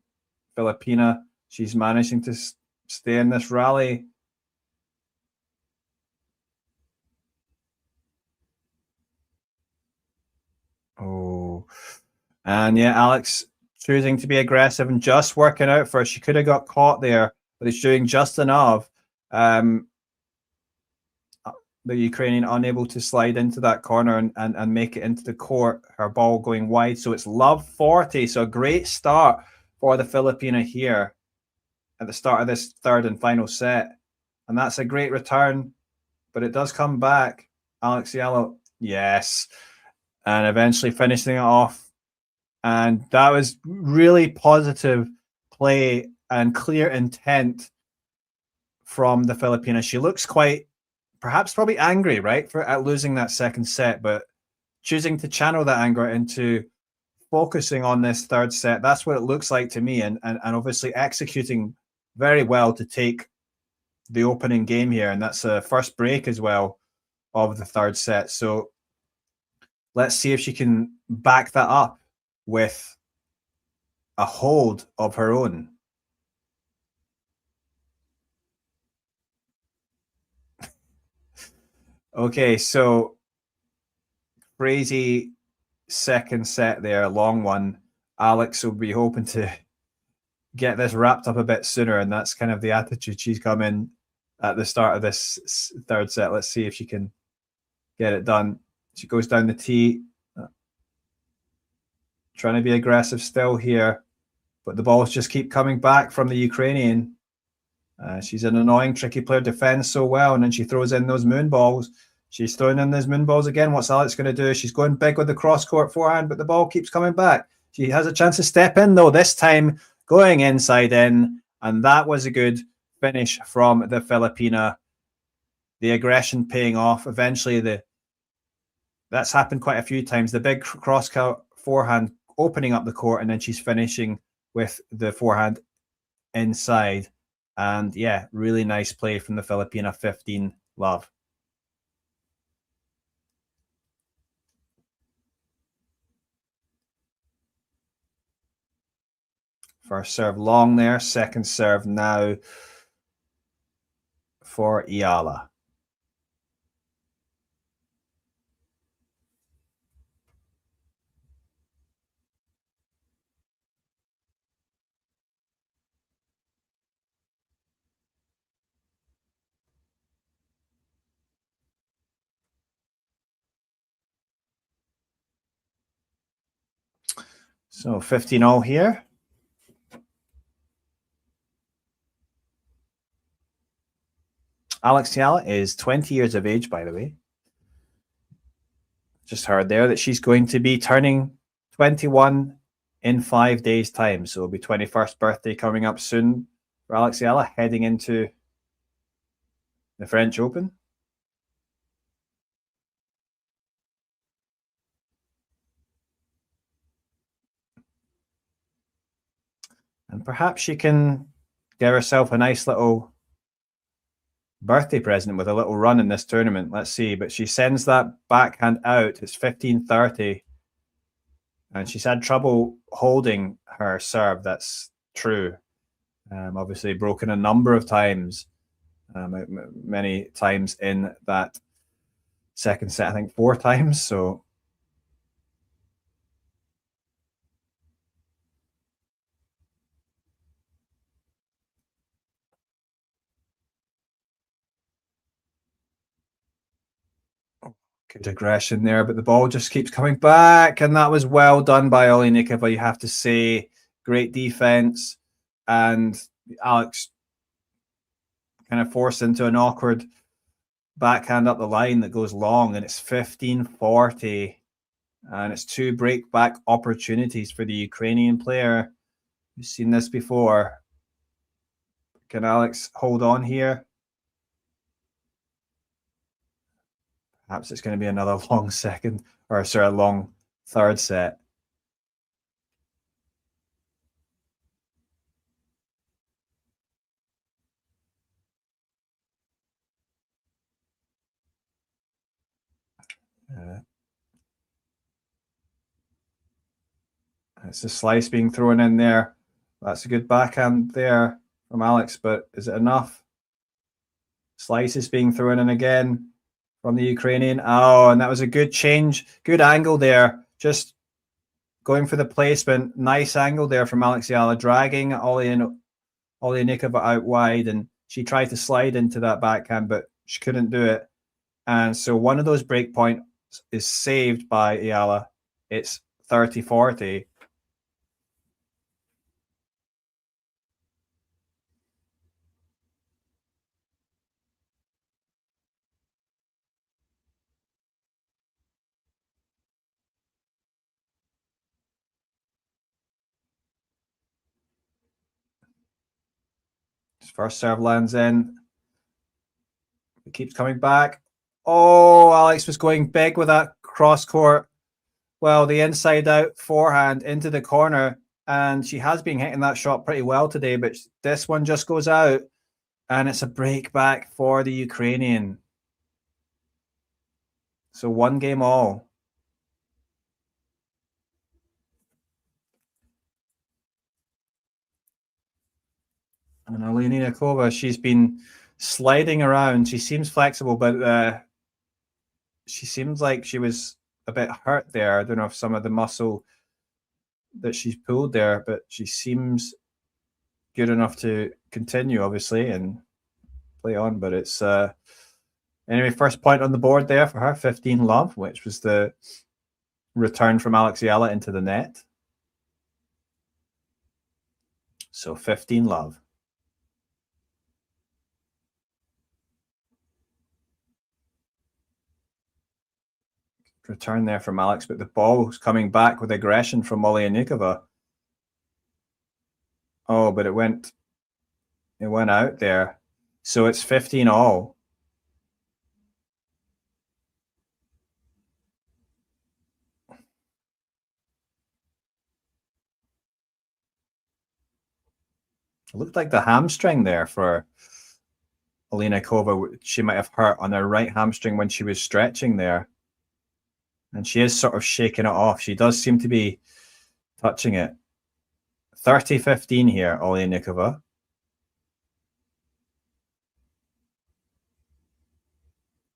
Filipina. She's managing to stay in this rally. Oh, and yeah, Alex choosing to be aggressive and just working out for her. She could have got caught there, but it's doing just enough. The Ukrainian unable to slide into that corner and make it into the court. Her ball going wide. So it's love 40. So a great start for the Filipina here at the start of this third and final set. And that's a great return, but it does come back. Alex Eala, yes. And eventually finishing it off And that was really positive play and clear intent from the Filipina. She looks quite, perhaps probably angry, right, for at losing that second set, but choosing to channel that anger into focusing on this third set. That's what it looks like to me, and obviously executing very well to take the opening game here, and that's a first break as well of the third set. So let's see if she can back that up with a hold of her own. Okay, so crazy second set there, long one. Alex will be hoping to get this wrapped up a bit sooner, and that's kind of the attitude she's come in at the start of this third set. Let's see if she can get it done. She goes down the tee, trying to be aggressive still here, but the balls just keep coming back from the Ukrainian. She's an annoying, tricky player, defends so well, and then she throws in those moon balls. She's throwing in those moon balls again. What's Alex going to do? She's going big with the cross-court forehand, but the ball keeps coming back. She has a chance to step in, though, this time going inside in, and that was a good finish from the Filipina. The aggression paying off. Eventually, that's happened quite a few times. The big cross-court forehand opening up the court, and then she's finishing with the forehand inside. And yeah, really nice play from the Filipina. 15 love. First serve long there, second serve now for Eala. So 15-all here. Alex Eala is 20 years of age, by the way. Just heard there that she's going to be turning 21 in 5 days' time. So it'll be 21st birthday coming up soon for Alex Eala, heading into the French Open. And perhaps she can get herself a nice little birthday present with a little run in this tournament. Let's see. But she sends that backhand out. It's 15-30. And she's had trouble holding her serve. That's true. Obviously broken a number of times. Many times in that second set, I think 4 times. So good aggression there, but the ball just keeps coming back, and that was well done by Oliynykova, you have to say. Great defense, and Alex kind of forced into an awkward backhand up the line that goes long, and it's 15-40, and it's 2 break back opportunities for the Ukrainian player. We've seen this before. Can Alex hold on here? Perhaps it's going to be another long second, or sorry, a long third set. It's a slice being thrown in there. That's a good backhand there from Alex, but is it enough? Slice is being thrown in again from the Ukrainian. Oh, and that was a good change. Good angle there. Just going for the placement. Nice angle there from Alex Eala, dragging Oliynykova out wide, and she tried to slide into that backhand, but she couldn't do it. And so one of those break points is saved by Eala. It's 30-40. first serve lands in. It keeps coming back. Oh, Alex was going big with that cross court. Well, the inside out forehand into the corner. And she has been hitting that shot pretty well today, but this one just goes out. And it's a break back for the Ukrainian. So 1 game all. And Oliynykova, she's been sliding around. She seems flexible, but she seems like she was a bit hurt there. I don't know if some of the muscle that she's pulled there, but she seems good enough to continue, obviously, and play on. But it's anyway, first point on the board there for her, 15-love, which was the return from Eala into the net. So 15-love. Return there from Alex, but the ball's coming back with aggression from Oliynykova. Oh, but it went out there. So it's 15 all. It looked like the hamstring there for Oliynykova. She might have hurt on her right hamstring when she was stretching there. And she is sort of shaking it off. She does seem to be touching it. 30-15 here, Oliynykova.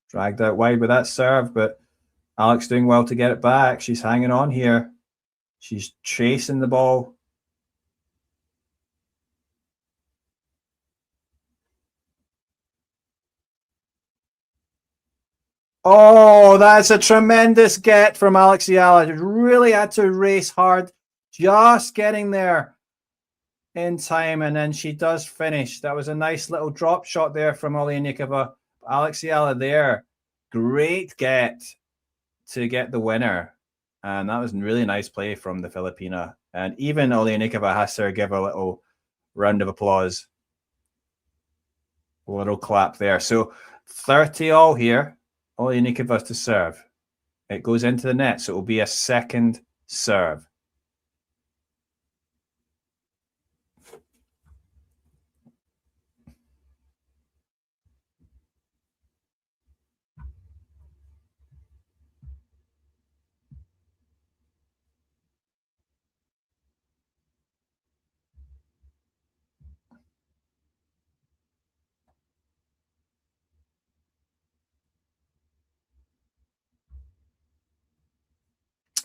Dragged out wide with that serve, but Alex doing well to get it back. She's hanging on here. She's chasing the ball. Oh, that's a tremendous get from Eala. Really had to race hard, just getting there in time, and then she does finish. That was a nice little drop shot there from Oliynykova. Eala there, great get to get the winner, and that was a really nice play from the Filipina. And even Oliynykova has to give a little round of applause, a little clap there. So 30 all here. Oliynykova to serve. It goes into the net, so it will be a second serve.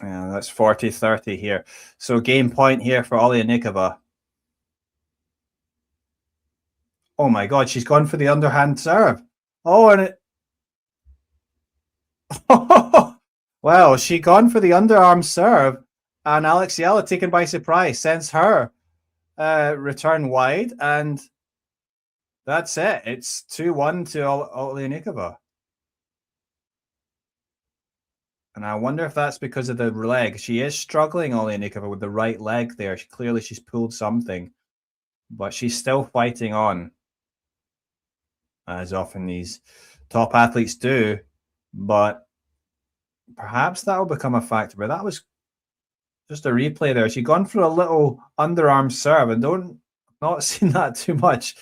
Yeah, that's 40-30 here. So game point here for Oliynykova. Oh my God, she's gone for the underhand serve. Oh, and it... well, she gone for the underarm serve, and Eala taken by surprise, sends her return wide, and that's it. It's 2-1 to Oliynykova. And I wonder if that's because of the leg. She is struggling, Oliynykova, with the right leg there. Clearly, she's pulled something. But she's still fighting on, as often these top athletes do. But perhaps that will become a factor. But that was just a replay there. She'd gone for a little underarm serve, and not seen that too much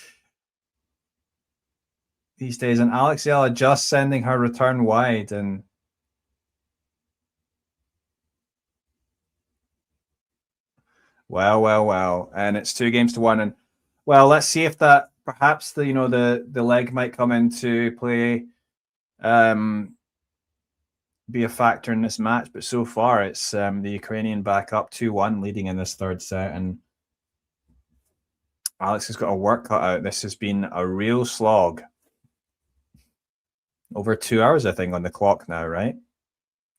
these days. And Eala just sending her return wide, and well, and it's 2-1, and well, let's see if that perhaps the leg might come into play, be a factor in this match. But so far, it's the Ukrainian back up 2-1, leading in this third set, and Alex has got a work cut out. This has been a real slog. Over 2 hours, I think, on the clock now, right?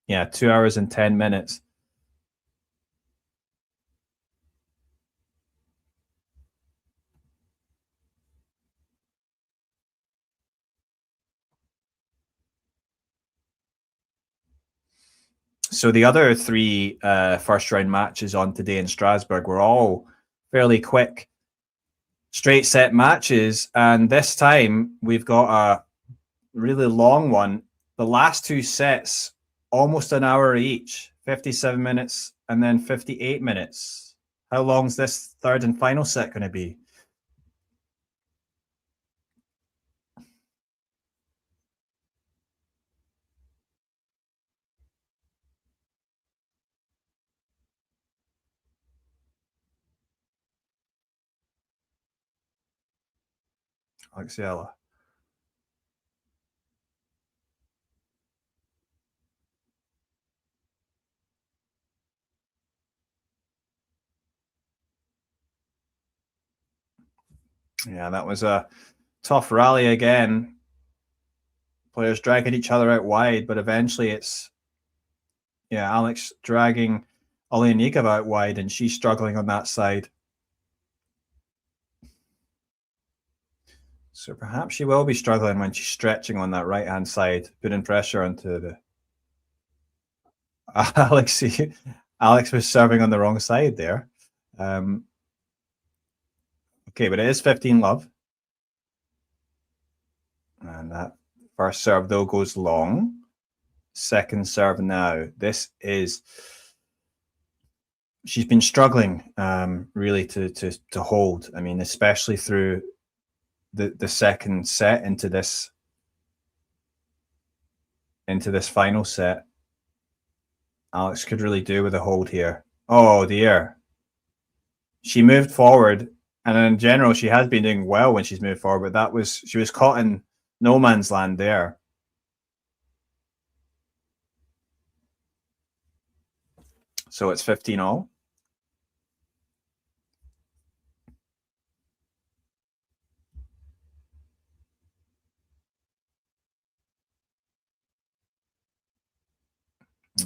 Yeah, 2 hours and 10 minutes. So the other three first round matches on today in Strasbourg were all fairly quick straight set matches, and this time we've got a really long one. The last two sets, almost an hour each, 57 minutes and then 58 minutes. How long's this third and final set going to be? Eala. Yeah, that was a tough rally again. Players dragging each other out wide, but eventually it's, yeah, Alex dragging Oliynykova out wide, and she's struggling on that side. So perhaps she will be struggling when she's stretching on that right-hand side, putting pressure onto the... Alex was serving on the wrong side there. Okay, but it is 15-love. And that first serve, though, goes long. Second serve now. This is... She's been struggling really to hold. I mean, especially through the second set into this final set. Alex could really do with a hold here. Oh dear. She moved forward, and in general, she has been doing well when she's moved forward, but she was caught in no man's land there. So it's 15-all.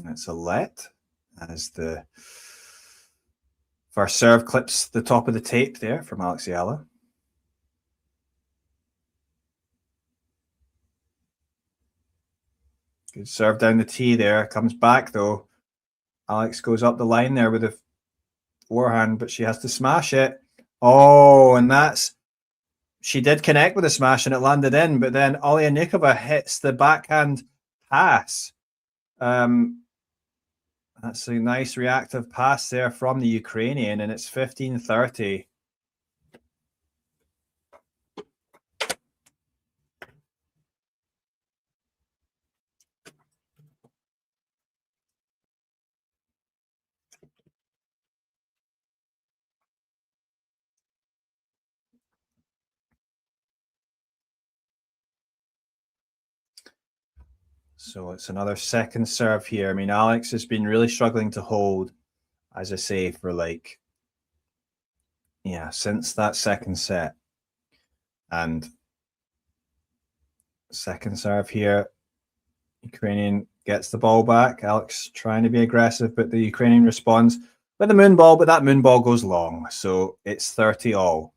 It's a let as the first serve clips the top of the tape there from Eala. Good serve down the tee there. Comes back though. Alex goes up the line there with a forehand, but she has to smash it. Oh, and she did connect with a smash and it landed in, but then Oliynykova hits the backhand pass. That's a nice reactive pass there from the Ukrainian, and it's 15-30. So it's another second serve here. I mean, Alex has been really struggling to hold, as I say, for since that second set. And second serve here. Ukrainian gets the ball back. Alex trying to be aggressive, but the Ukrainian responds with a moon ball, but that moon ball goes long. So it's 30-all.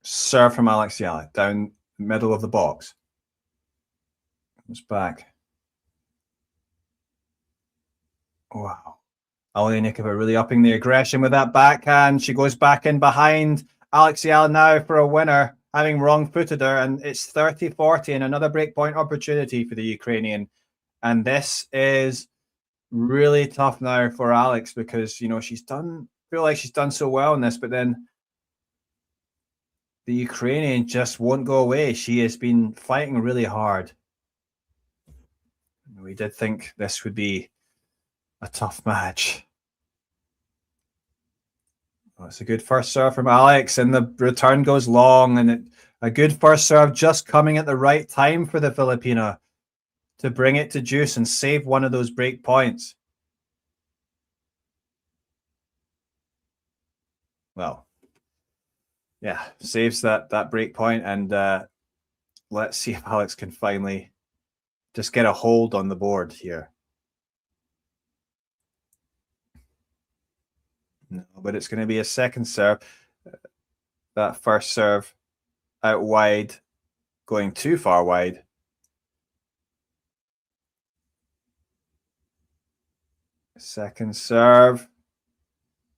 Serve from Eala down the middle of the box. Comes back. Wow. Oliynykova really upping the aggression with that backhand. She goes back in behind Eala now for a winner, having wrong-footed her, and it's 30-40 and another breakpoint opportunity for the Ukrainian. And this is really tough now for Alex because, feel like she's done so well in this, but then the Ukrainian just won't go away. She has been fighting really hard. We did think this would be a tough match. Well, it's a good first serve from Alex, and the return goes long, and a good first serve just coming at the right time for the Filipina to bring it to juice and save one of those break points. Well, yeah, saves that break point, and let's see if Alex can finally just get a hold on the board here. No, but it's going to be a second serve. That first serve out wide, going too far wide. Second serve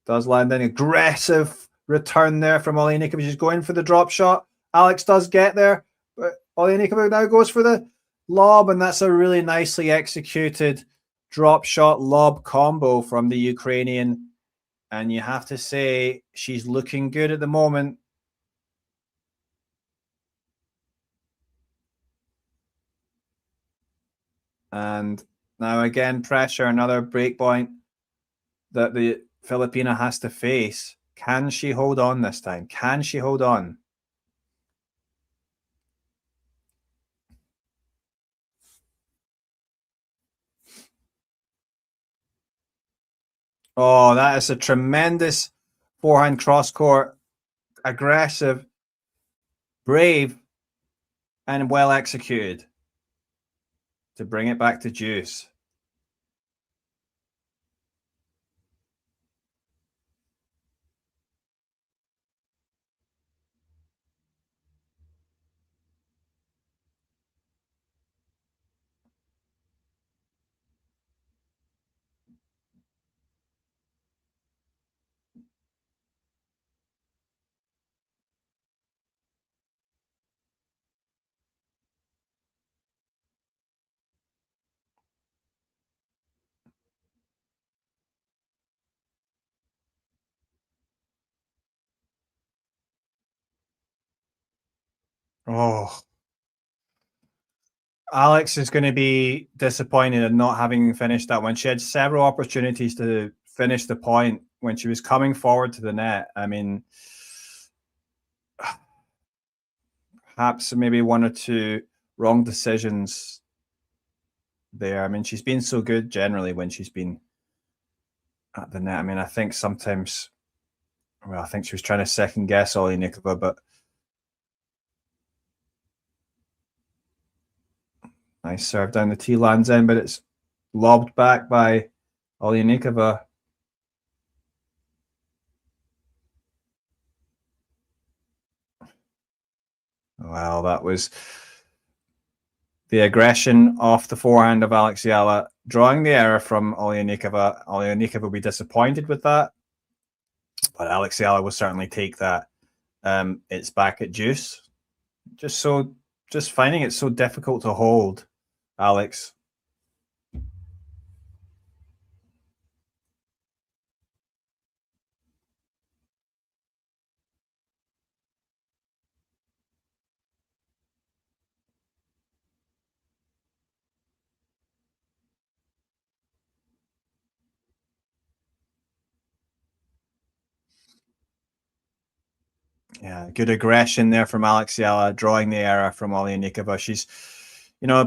does land an aggressive return there from Oliynykova. She's going for the drop shot. Alex does get there, but Oliynykova now goes for the lob, and that's a really nicely executed drop shot lob combo from the Ukrainian. And you have to say she's looking good at the moment. And now again, pressure, another break point that the Filipina has to face. Can she hold on this time? Can she hold on? Oh, that is a tremendous forehand cross court. Aggressive, brave, and well executed to bring it back to deuce. Oh, Alex is going to be disappointed in not having finished that one. She had several opportunities to finish the point when she was coming forward to the net. I mean, perhaps maybe one or two wrong decisions there. I mean, she's been so good generally when she's been at the net. I mean, I think sometimes, well, I think she was trying to second guess Oliynykova, but nice serve down the tee, lands in, but it's lobbed back by Oliynykova. Well, that was the aggression off the forehand of Eala, drawing the error from Oliynykova. Oliynykova will be disappointed with that, but Eala will certainly take that. It's back at deuce. Just finding it so difficult to hold, Alex. Yeah, good aggression there from Eala, drawing the error from Oliynykova. She's,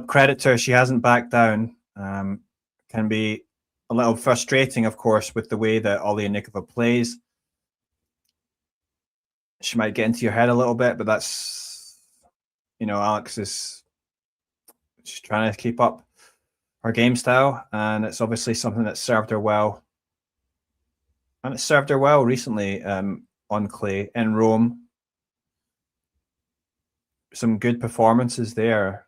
credit to her, she hasn't backed down. Can be a little frustrating, of course, with the way that Oliynykova plays. She might get into your head a little bit, but that's, Alex is, she's trying to keep up her game style, and it's obviously something that served her well. And it served her well recently on clay in Rome. Some good performances there.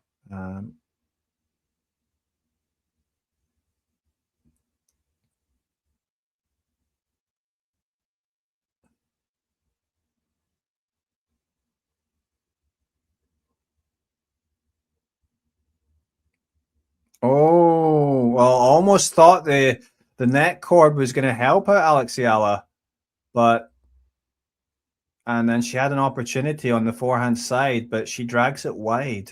Oh, well, almost thought the net cord was going to help out Eala, and then she had an opportunity on the forehand side, but she drags it wide.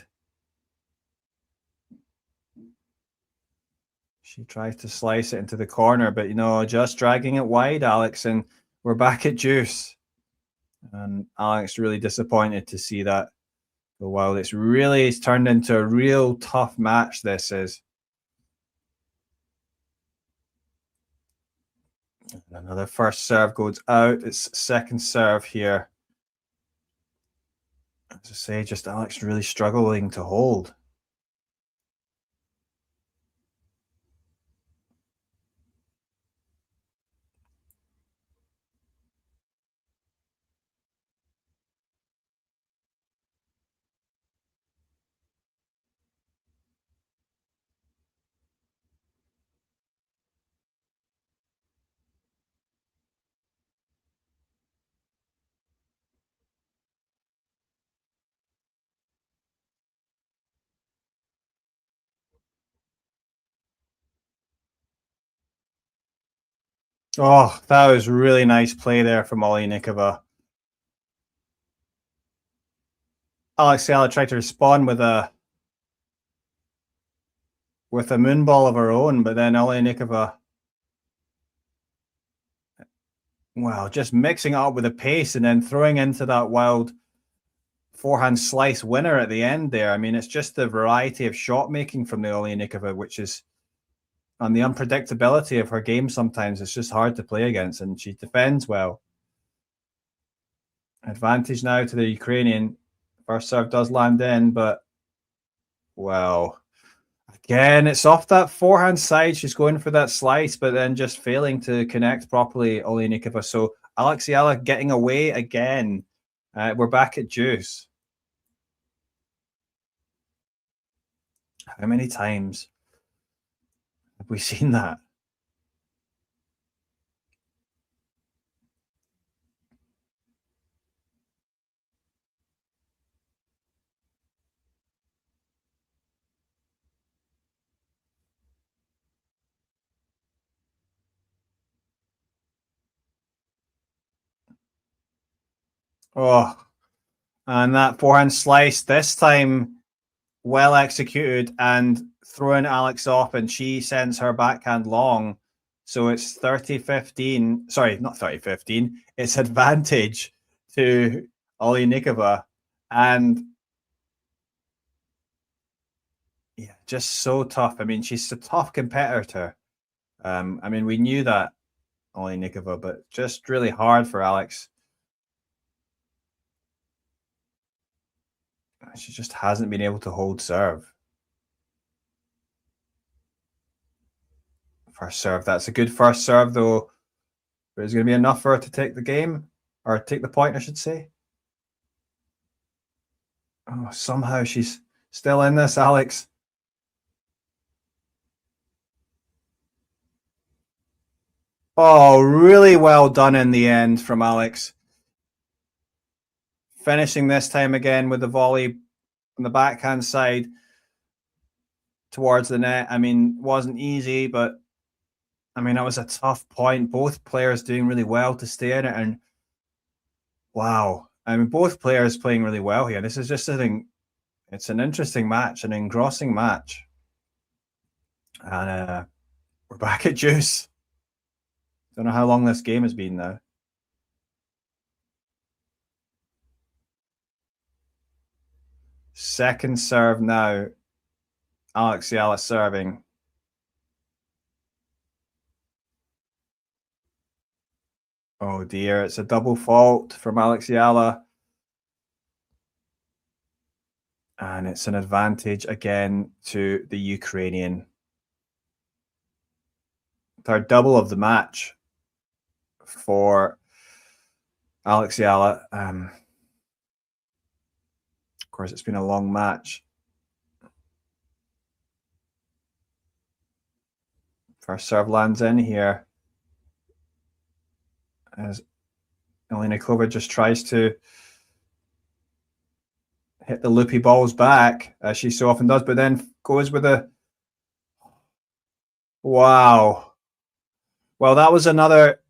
She tries to slice it into the corner, but just dragging it wide, Alex, and we're back at deuce. And Alex really disappointed to see that go wild. It's turned into a real tough match, this is. Another first serve goes out. It's second serve here. As I say, just Alex really struggling to hold. Oh, that was really nice play there from Oliynykova. Eala tried to respond with a moonball of her own, but then Oliynykova, well, just mixing it up with the pace and then throwing into that wild forehand slice winner at the end there. I mean, it's just the variety of shot making from the Oliynykova, which is, and the unpredictability of her game sometimes, it's just hard to play against, and she defends well. Advantage now to the Ukrainian. First serve does land in, but well, again, it's off that forehand side. She's going for that slice, but then just failing to connect properly, Oliynykova. So Eala getting away again. We're back at deuce. How many times have we seen that? Oh, and that forehand slice this time well executed and throwing Alex off, and she sends her backhand long. So it's 30-15. Sorry, not 30-15. It's advantage to Oliynykova. And yeah, just so tough. I mean, she's a tough competitor. I mean, we knew that, Oliynykova, but just really hard for Alex. She just hasn't been able to hold serve. First serve. That's a good first serve, though. But it's going to be enough for her to take the game, or take the point, I should say. Oh, somehow she's still in this, Alex. Oh, really well done in the end from Alex. Finishing this time again with the volley on the backhand side towards the net. I mean, wasn't easy, but I mean, that was a tough point. Both players doing really well to stay in it. And wow, I mean, both players playing really well here. This is just, I think, it's an interesting match, an engrossing match. And we're back at deuce. Don't know how long this game has been now. Second serve now. Eala serving. Oh dear, it's a double fault from Eala. And it's an advantage again to the Ukrainian. Third double of the match for Eala. Of course, it's been a long match. First serve lands in here as Oliynykova just tries to hit the loopy balls back, as she so often does, but then goes with a... Wow. Well, that was another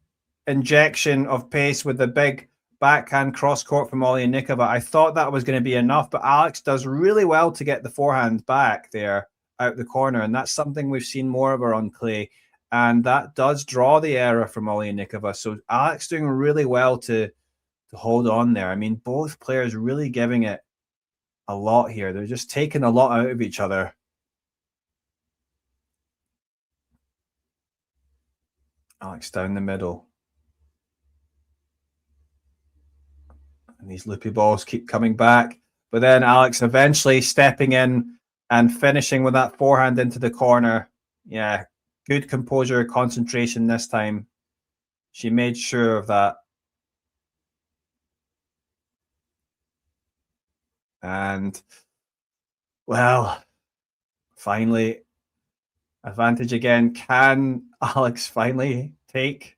injection of pace with the big backhand cross court from Oliynykova. I thought that was going to be enough, but Alex does really well to get the forehand back there out the corner, and that's something we've seen more of her on clay, and that does draw the error from Oliynykova. So Alex doing really well to hold on there. I mean, both players really giving it a lot here. They're just taking a lot out of each other. Alex down the middle. And these loopy balls keep coming back. But then Alex eventually stepping in and finishing with that forehand into the corner. Yeah, good composure, concentration this time. She made sure of that. And, well, finally, advantage again. Can Alex finally take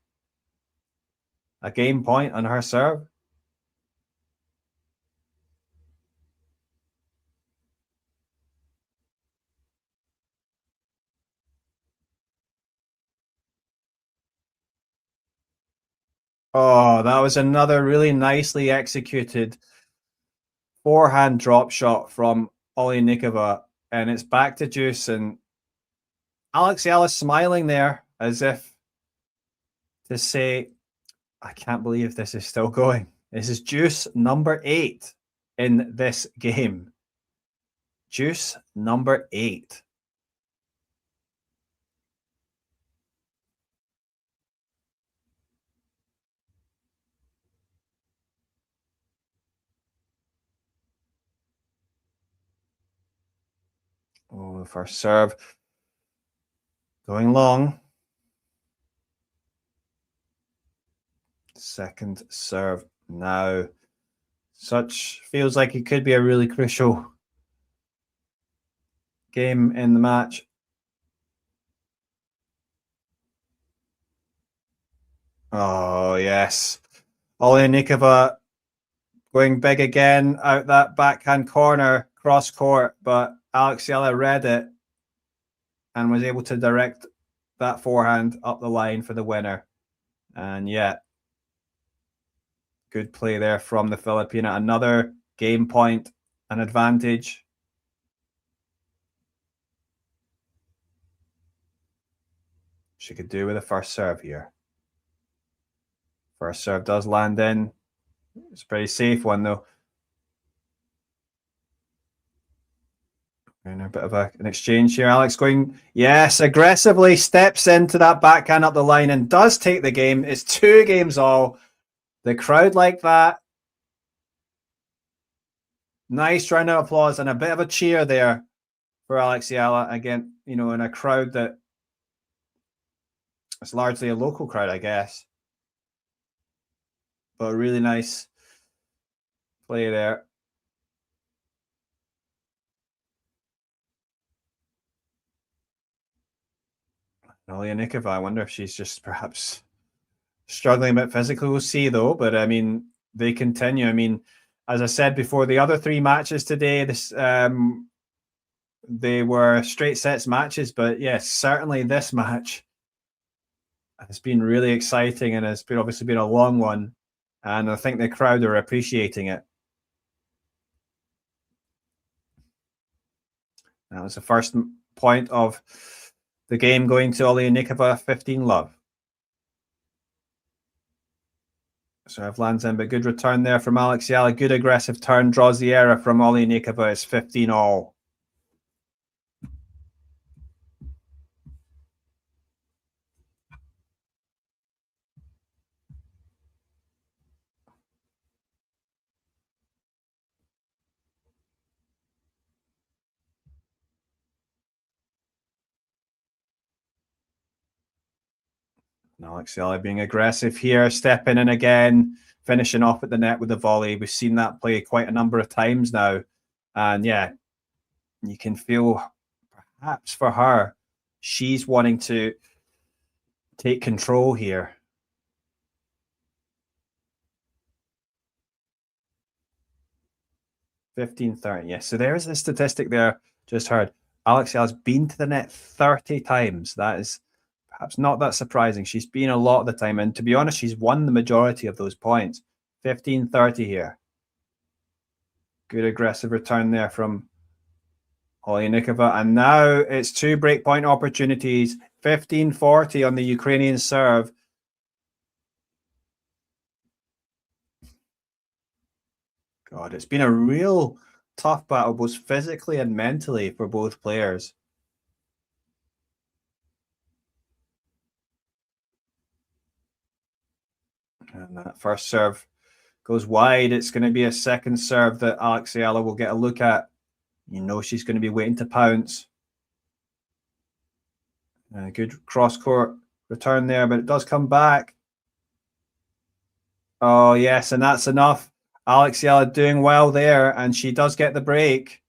a game point on her serve? Oh, that was another really nicely executed forehand drop shot from Oliynykova, and it's back to deuce, and Eala smiling there as if to say, I can't believe this is still going. This is deuce number 8 in this game. Deuce number 8. Oh, the first serve going long. Second serve now. Such feels like it could be a really crucial game in the match. Oh, yes. Oliynykova going big again out that backhand corner, cross court, but Eala read it and was able to direct that forehand up the line for the winner. And yeah, good play there from the Filipina. Another game point, an advantage. She could do with a first serve here. First serve does land in. It's a pretty safe one, though. And a bit of an exchange here. Alex going, yes, aggressively steps into that backhand up the line and does take the game. It's 2 games all. The crowd like that. Nice round of applause and a bit of a cheer there for Eala. Again, you know, in a crowd that it's largely a local crowd, I guess. But really nice play there. Oliynykova, I wonder if she's just perhaps struggling a bit physically. We'll see, though. But, I mean, they continue. I mean, as I said before, the other 3 matches today, they were straight sets matches. But, yes, certainly this match has been really exciting and has obviously been a long one. And I think the crowd are appreciating it. That was the first point of the game going to Oliynykova, 15-love. Serve lands in, but good return there from Eala. Good aggressive turn, draws the error from Oliynykova. It's 15-all. Eala being aggressive here, stepping in again, finishing off at the net with a volley. We've seen that play quite a number of times now. And yeah, you can feel perhaps for her, she's wanting to take control here. $15.30. Yes, so there's the statistic there. Just heard. Eala's been to the net 30 times. That is perhaps not that surprising. She's been a lot of the time, and to be honest, she's won the majority of those points. 15-30 here. Good aggressive return there from Oliynykova, and now it's 2 breakpoint opportunities. 15-40 on the Ukrainian serve. God, it's been a real tough battle, both physically and mentally for both players. And that first serve goes wide. It's going to be a second serve that Eala will get a look at. You know she's going to be waiting to pounce. A good cross-court return there, but it does come back. Oh, yes, and that's enough. Eala doing well there, and she does get the break.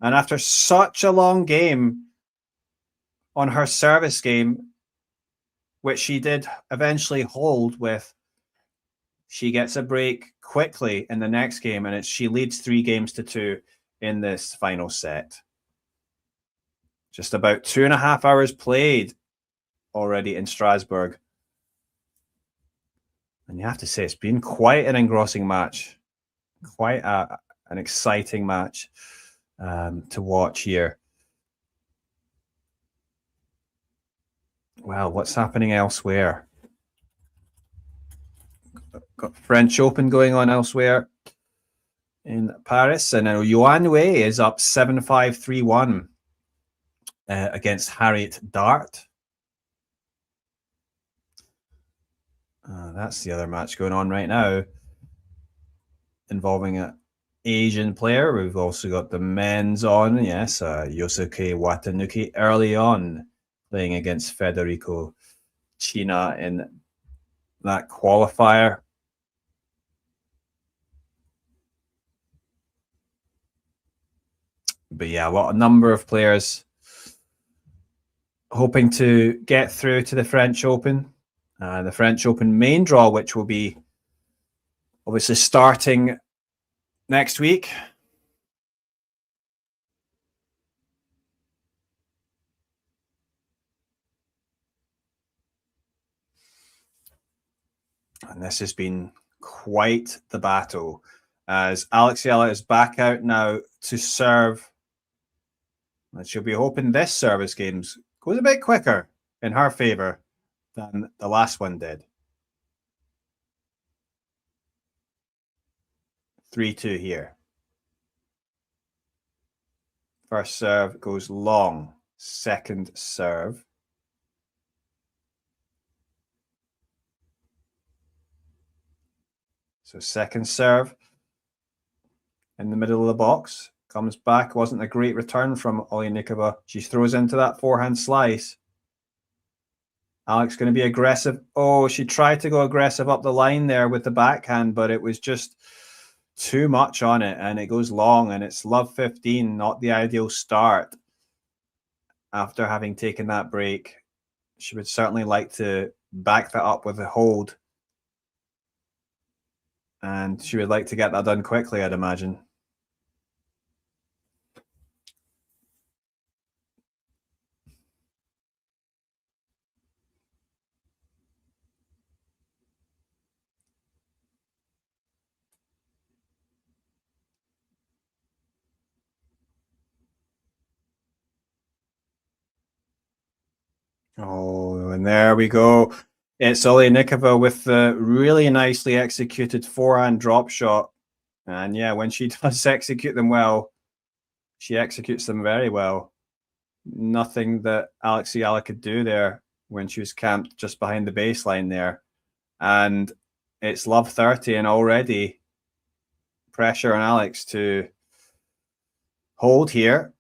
And after such a long game on her service game, which she did eventually hold with, she gets a break quickly in the next game, and she leads 3-2 in this final set. Just about 2.5 hours played already in Strasbourg. And you have to say, it's been quite an engrossing match, quite an exciting match to watch here. Well, what's happening elsewhere? Got French Open going on elsewhere in Paris, and now Yuan Wei is up 7-5, 3-1 against Harriet Dart. That's the other match going on right now, involving an Asian player. We've also got the men's on, yes, Yosuke Watanuki early on, playing against Federico China in that qualifier. But yeah, a number of players hoping to get through to the French Open. The French Open main draw, which will be obviously starting next week. And this has been quite the battle, as Eala is back out now to serve. And she'll be hoping this service game goes a bit quicker in her favour than the last one did. 3-2 here. First serve goes long. Second serve. So second serve in the middle of the box. Comes back. Wasn't a great return from Oliynykova. She throws into that forehand slice. Alex going to be aggressive. Oh, she tried to go aggressive up the line there with the backhand, but it was just too much on it, and it goes long, and it's love 15, not the ideal start. After having taken that break, she would certainly like to back that up with a hold, and she would like to get that done quickly, I'd imagine. Oh, and there we go. It's Oliynykova with the really nicely executed forehand drop shot. And yeah, when she does execute them well, she executes them very well. Nothing that Eala could do there when she was camped just behind the baseline there. And it's love 30, and already pressure on Alex to hold here.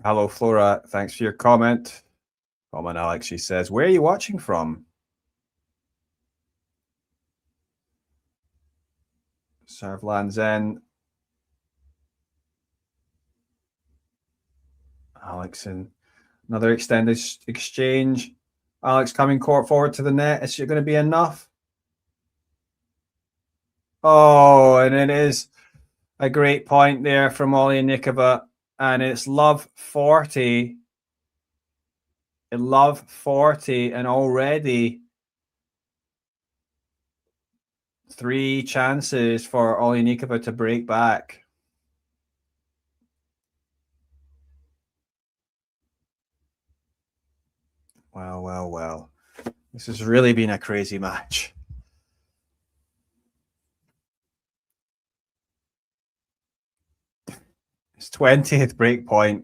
Hello, Flora. Thanks for your comment. Comment, Alex, she says. Where are you watching from? Serve lands in. Alex in another extended exchange. Alex coming court forward to the net. Is it going to be enough? Oh, and it is a great point there from Oliynykova. And it's love 40. Love 40, and already 3 chances for Oliynykova to break back. Well, well, well. This has really been a crazy match. It's 20th break point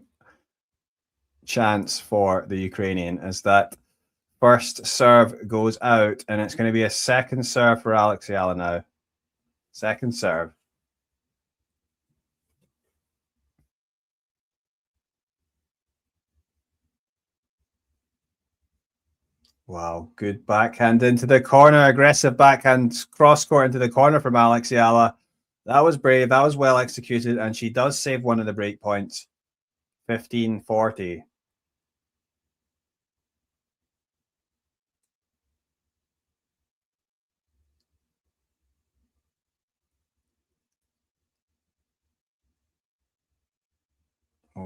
chance for the Ukrainian as that first serve goes out, and it's going to be a second serve for Eala now. Second serve. Wow, good backhand into the corner. Aggressive backhand cross court into the corner from Eala. That was brave. That was well executed, and she does save one of the break points. 15-40.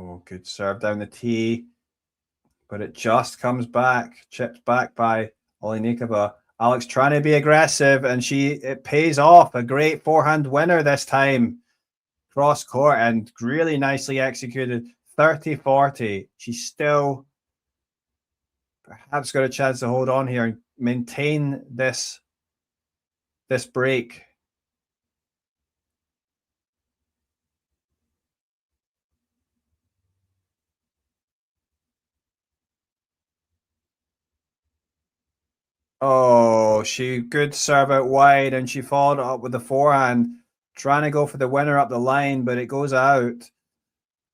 Oh, good serve down the tee. But it just comes back, chipped back by Oliynykova. Alex trying to be aggressive, and it pays off. A great forehand winner this time. Cross court and really nicely executed. 30-40. She's still perhaps got a chance to hold on here and maintain this break. Oh, she good serve out wide, and she followed up with the forehand, trying to go for the winner up the line, but it goes out,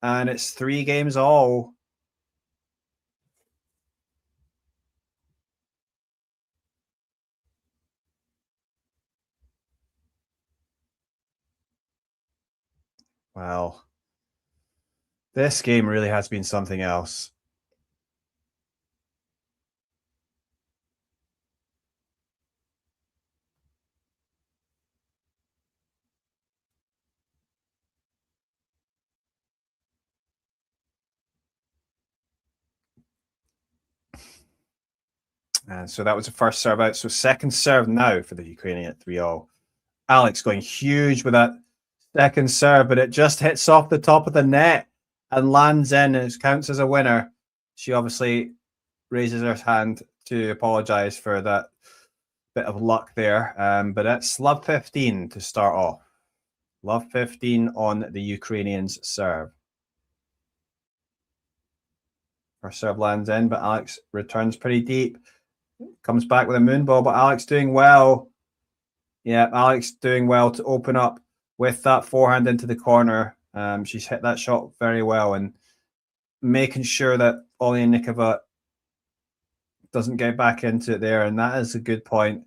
and it's 3 games all. Well, this game really has been something else. And so that was the first serve out. So second serve now for the Ukrainian at 3-0. Alex going huge with that second serve, but it just hits off the top of the net and lands in, and it counts as a winner. She obviously raises her hand to apologize for that bit of luck there. But it's love 15 to start off. Love 15 on the Ukrainians' serve. Her serve lands in, but Alex returns pretty deep. Comes back with a moon ball, but Alex doing well. Yeah, Alex doing well to open up with that forehand into the corner. She's hit that shot very well and making sure that Oliynykova doesn't get back into it there. And that is a good point.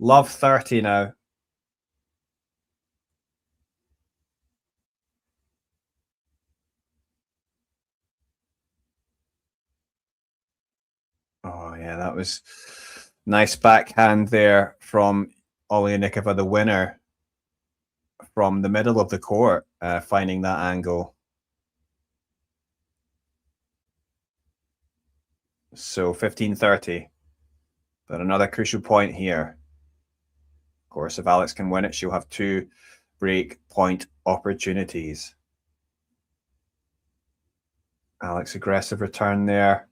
Love 30 now. Oh, yeah, that was nice backhand there from Oliynykova, the winner, from the middle of the court, finding that angle. So 15-30. But another crucial point here. Of course, if Alex can win it, she'll have 2 break point opportunities. Alex aggressive return there.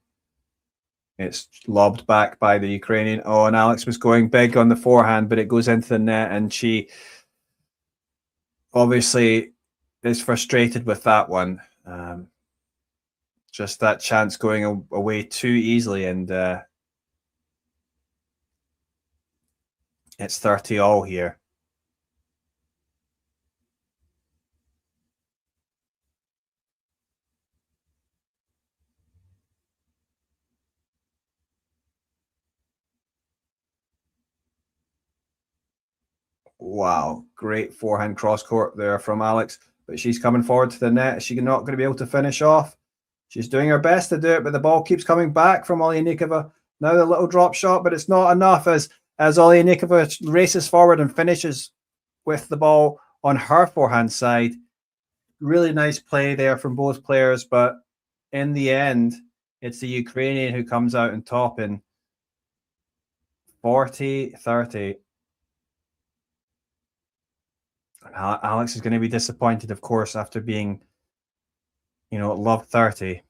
It's lobbed back by the Ukrainian. Oh, and Alex was going big on the forehand, but it goes into the net, and she obviously is frustrated with that one. Just that chance going away too easily, and it's 30 all here. Wow, great forehand cross court there from Alex, but she's coming forward to the net. She's not going to be able to finish off. She's doing her best to do it, but the ball keeps coming back from Oliynykova. Now the little drop shot, but it's not enough as Oliynykova races forward and finishes with the ball on her forehand side. Really nice play there from both players, but in the end, it's the Ukrainian who comes out on top in 40-30. Alex is going to be disappointed, of course, after being, love 30.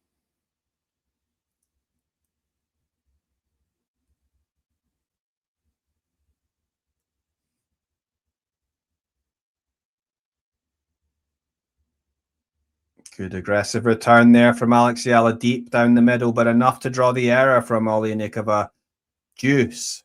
Good aggressive return there from Eala, deep down the middle, but enough to draw the error from Oliynykova. Deuce.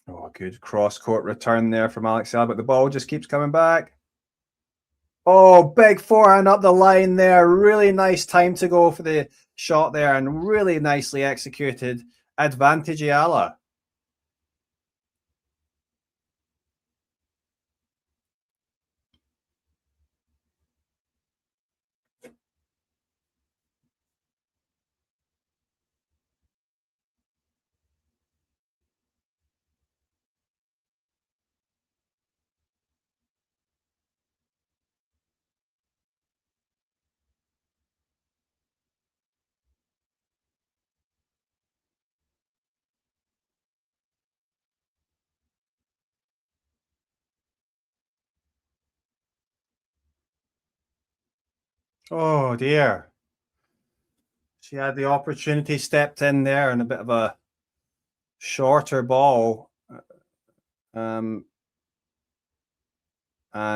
Oh, good cross-court return there from Eala, but the ball just keeps coming back. Oh, big forehand up the line there. Really nice time to go for the shot there and really nicely executed. Advantage Eala. Oh dear. She had the opportunity, stepped in there, and a bit of a shorter ball. And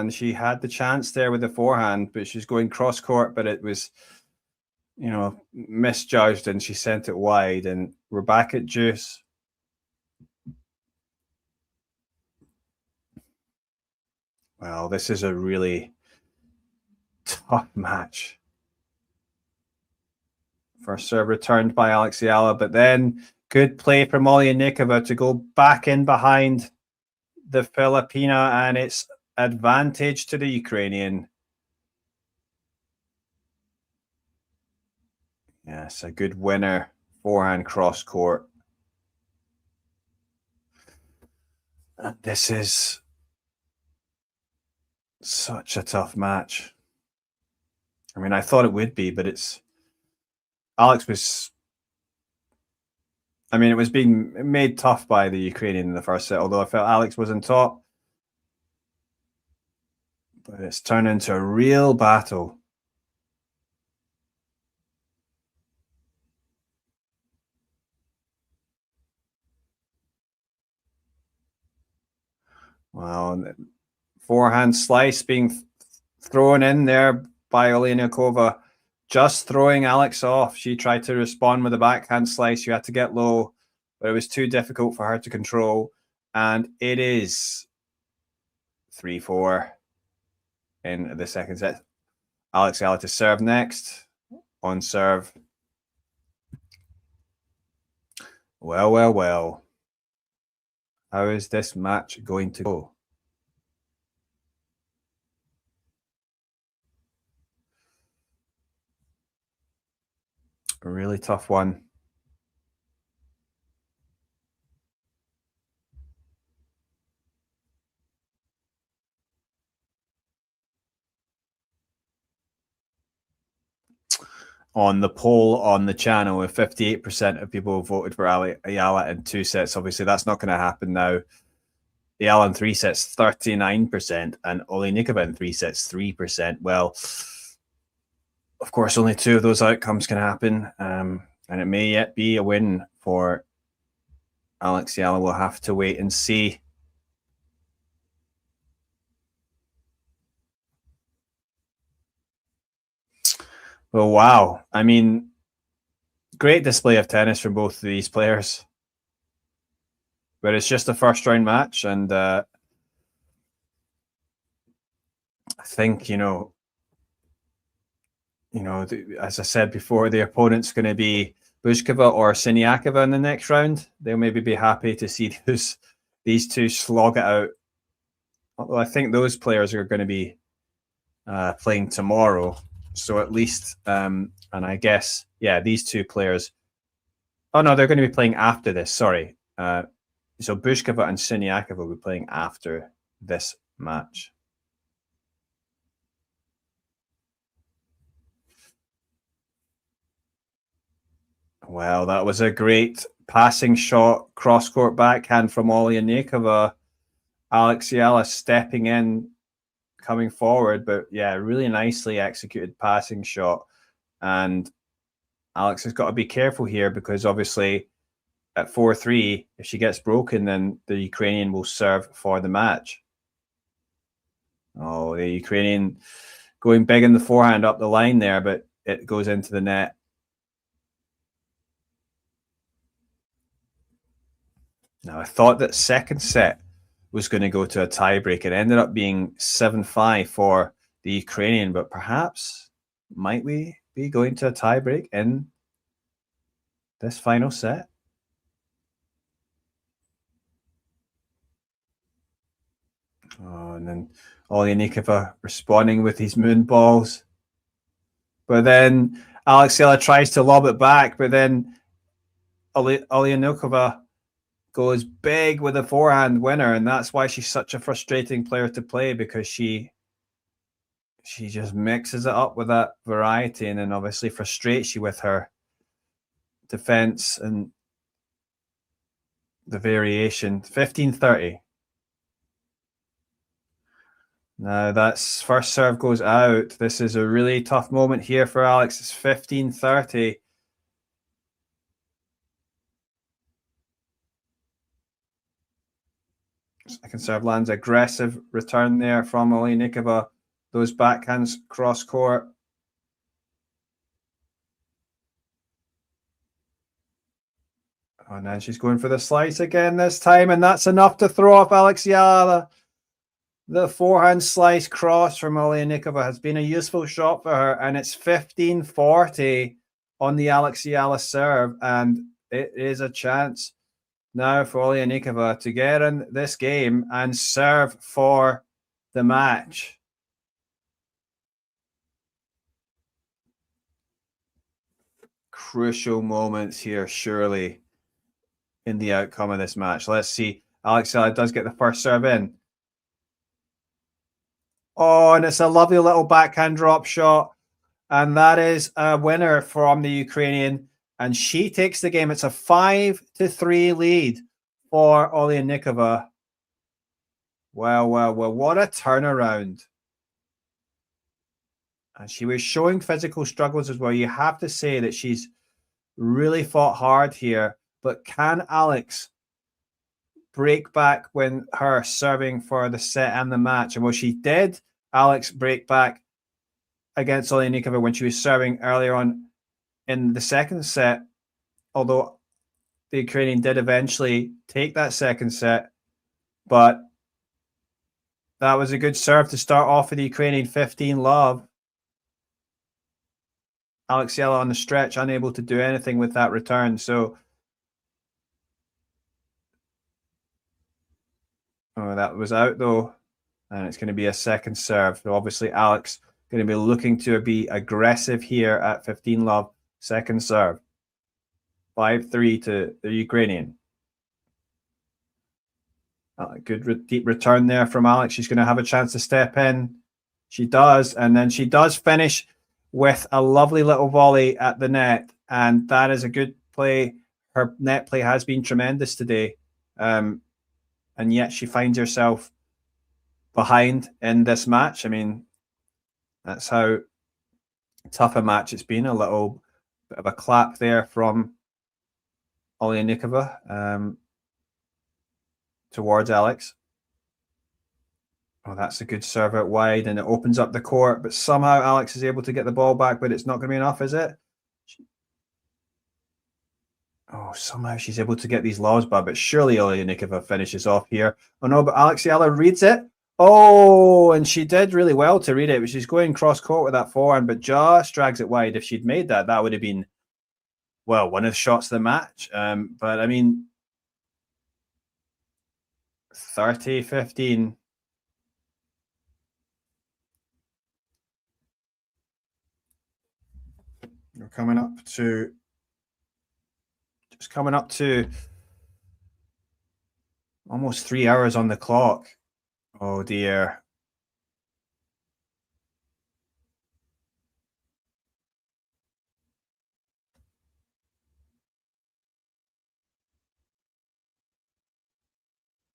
she had the chance there with the forehand, but she's going cross court, but it was, misjudged, and she sent it wide. And we're back at deuce. Well, this is a really tough match. First serve returned by Eala, but then good play from Oliynykova to go back in behind the Filipina, and it's advantage to the Ukrainian. Yes, a good winner. Forehand cross court. This is such a tough match. I mean, I thought it would be, but it was being made tough by the Ukrainian in the first set, although I felt Alex was on top. But it's turned into a real battle. Well, forehand slice being thrown in there by Oliynykova, just throwing Alex off. She tried to respond with a backhand slice. You had to get low, but it was too difficult for her to control. And it is 3-4 in the second set. Eala to serve next. On serve. Well. How is this match going to go? A really tough one. On the poll on the channel, if 58% of people voted for Eala in 2 sets, obviously that's not going to happen now. Eala in 3 sets, 39%, and Oliynykova in 3 sets, 3%. Well, of course, only 2 of those outcomes can happen, and it may yet be a win for Eala. We'll have to wait and see. Well, wow. I mean, great display of tennis from both of these players. But it's just a first round match, and I think, as I said before, the opponent's going to be Bushkova or Siniakova in the next round. They'll maybe be happy to see these two slog it out. Although I think those players are going to be playing tomorrow. So at least, and I guess, these 2 players. Oh, no, they're going to be playing after this. Sorry. So Bushkova and Siniakova will be playing after this match. Well, that was a great passing shot, cross-court backhand from Oliynykova. Eala stepping in, coming forward, but really nicely executed passing shot. And Alex has got to be careful here, because obviously at 4-3, if she gets broken, then the Ukrainian will serve for the match. Oh, the Ukrainian going big in the forehand up the line there, but it goes into the net. Now, I thought that second set was going to go to a tiebreak. It ended up being 7-5 for the Ukrainian, but perhaps might we be going to a tiebreak in this final set? Oh, and then Oliynykova responding with these moon balls. But then Eala tries to lob it back, but then Oliynykova goes big with a forehand winner, and that's why she's such a frustrating player to play, because she just mixes it up with that variety, and then obviously frustrates you with her defense and the variation. 15-30. Now that's first serve goes out. This is a really tough moment here for Alex. It's 15-30. Second serve lands. Aggressive return there from Oliynykova. Those backhands cross court. Oh, and then she's going for the slice again this time, and that's enough to throw off Eala. The forehand slice cross from Oliynykova has been a useful shot for her, and it's 15-40 on the Eala serve, and it is a chance now for Oliynykova to get in this game and serve for the match. Crucial moments here, surely, in the outcome of this match. Let's see. Eala does get the first serve in. Oh, and it's a lovely little backhand drop shot. And that is a winner from the Ukrainian. And she takes the game. It's a 5-3 lead for Oliynykova. Well, what a turnaround. And she was showing physical struggles as well. You have to say that she's really fought hard here. But can Alex break back when her serving for the set and the match? And well, she did. Alex break back against Oliynykova when she was serving earlier on in the second set, although the Ukrainian did eventually take that second set. But that was a good serve to start off with the Ukrainian. 15-love. Eala on the stretch, unable to do anything with that return. So, oh, that was out though. And it's going to be a second serve. So obviously Alex going to be looking to be aggressive here at 15-love. Second serve. 5-3 to the Ukrainian. Good deep return there from Alex. She's going to have a chance to step in. She does. And then she does finish with a lovely little volley at the net. And that is a good play. Her net play has been tremendous today. And yet she finds herself behind in this match. I mean, that's how tough a match it's been. A little bit of a clap there from Oliynykova towards Alex. Oh, that's a good serve out wide, and it opens up the court, but somehow Alex is able to get the ball back, but it's not going to be enough, is it? Oh, somehow she's able to get these lows back, but surely Oliynykova finishes off here. Oh no, but Eala reads it. Oh, and she did really well to read it, but she's going cross court with that forehand, but just drags it wide. If she'd made that, that would have been, well, one of the shots of the match. But I mean, 30-15. We're coming up to almost 3 hours on the clock. Oh dear.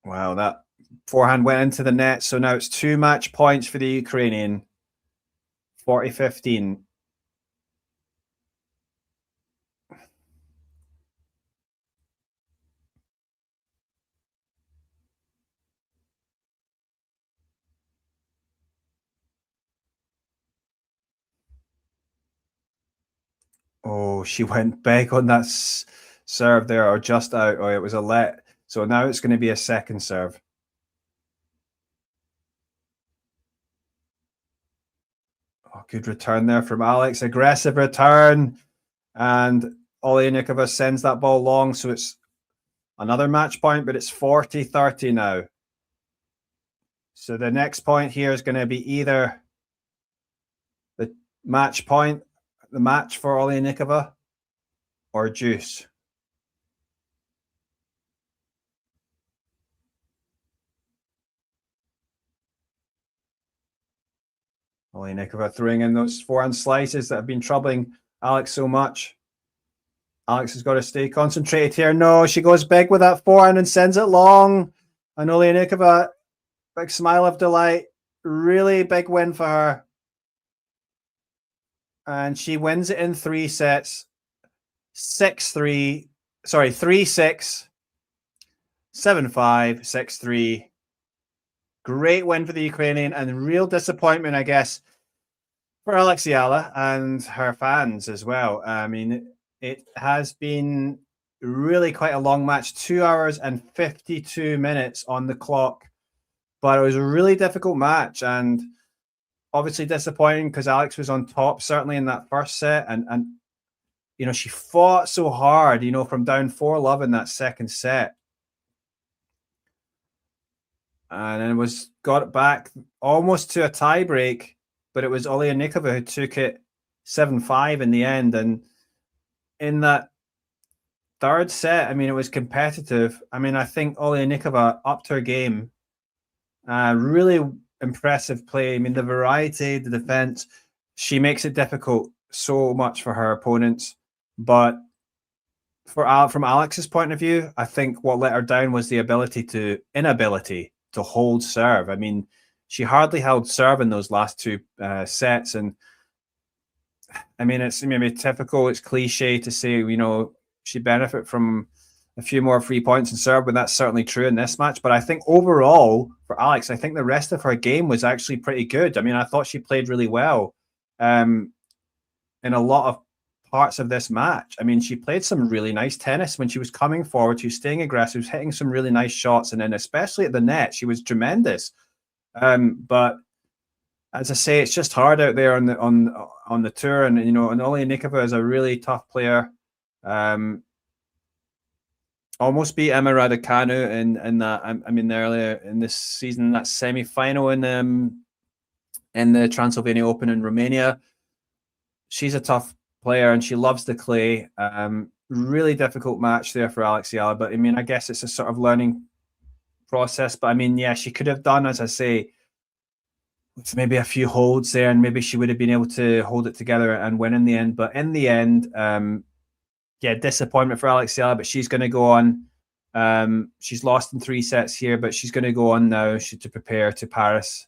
Wow, that forehand went into the net. So now it's 2 match points for the Ukrainian. 40-15. Oh, she went big on that serve there, or just out. Oh, it was a let. So now it's going to be a second serve. Oh, good return there from Alex. Aggressive return. And Oliynykova sends that ball long. So it's another match point, but it's 40-30 now. So the next point here is going to be either the match point, the match for Oliynykova, or deuce. Oliynykova throwing in those forehand slices that have been troubling Alex so much. Alex has got to stay concentrated here. No, she goes big with that forehand and sends it long. And Oliynykova, big smile of delight. Really big win for her. And she wins it in 3 sets. 6-3. Sorry, 3-6. 7-5. 6-3. Great win for the Ukrainian, and real disappointment, I guess, for Eala and her fans as well. I mean, it has been really quite a long match, 2 hours and 52 minutes on the clock, but it was a really difficult match, and obviously disappointing because Alex was on top, certainly in that first set, and you know, she fought so hard, you know, from down 4-love in that second set. And then got it back almost to a tie break, but it was Oliynykova who took it 7-5 in the end. And in that third set, I mean, it was competitive. I mean, I think Oliynykova upped her game. Really impressive play. I mean, the variety, the defense, she makes it difficult so much for her opponents. But from Alex's point of view, I think what let her down was the inability to hold serve. I mean, she hardly held serve in those last 2 sets. And I mean, it's maybe typical, it's cliche to say, you know, she benefit from a few more free points in serve, but that's certainly true in this match. But I think overall for Alex, I think the rest of her game was actually pretty good. I mean, I thought she played really well in a lot of parts of this match. I mean, she played some really nice tennis when she was coming forward. She was staying aggressive, was hitting some really nice shots, and then especially at the net, she was tremendous. But as I say, it's just hard out there on the tour, and you know, and Oliynykova is a really tough player. Almost beat Emma Raducanu in that. I mean, earlier in this season, that semi-final in the Transylvania Open in Romania. She's a tough player and she loves the clay. Really difficult match there for Eala, but I mean, I guess it's a sort of learning process. But I mean, yeah, she could have done, as I say, with maybe a few holds there, and maybe she would have been able to hold it together and win in the end. But in the end, yeah, disappointment for Eala, but she's going to go on. She's lost in 3 sets here, but she's going to go on now to prepare to Paris,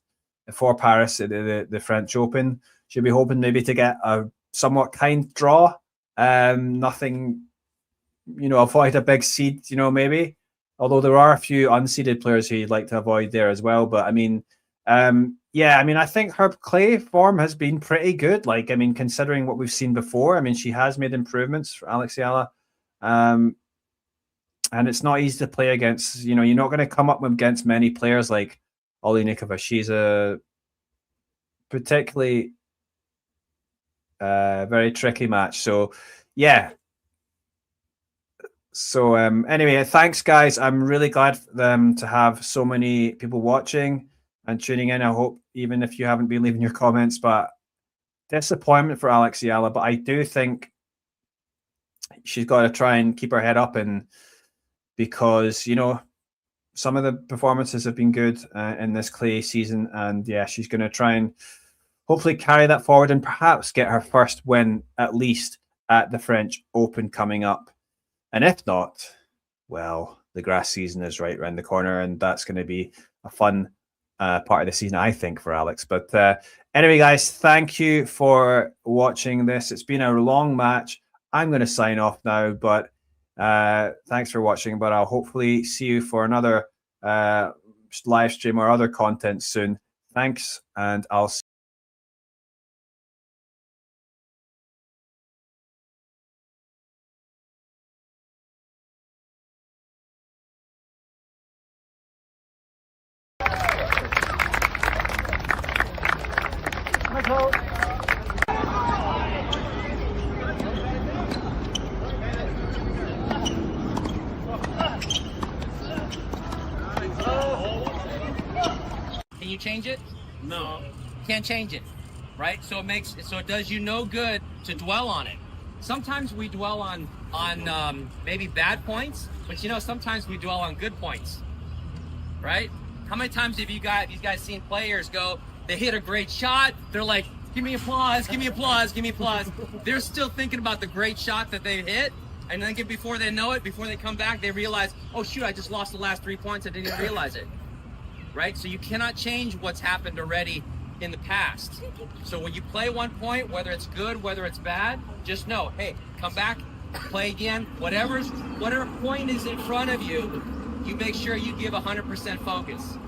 for Paris at the French Open. She'll be hoping maybe to get a somewhat kind draw. Nothing, you know, avoid a big seed, you know, maybe. Although there are a few unseeded players who you'd like to avoid there as well. But I mean, yeah, I mean, I think her clay form has been pretty good. Like, I mean, considering what we've seen before, I mean, she has made improvements for Eala. And it's not easy to play against, you know, you're not going to come up against many players like Oliynykova. She's a particularly very tricky match. So, yeah. So, anyway, thanks, guys. I'm really glad to have so many people watching and tuning in. I hope, even if you haven't been leaving your comments, but disappointment for Eala. But I do think she's got to try and keep her head up, and because, you know, some of the performances have been good in this clay season, and yeah, she's going to try and hopefully carry that forward and perhaps get her first win at least at the French Open coming up. And if not, well, the grass season is right around the corner, and that's going to be a fun part of the season, I think, for Alex. But anyway, guys, thank you for watching this. It's been a long match. I'm going to sign off now, but thanks for watching. But I'll hopefully see you for another live stream or other content soon. Thanks, and I'll see Michael. change it? No. Can't change it, right? So it does you no good to dwell on it. Sometimes we dwell on maybe bad points, but sometimes we dwell on good points, right? How many times have you guys seen players go, they hit a great shot, they're like, give me applause, give me applause, give me applause. They're still thinking about the great shot that they hit, and then before they know it, before they come back, they realize, oh shoot, I just lost the last 3 points, I didn't even realize it, right? So you cannot change what's happened already in the past. So when you play one point, whether it's good, whether it's bad, just know, hey, come back, play again, whatever point is in front of you, you make sure you give 100% focus.